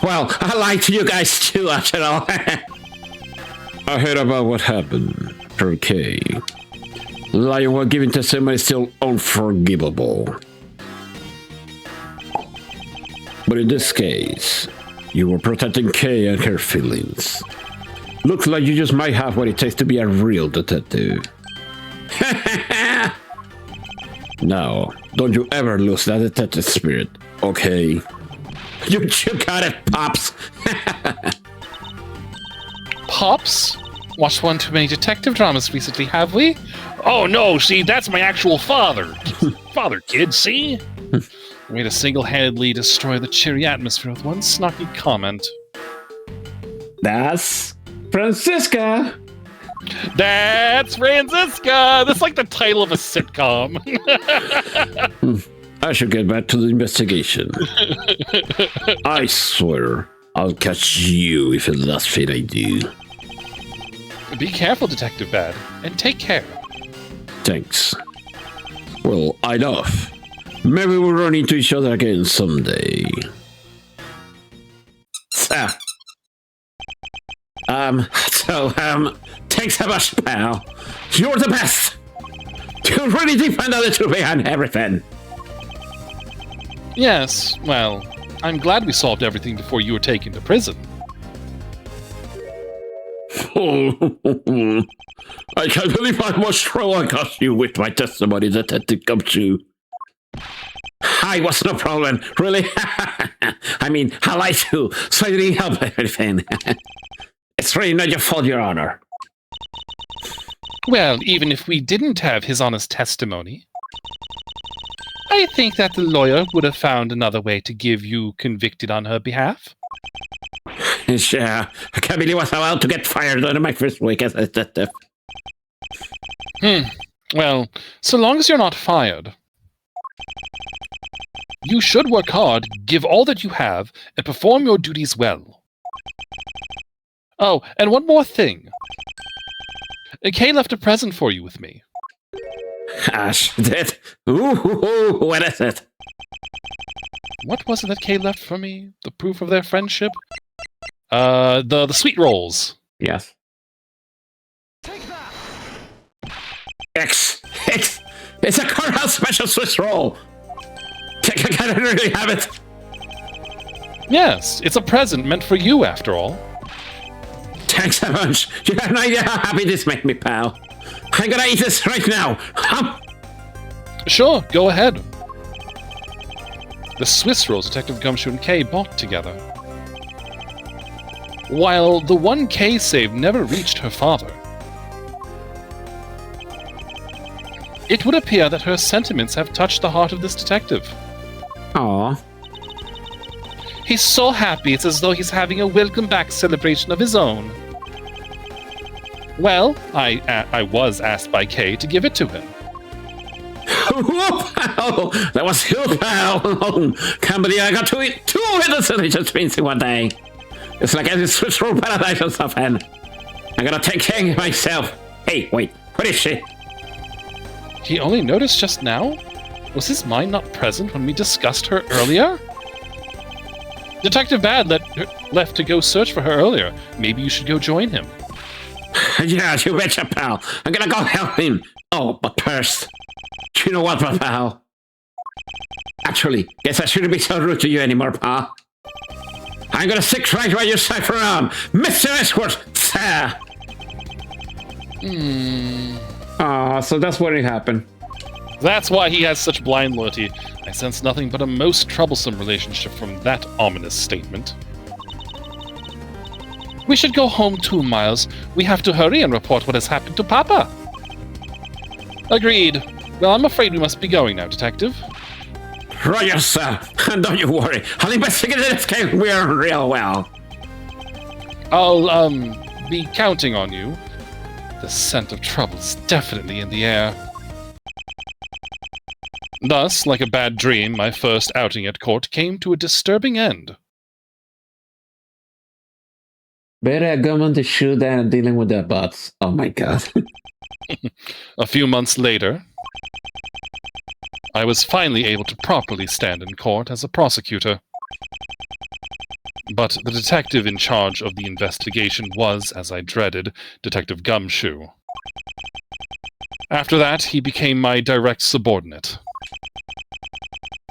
Well, I lied to you guys too, after all. I heard about what happened. Okay. Lying while giving testimony is still unforgivable. But in this case, you were protecting Kay and her feelings. Looks like you just might have what it takes to be a real detective. Now, don't you ever lose that detective spirit, okay? You got it, Pops! Pops? Watched one too many detective dramas recently, have we? Oh no, see, that's my actual father. Father, kid, see? Way to single-handedly destroy the cheery atmosphere with one snarky comment. That's Francisca. That's Francisca! That's like the title of a sitcom. I should get back to the investigation. I swear, I'll catch you if it's the last fate I do. Be careful, Detective Bad, and take care. Thanks. Well, enough. Maybe we'll run into each other again someday. Thanks so much, pal. You're the best. You really did find out the truth behind everything. Yes, well, I'm glad we solved everything before you were taken to prison. I can't believe how much trouble I cost you with my testimony, Detective Gumshoe. I was no problem, really. I mean, I lied too, so I didn't help everything. It's really not your fault, Your Honor. Well, even if we didn't have his honest testimony, I think that the lawyer would have found another way to give you convicted on her behalf. I can't believe I was allowed to get fired on my first week as a detective. Well, so long as you're not fired, you should work hard, give all that you have, and perform your duties well. Oh, and one more thing. Kay left a present for you with me. Ash did. Ooh, what is it? What was it that Kay left for me? The proof of their friendship? The sweet rolls. Yes. It's a courthouse special Swiss roll. Can I really have it? Yes, it's a present meant for you, after all. Thanks so much. You have no idea how happy this made me, pal. I'm gonna eat this right now. Sure, go ahead. The Swiss rolls Detective Gumshoe and Kay bought together. While the one Kay saved never reached her father, it would appear that her sentiments have touched the heart of this detective. Aww. He's so happy it's as though he's having a welcome back celebration of his own. Well, I was asked by Kay to give it to him. Pal! That was huge, pal! Can't believe I got to eat two innocent just twins in one day. It's like a Swiss roll paradise or something. I'm gonna take care of myself. Hey, wait, what is she? He only noticed just now? Was his mind not present when we discussed her earlier? Detective Bad left to go search for her earlier. Maybe you should go join him. Yeah, you betcha, pal. I'm gonna go help him. Oh, but first, you know what, pal? Actually, guess I shouldn't be so rude to you anymore, pal. I'm gonna stick right where you cipher on, Mr. Edgeworth, sir. So that's what it happened. That's why he has such blind loyalty. I sense nothing but a most troublesome relationship from that ominous statement. We should go home too, Miles. We have to hurry and report what has happened to Papa. Agreed. Well, I'm afraid we must be going now, Detective. Roger, sir. And don't you worry. I'll investigate this case real well. I'll, be counting on you. The scent of trouble is definitely in the air. Thus, like a bad dream, my first outing at court came to a disturbing end. Better go on the shoe than dealing with the bots. Oh my god. A few months later, I was finally able to properly stand in court as a prosecutor. But the detective in charge of the investigation was, as I dreaded, Detective Gumshoe. After that, he became my direct subordinate.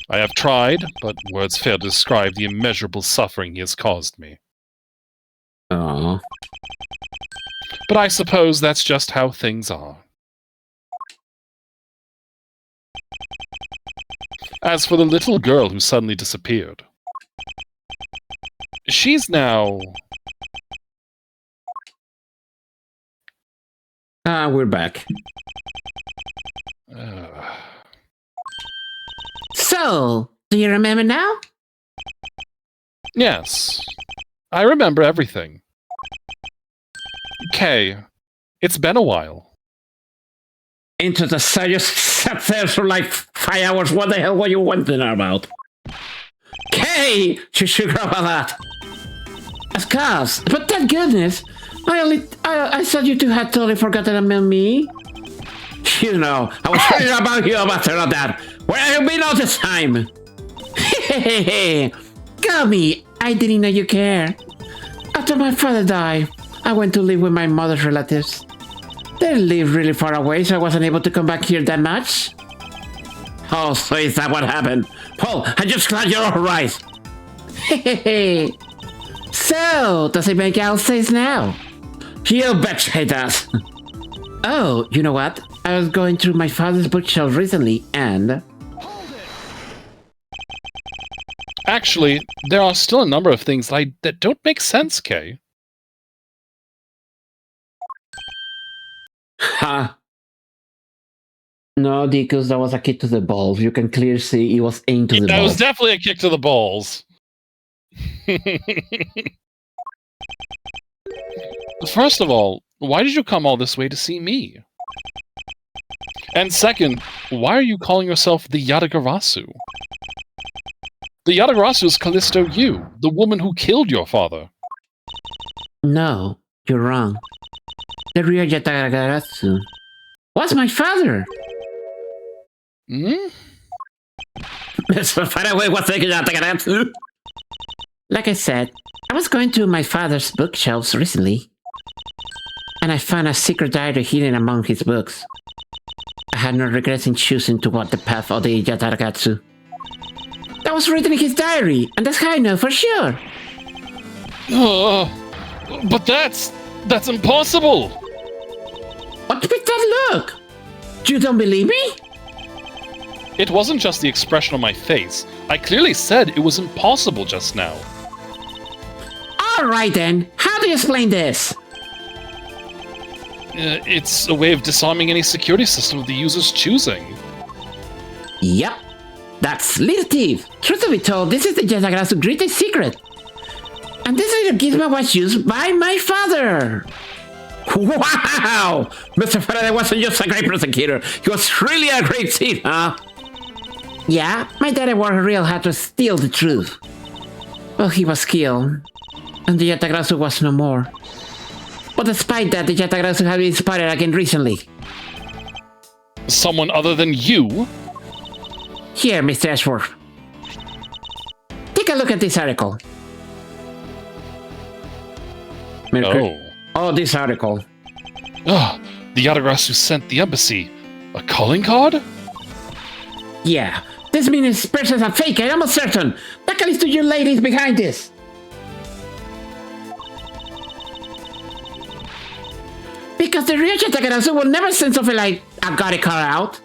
I have tried, but words fail to describe the immeasurable suffering he has caused me. Aww. But I suppose that's just how things are. As for the little girl who suddenly disappeared, she's now We're back. So, do you remember now? Yes. I remember everything. Kay, it's been a while. Into the side, you sat there for like 5 hours. What the hell were you wondering about? Kay! You should grab that. Of course, but thank goodness. I thought you two had totally forgotten about me. You know, I was worried about you after all that. Where have you been all this time? Hey, Gummy, I didn't know you care. After my father died, I went to live with my mother's relatives. They live really far away, so I wasn't able to come back here that much. Oh, so is that what happened? Paul, I'm just glad you're alright. Hey. So, does it make out sense now? You betcha it does. Oh, you know what? I was going through my father's bookshelf recently, and... Actually, there are still a number of things that don't make sense, Kay. Ha! No, because that was a kick to the balls. You can clearly see it was aimed to the balls. That was definitely a kick to the balls. First of all, why did you come all this way to see me? And second, why are you calling yourself the Yatagarasu? The Yatagarasu is Callisto Yu, the woman who killed your father. No, you're wrong. The real Yatagarasu was my father. Hmm? Mr. Faraway was thinking Yatagarasu. Like I said, I was going through my father's bookshelves recently, and I found a secret diary hidden among his books. I had no regrets in choosing to walk the path of the Yatagarasu. That was written in his diary, and that's how I know for sure. But that's impossible! What with that look? You don't believe me? It wasn't just the expression on my face. I clearly said it was impossible just now. Alright then, how do you explain this? It's a way of disarming any security system of the user's choosing. Yep, that's Little Thief. Truth to be told, this is the Yatagarasu's greatest secret. And this little gizmo was used by my father. Wow! Mr. Faraday wasn't just a great prosecutor. He was really a great thief, huh? Yeah, my daddy worked real hard to steal the truth. Well, he was killed, and the Yatagarasu was no more. But despite that, the Yatagarasu have been spotted again recently. Someone other than you? Here, Mr. Edgeworth. Take a look at this article. Oh, this article. The Yatagarasu sent the embassy a calling card? Yeah, this means this person's a fake, I'm almost certain. That Callisto you ladies behind this. Because the real Yatagarasu will never send something like a got car out.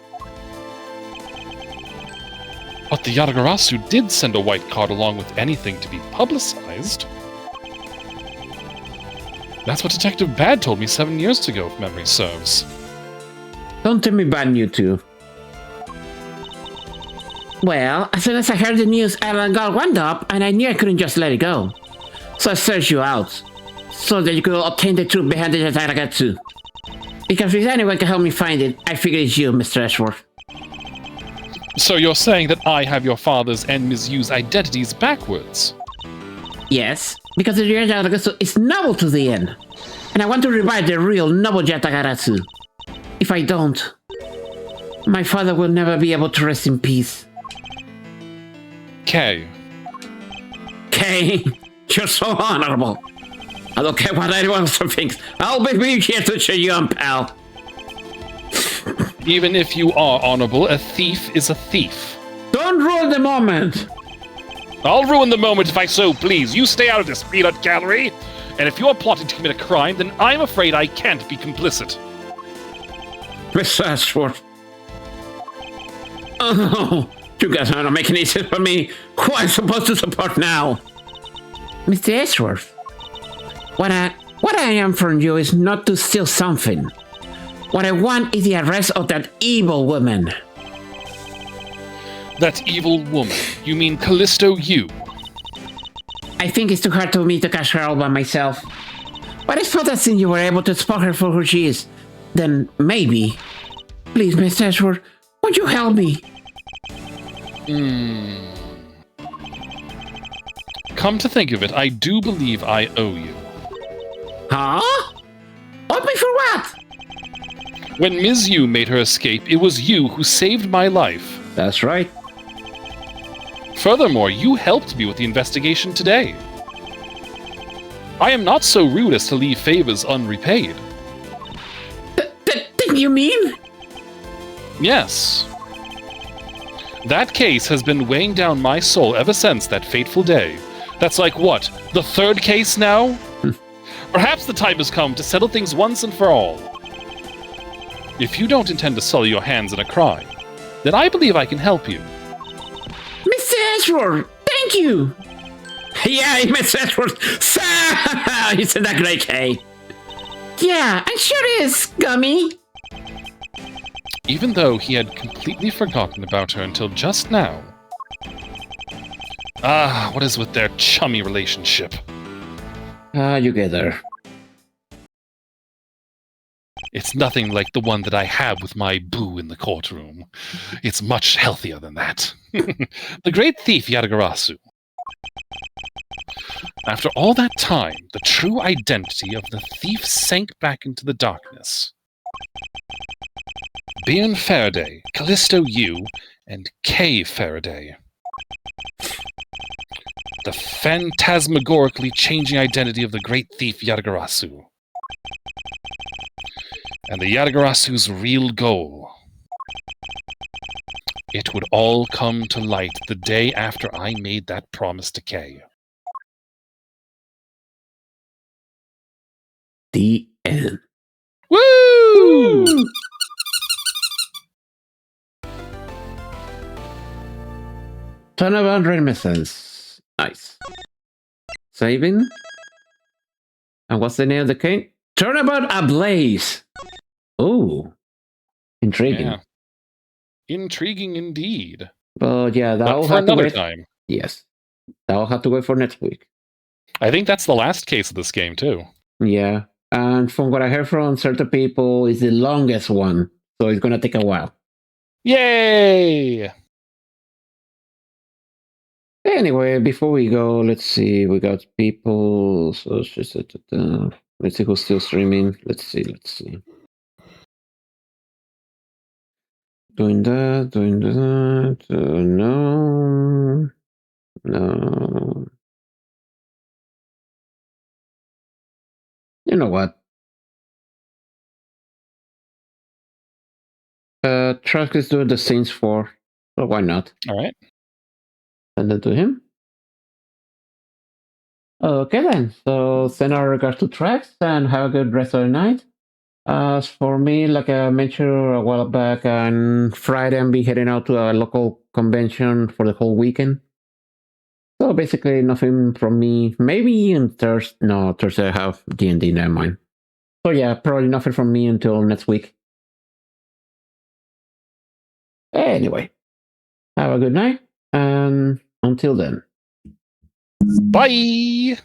But the Yatagarasu did send a white card along with anything to be publicized. That's what Detective Bad told me 7 years ago, if memory serves. Don't tell me bad news too. Well, as soon as I heard the news, I got wound up, and I knew I couldn't just let it go. So I searched you out, so that you could obtain the truth behind the Yatagarasu. Because if anyone can help me find it, I figure it's you, Mr. Edgeworth. So you're saying that I have your father's and Ms. Yu's identities backwards? Yes, because the real Yatagarasu is noble to the end. And I want to revive the real noble Yatagarasu. If I don't, my father will never be able to rest in peace. Kay. Kay, you're so honorable. I don't care what anyone else thinks. I'll be here to cheer you on, pal. Even if you are honorable, a thief is a thief. Don't ruin the moment. I'll ruin the moment if I so please. You stay out of this, peanut gallery. And if you're plotting to commit a crime, then I'm afraid I can't be complicit. Mr. Ashworth. Oh, you guys are not making it easy for me. Who am I supposed to support now? Mr. Edgeworth, what I am from you is not to steal something, What I want is the arrest of that evil woman. That evil woman. You mean Callisto you? I think it's too hard for me to catch her all by myself. But I thought that since you were able to spot her for who she is, then maybe. Please, Miss Edgeworth, won't you help me? Come to think of it, I do believe I owe you. Huh? Owe me for what? When Ms. Yu made her escape, it was you who saved my life. That's right. Furthermore, you helped me with the investigation today. I am not so rude as to leave favors unrepaid. Did you mean? Yes. That case has been weighing down my soul ever since that fateful day. That's like what, the third case now? Perhaps the time has come to settle things once and for all. If you don't intend to sully your hands in a crime, then I believe I can help you. Mr. Edgeworth, thank you! Yeah, Miss Edgeworth. Isn't that great, hey? Yeah, I'm sure it is, Gummy. Even though he had completely forgotten about her until just now. Ah, what is with their chummy relationship? You get there. It's nothing like the one that I have with my boo in the courtroom. It's much healthier than that. The great thief Yadagarasu. After all that time, the true identity of the thief sank back into the darkness. Bjorn Faraday, Callisto Yu, and Kay Faraday. The phantasmagorically changing identity of the great thief Yadagarasu. And the Yadagarasu's real goal. It would all come to light the day after I made that promise to Kay. The end. Woo! Turnabout reminiscence. Nice. Saving. And what's the name of the king? Turnabout Ablaze. Oh, intriguing. Yeah. Intriguing indeed. But yeah, that But will for have to another wait. time. Yes, that will have to wait for next week. I think that's the last case of this game, too. Yeah, and from what I heard from certain people, it's the longest one, so it's gonna take a while. Yay! Anyway, before we go, let's see. We got people. So it's just let's see who's still streaming. Let's see. Doing that. No. You know what? Truck is doing the Saints 4, so why not? All right. Send it to him. Okay then. So send our regards to Trax and have a good rest of the night. As for me, like I mentioned a while back, on Friday I'll be heading out to a local convention for the whole weekend. So basically nothing from me. Maybe on Thursday. No, Thursday I have D&D, never mind. So yeah, probably nothing from me until next week. Anyway, have a good night, and until then. Bye!